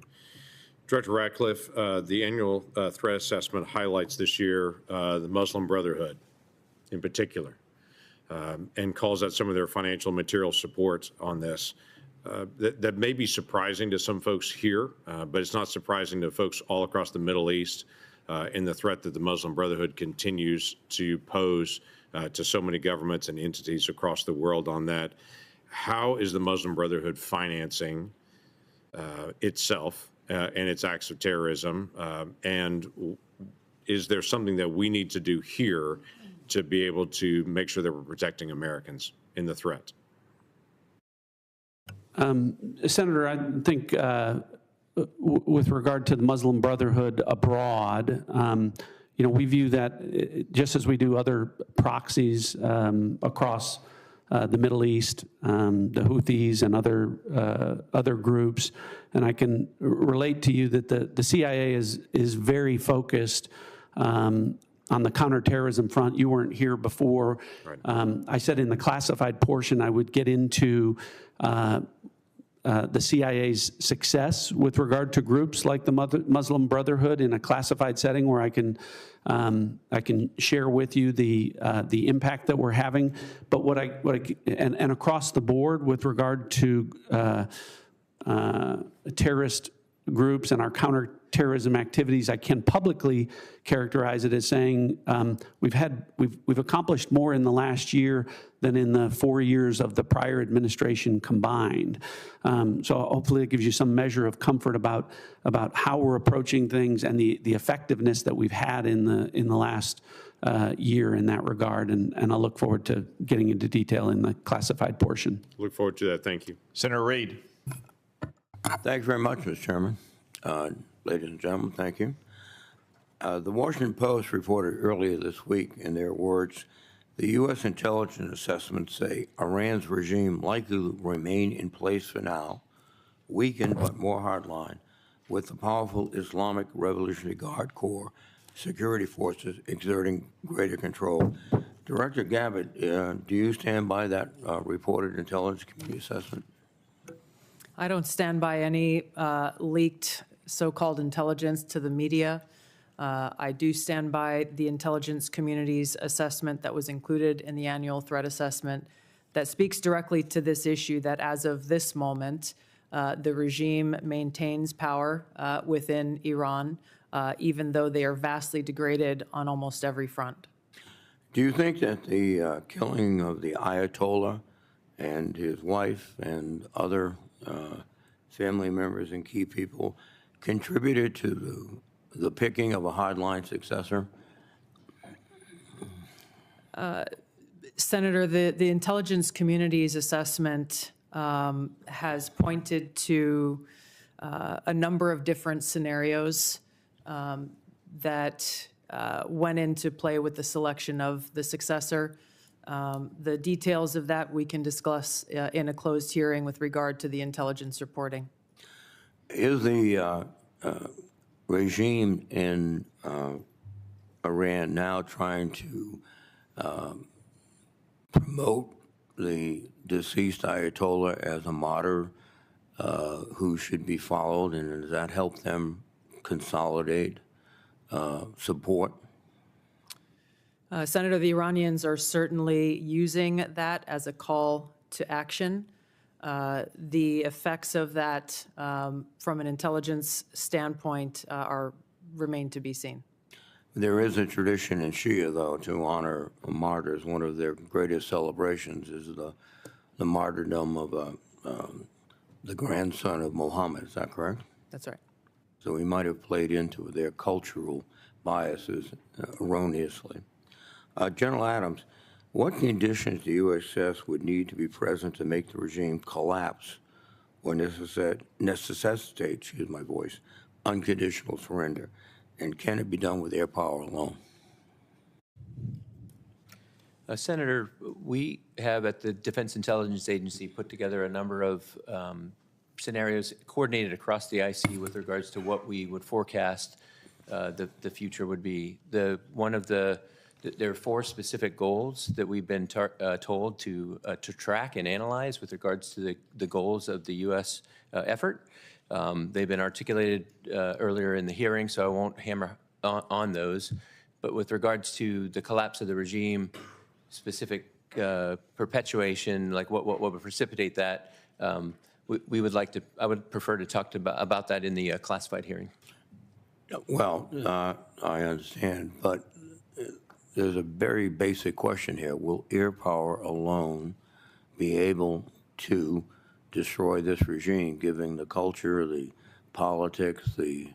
Director Ratcliffe, the annual threat assessment highlights this year the Muslim Brotherhood in particular, and calls out some of their financial and material support on this. That may be surprising to some folks here, but it's not surprising to folks all across the Middle East in the threat that the Muslim Brotherhood continues to pose to so many governments and entities across the world on that. How is the Muslim Brotherhood financing itself and its acts of terrorism? And is there something that we need to do here to be able to make sure that we're protecting Americans in the threat? Senator, I think with regard to the Muslim Brotherhood abroad, we view that just as we do other proxies across the Middle East, the Houthis and other groups. And I can relate to you that the CIA is very focused on the counterterrorism front. You weren't here before. Right. I said in the classified portion I would get into the CIA's success with regard to groups like the Muslim Brotherhood in a classified setting, where I can share with you the impact that we're having. But and across the board with regard to terrorist groups and our counterterrorism activities, I can publicly characterize it as saying we've accomplished more in the last year than in the 4 years of the prior administration combined. So hopefully it gives you some measure of comfort about how we're approaching things and the effectiveness that we've had in the last year in that regard. And I look forward to getting into detail in the classified portion. Look forward to that. Thank you. Senator Reid. Thank you very much, Mr. Chairman. Ladies and gentlemen, thank you. The Washington Post reported earlier this week, in their words, the U.S. intelligence assessments say Iran's regime likely to remain in place for now, weakened but more hardline, with the powerful Islamic Revolutionary Guard Corps security forces exerting greater control. Director Gabbard, do you stand by that reported intelligence community assessment? I don't stand by any leaked so-called intelligence to the media. I do stand by the intelligence community's assessment that was included in the annual threat assessment that speaks directly to this issue, that as of this moment, the regime maintains power within Iran, even though they are vastly degraded on almost every front. Do you think that the killing of the Ayatollah and his wife and other family members and key people contributed to the picking of a hardline successor? Senator, the intelligence community's assessment has pointed to a number of different scenarios that went into play with the selection of the successor. The details of that we can discuss in a closed hearing with regard to the intelligence reporting. Is the regime in Iran now trying to promote the deceased Ayatollah as a martyr who should be followed, and does that help them consolidate support? Senator, the Iranians are certainly using that as a call to action. The effects of that from an intelligence standpoint remain to be seen. There is a tradition in Shia, though, to honor martyrs. One of their greatest celebrations is the martyrdom of the grandson of Muhammad. Is that correct? That's right. So we might have played into their cultural biases erroneously. General Adams, what conditions do you assess would need to be present to make the regime collapse or necessitate, excuse my voice, unconditional surrender? And can it be done with air power alone? Senator, we have at the Defense Intelligence Agency put together a number of scenarios coordinated across the IC with regards to what we would forecast the future would be. There are 4 specific goals that we've been told to track and analyze with regards to the goals of the U.S. effort. They've been articulated earlier in the hearing, so I won't hammer on those. But with regards to the collapse of the regime, specific perpetuation, like what would precipitate that, we would like to. I would prefer to talk about that in the classified hearing. Well, I understand, but there's a very basic question here. Will air power alone be able to destroy this regime, given the culture, the politics, the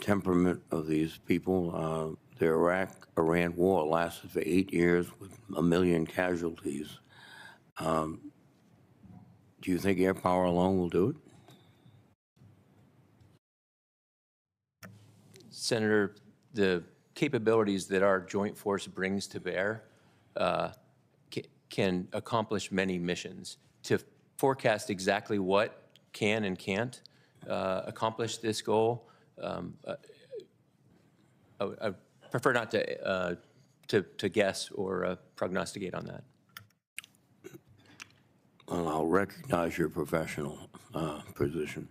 temperament of these people. The Iraq-Iran war lasted for 8 years with 1 million casualties. Do you think air power alone will do it? Senator, the capabilities that our joint force brings to bear can accomplish many missions. To forecast exactly what can and can't accomplish this goal, I prefer not to guess or prognosticate on that. Well, I'll recognize your professional position.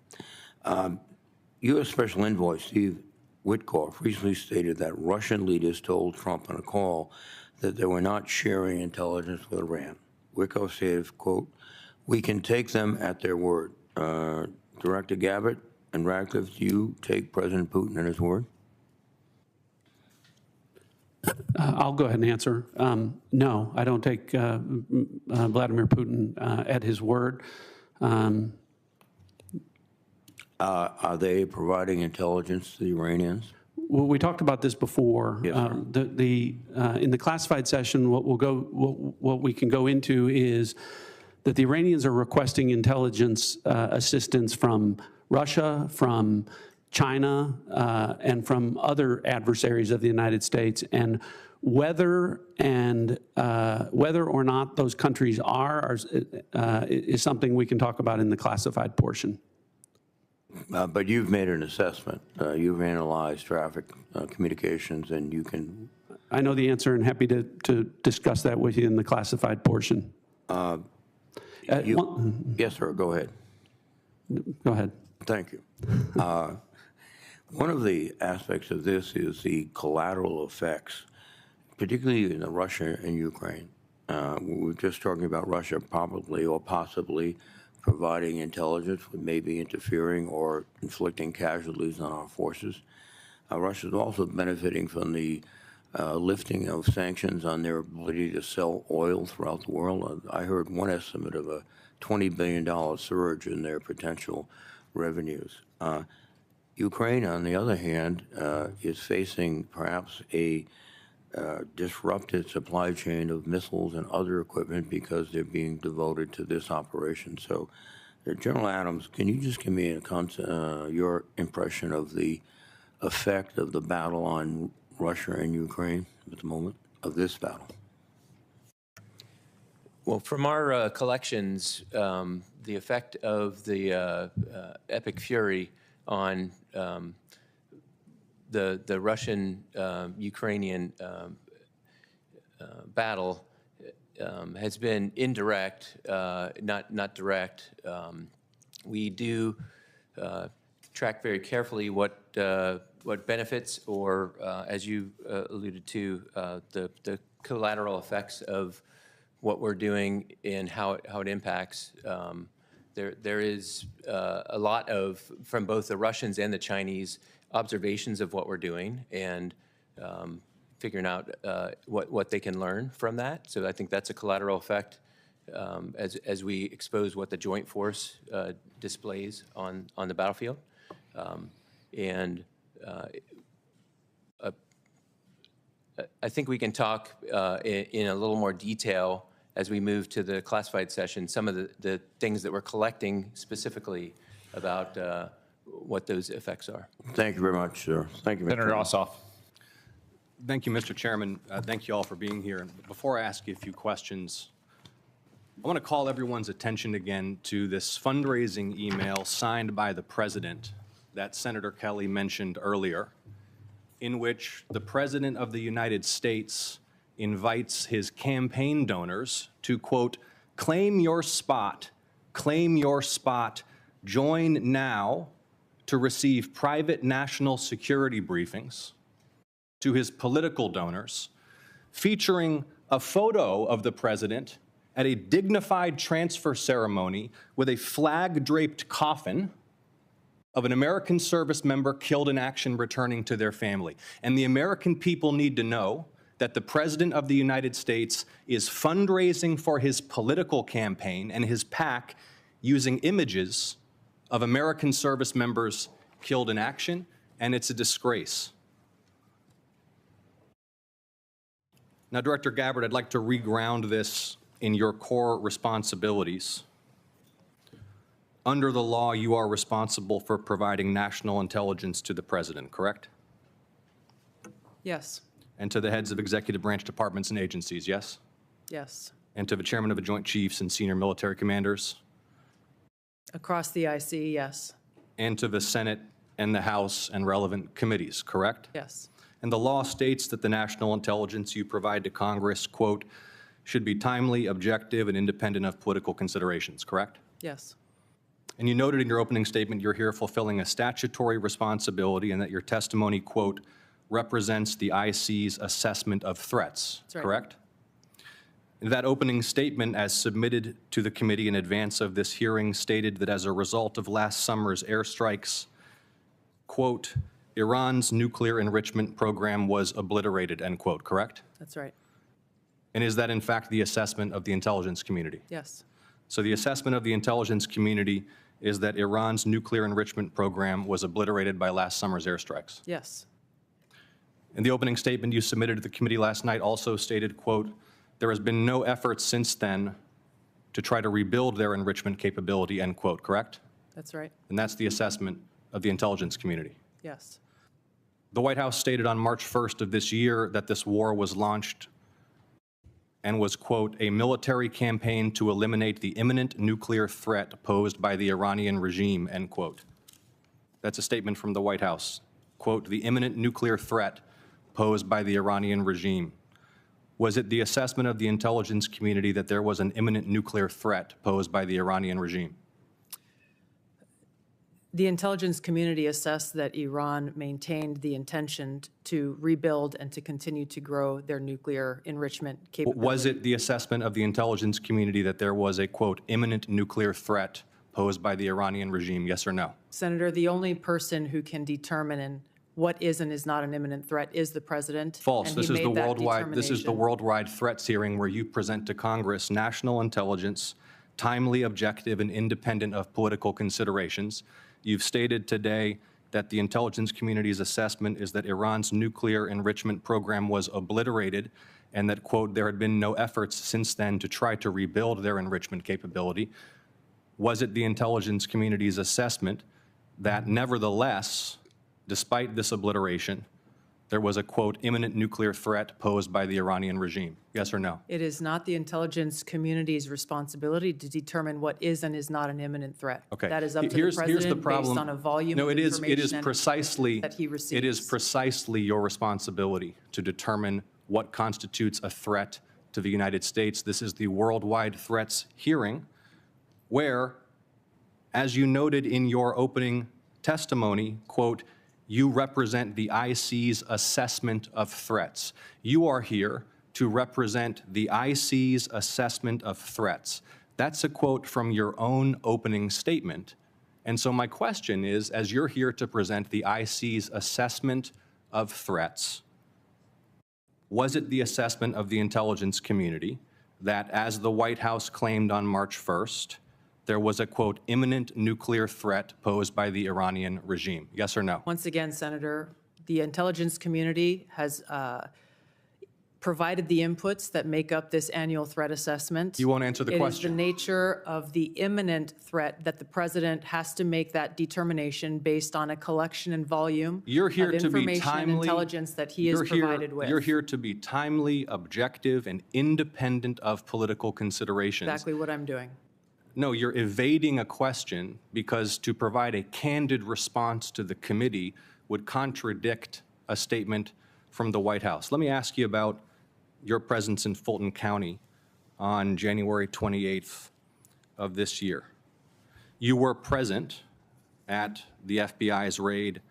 U.S. Special Envoy Steve Witkoff recently stated that Russian leaders told Trump on a call that they were not sharing intelligence with Iran. Witkoff said, quote, "We can take them at their word." Director Gabbard and Ratcliffe, do you take President Putin at his word? I'll go ahead and answer. No, I don't take Vladimir Putin at his word. Are they providing intelligence to the Iranians? Well, we talked about this before. Yes, sir. In the classified session, what we can go into is that the Iranians are requesting intelligence assistance from Russia, from China, and from other adversaries of the United States, and whether or not those countries are is something we can talk about in the classified portion. But you've made an assessment. You've analyzed traffic communications, and you can. I know the answer, and happy to discuss that with you in the classified portion. Yes, sir. Go ahead. Go ahead. Thank you. One of the aspects of this is the collateral effects, particularly in Russia and Ukraine. We were just talking about Russia probably or possibly providing intelligence, maybe interfering or inflicting casualties on our forces. Russia is also benefiting from the lifting of sanctions on their ability to sell oil throughout the world. I heard one estimate of a $20 billion surge in their potential revenues. Ukraine, on the other hand, is facing perhaps a disrupted supply chain of missiles and other equipment because they're being devoted to this operation. So, General Adams, can you just give me your impression of the effect of the battle on Russia and Ukraine at the moment, of this battle? Well, from our collections, the effect of the epic fury on the Russian-Ukrainian battle has been indirect, not direct. We do track very carefully what benefits or, as you alluded to, the collateral effects of what we're doing and how it impacts. There is a lot of, from both the Russians and the Chinese, observations of what we're doing and figuring out what they can learn from that. So I think that's a collateral effect as we expose what the joint force displays on the battlefield. I think we can talk in a little more detail as we move to the classified session, some of the things that we're collecting specifically about what those effects are. Thank you very much, sir. Thank you, Mr. Senator Ossoff. Thank you, Mr. Chairman. Thank you all for being here. And before I ask you a few questions, I want to call everyone's attention again to this fundraising email signed by the President that Senator Kelly mentioned earlier, in which the President of the United States invites his campaign donors to, quote, claim your spot, join now to receive private national security briefings to his political donors, featuring a photo of the President at a dignified transfer ceremony with a flag-draped coffin of an American service member killed in action returning to their family. And the American people need to know that the President of the United States is fundraising for his political campaign and his PAC using images of American service members killed in action, and it's a disgrace. Now, Director Gabbard, I'd like to reground this in your core responsibilities. Under the law, you are responsible for providing national intelligence to the president, correct? Yes. And to the heads of executive branch departments and agencies, yes? Yes. And to the chairman of the Joint Chiefs and senior military commanders? Across the IC, yes. And to the Senate and the House and relevant committees, correct? Yes. And the law states that the national intelligence you provide to Congress, quote, should be timely, objective, and independent of political considerations, correct? Yes. And you noted in your opening statement you're here fulfilling a statutory responsibility and that your testimony, quote, represents the IC's assessment of threats, That's right. correct? That opening statement, as submitted to the committee in advance of this hearing, stated that as a result of last summer's airstrikes, quote, Iran's nuclear enrichment program was obliterated, end quote, correct? That's right. And is that in fact the assessment of the intelligence community? Yes. So the assessment of the intelligence community is that Iran's nuclear enrichment program was obliterated by last summer's airstrikes. Yes. And the opening statement you submitted to the committee last night also stated, quote, there has been no effort since then to try to rebuild their enrichment capability, end quote, correct? That's right. And that's the assessment of the intelligence community. Yes. The White House stated on March 1st of this year that this war was launched and was, quote, a military campaign to eliminate the imminent nuclear threat posed by the Iranian regime, end quote. That's a statement from the White House. Quote, the imminent nuclear threat posed by the Iranian regime. Was it the assessment of the intelligence community that there was an imminent nuclear threat posed by the Iranian regime? The intelligence community assessed that Iran maintained the intention to rebuild and to continue to grow their nuclear enrichment capability. Was it the assessment of the intelligence community that there was a, quote, imminent nuclear threat posed by the Iranian regime, yes or no? Senator, the only person who can determine what is and is not an imminent threat is the president. False. And This he is the made that worldwide. This is the determination. worldwide threats hearing where you present to Congress national intelligence, timely, objective, and independent of political considerations. You've stated today that the intelligence community's assessment is that Iran's nuclear enrichment program was obliterated and that, quote, there had been no efforts since then to try to rebuild their enrichment capability. Was it the intelligence community's assessment that nevertheless, despite this obliteration, there was a, quote, imminent nuclear threat posed by the Iranian regime? Yes or no? It is not the intelligence community's responsibility to determine what is and is not an imminent threat. Okay. That is up to Here's the the president problem. based on a volume No, of it is information precisely that he receives. It is precisely your responsibility to determine what constitutes a threat to the United States. This is the worldwide threats hearing where, as you noted in your opening testimony, quote, you represent the IC's assessment of threats. You are here to represent the IC's assessment of threats. That's a quote from your own opening statement. And so my question is, as you're here to present the IC's assessment of threats, was it the assessment of the intelligence community that, as the White House claimed on March 1st, there was a, quote, imminent nuclear threat posed by the Iranian regime? Yes or no? Once again, Senator, the intelligence community has provided the inputs that make up this annual threat assessment. You won't answer the question. It is the nature of the imminent threat that the president has to make that determination based on a collection and volume You're here of to be information and timely. intelligence that he is You're here- provided with. You're here to be timely, objective, and independent of political considerations. Exactly what I'm doing. No, you're evading a question because to provide a candid response to the committee would contradict a statement from the White House. Let me ask you about your presence in Fulton County on January 28th of this year. You were present at the FBI's raid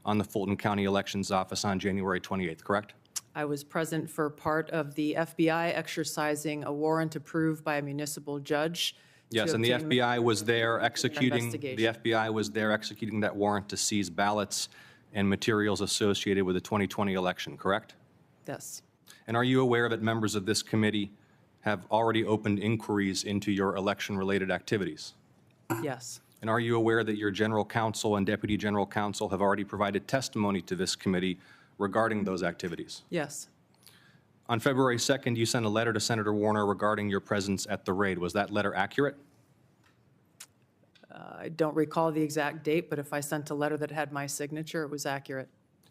on the Fulton County Elections Office on January 28th, correct? I was present for part of the FBI exercising a warrant approved by a municipal judge. Yes, to and the obtain FBI was there executing, investigation. the FBI was there executing that warrant to seize ballots and materials associated with the 2020 election, correct? Yes. And are you aware that members of this committee have already opened inquiries into your election-related activities? Yes. And are you aware that your general counsel and deputy general counsel have already provided testimony to this committee regarding those activities? Yes. On February 2nd, you sent a letter to Senator Warner regarding your presence at the raid. Was that letter accurate? I don't recall the exact date, but if I sent a letter that had my signature, it was accurate.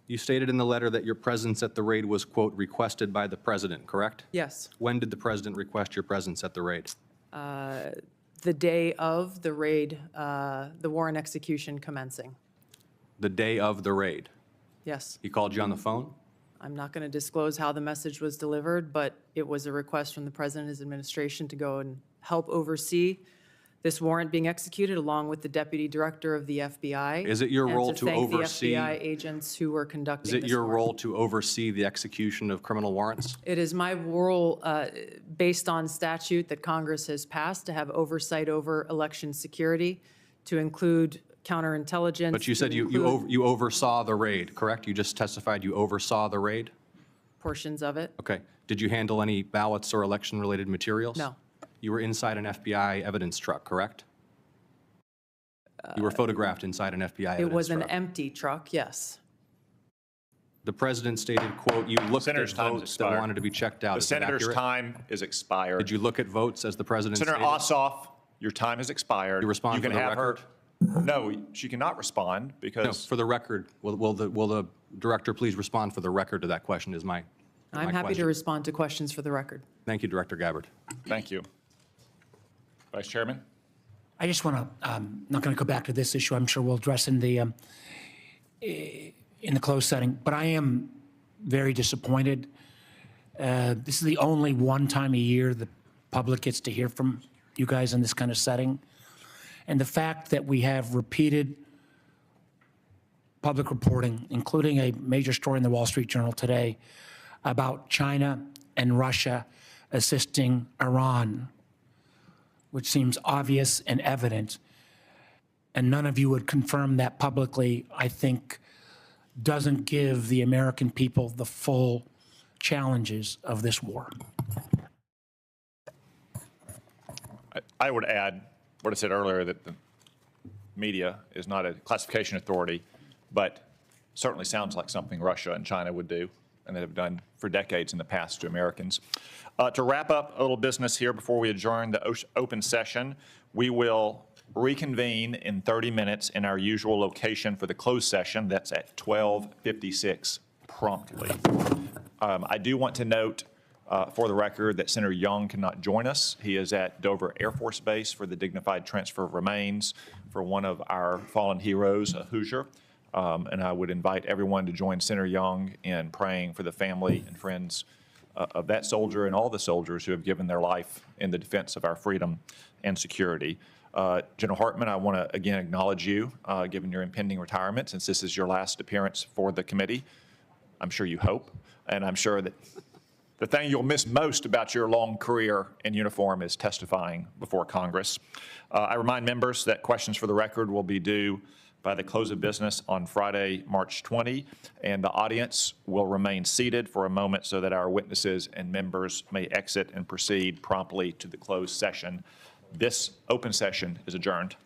You stated in the letter that your presence at the raid was, quote, requested by the president, correct? Yes. When did the president request your presence at the raid? The day of the raid, the warrant execution commencing. The day of the raid. Yes. He called you on the phone? I'm not going to disclose how the message was delivered, but it was a request from the president and his administration to go and help oversee this warrant being executed along with the deputy director of the FBI. Is it your role to oversee? And to thank the FBI agents who were conducting Is this it your warrant. role to oversee the execution of criminal warrants? It is my role, based on statute that Congress has passed, to have oversight over election security, to include counterintelligence. But you said you oversaw the raid, correct? You just testified you oversaw the raid? Portions of it. Okay. Did you handle any ballots or election-related materials? No. You were inside an FBI evidence truck, correct? You were photographed inside an FBI evidence truck. It was an empty truck, yes. The president stated, quote, you looked at votes that wanted to be checked out. The Is that senator's accurate? time is expired. Did you look at votes as the president Senator stated? Ossoff, your time has expired. You respond You for can the have her. record? No, she cannot respond because. No, for the record. Will the director please respond for the record to that question is my I'm happy question. to respond to questions for the record. Thank you, Director Gabbard. Thank you. Vice Chairman? I just want to, I'm not going to go back to this issue. I'm sure we'll address in the closed setting, but I am very disappointed. This is the only one time a year the public gets to hear from you guys in this kind of setting. And the fact that we have repeated public reporting, including a major story in the Wall Street Journal today about China and Russia assisting Iran, which seems obvious and evident, and none of you would confirm that publicly, I think doesn't give the American people the full challenges of this war. I would add what I said earlier, that the media is not a classification authority, but certainly sounds like something Russia and China would do, and they have done for decades in the past to Americans. To wrap up a little business here before we adjourn the open session, we will reconvene in 30 minutes in our usual location for the closed session. That's at 12:56 promptly. I do want to note for the record that Senator Young cannot join us. He is at Dover Air Force Base for the dignified transfer of remains for one of our fallen heroes, a Hoosier. And I would invite everyone to join Senator Young in praying for the family and friends of that soldier and all the soldiers who have given their life in the defense of our freedom and security. General Hartman, I want to again acknowledge you, given your impending retirement, since this is your last appearance for the committee. I'm sure you hope, and I'm sure that the thing you'll miss most about your long career in uniform is testifying before Congress. I remind members that questions for the record will be due by the close of business on Friday, March 20, and the audience will remain seated for a moment so that our witnesses and members may exit and proceed promptly to the closed session. This open session is adjourned.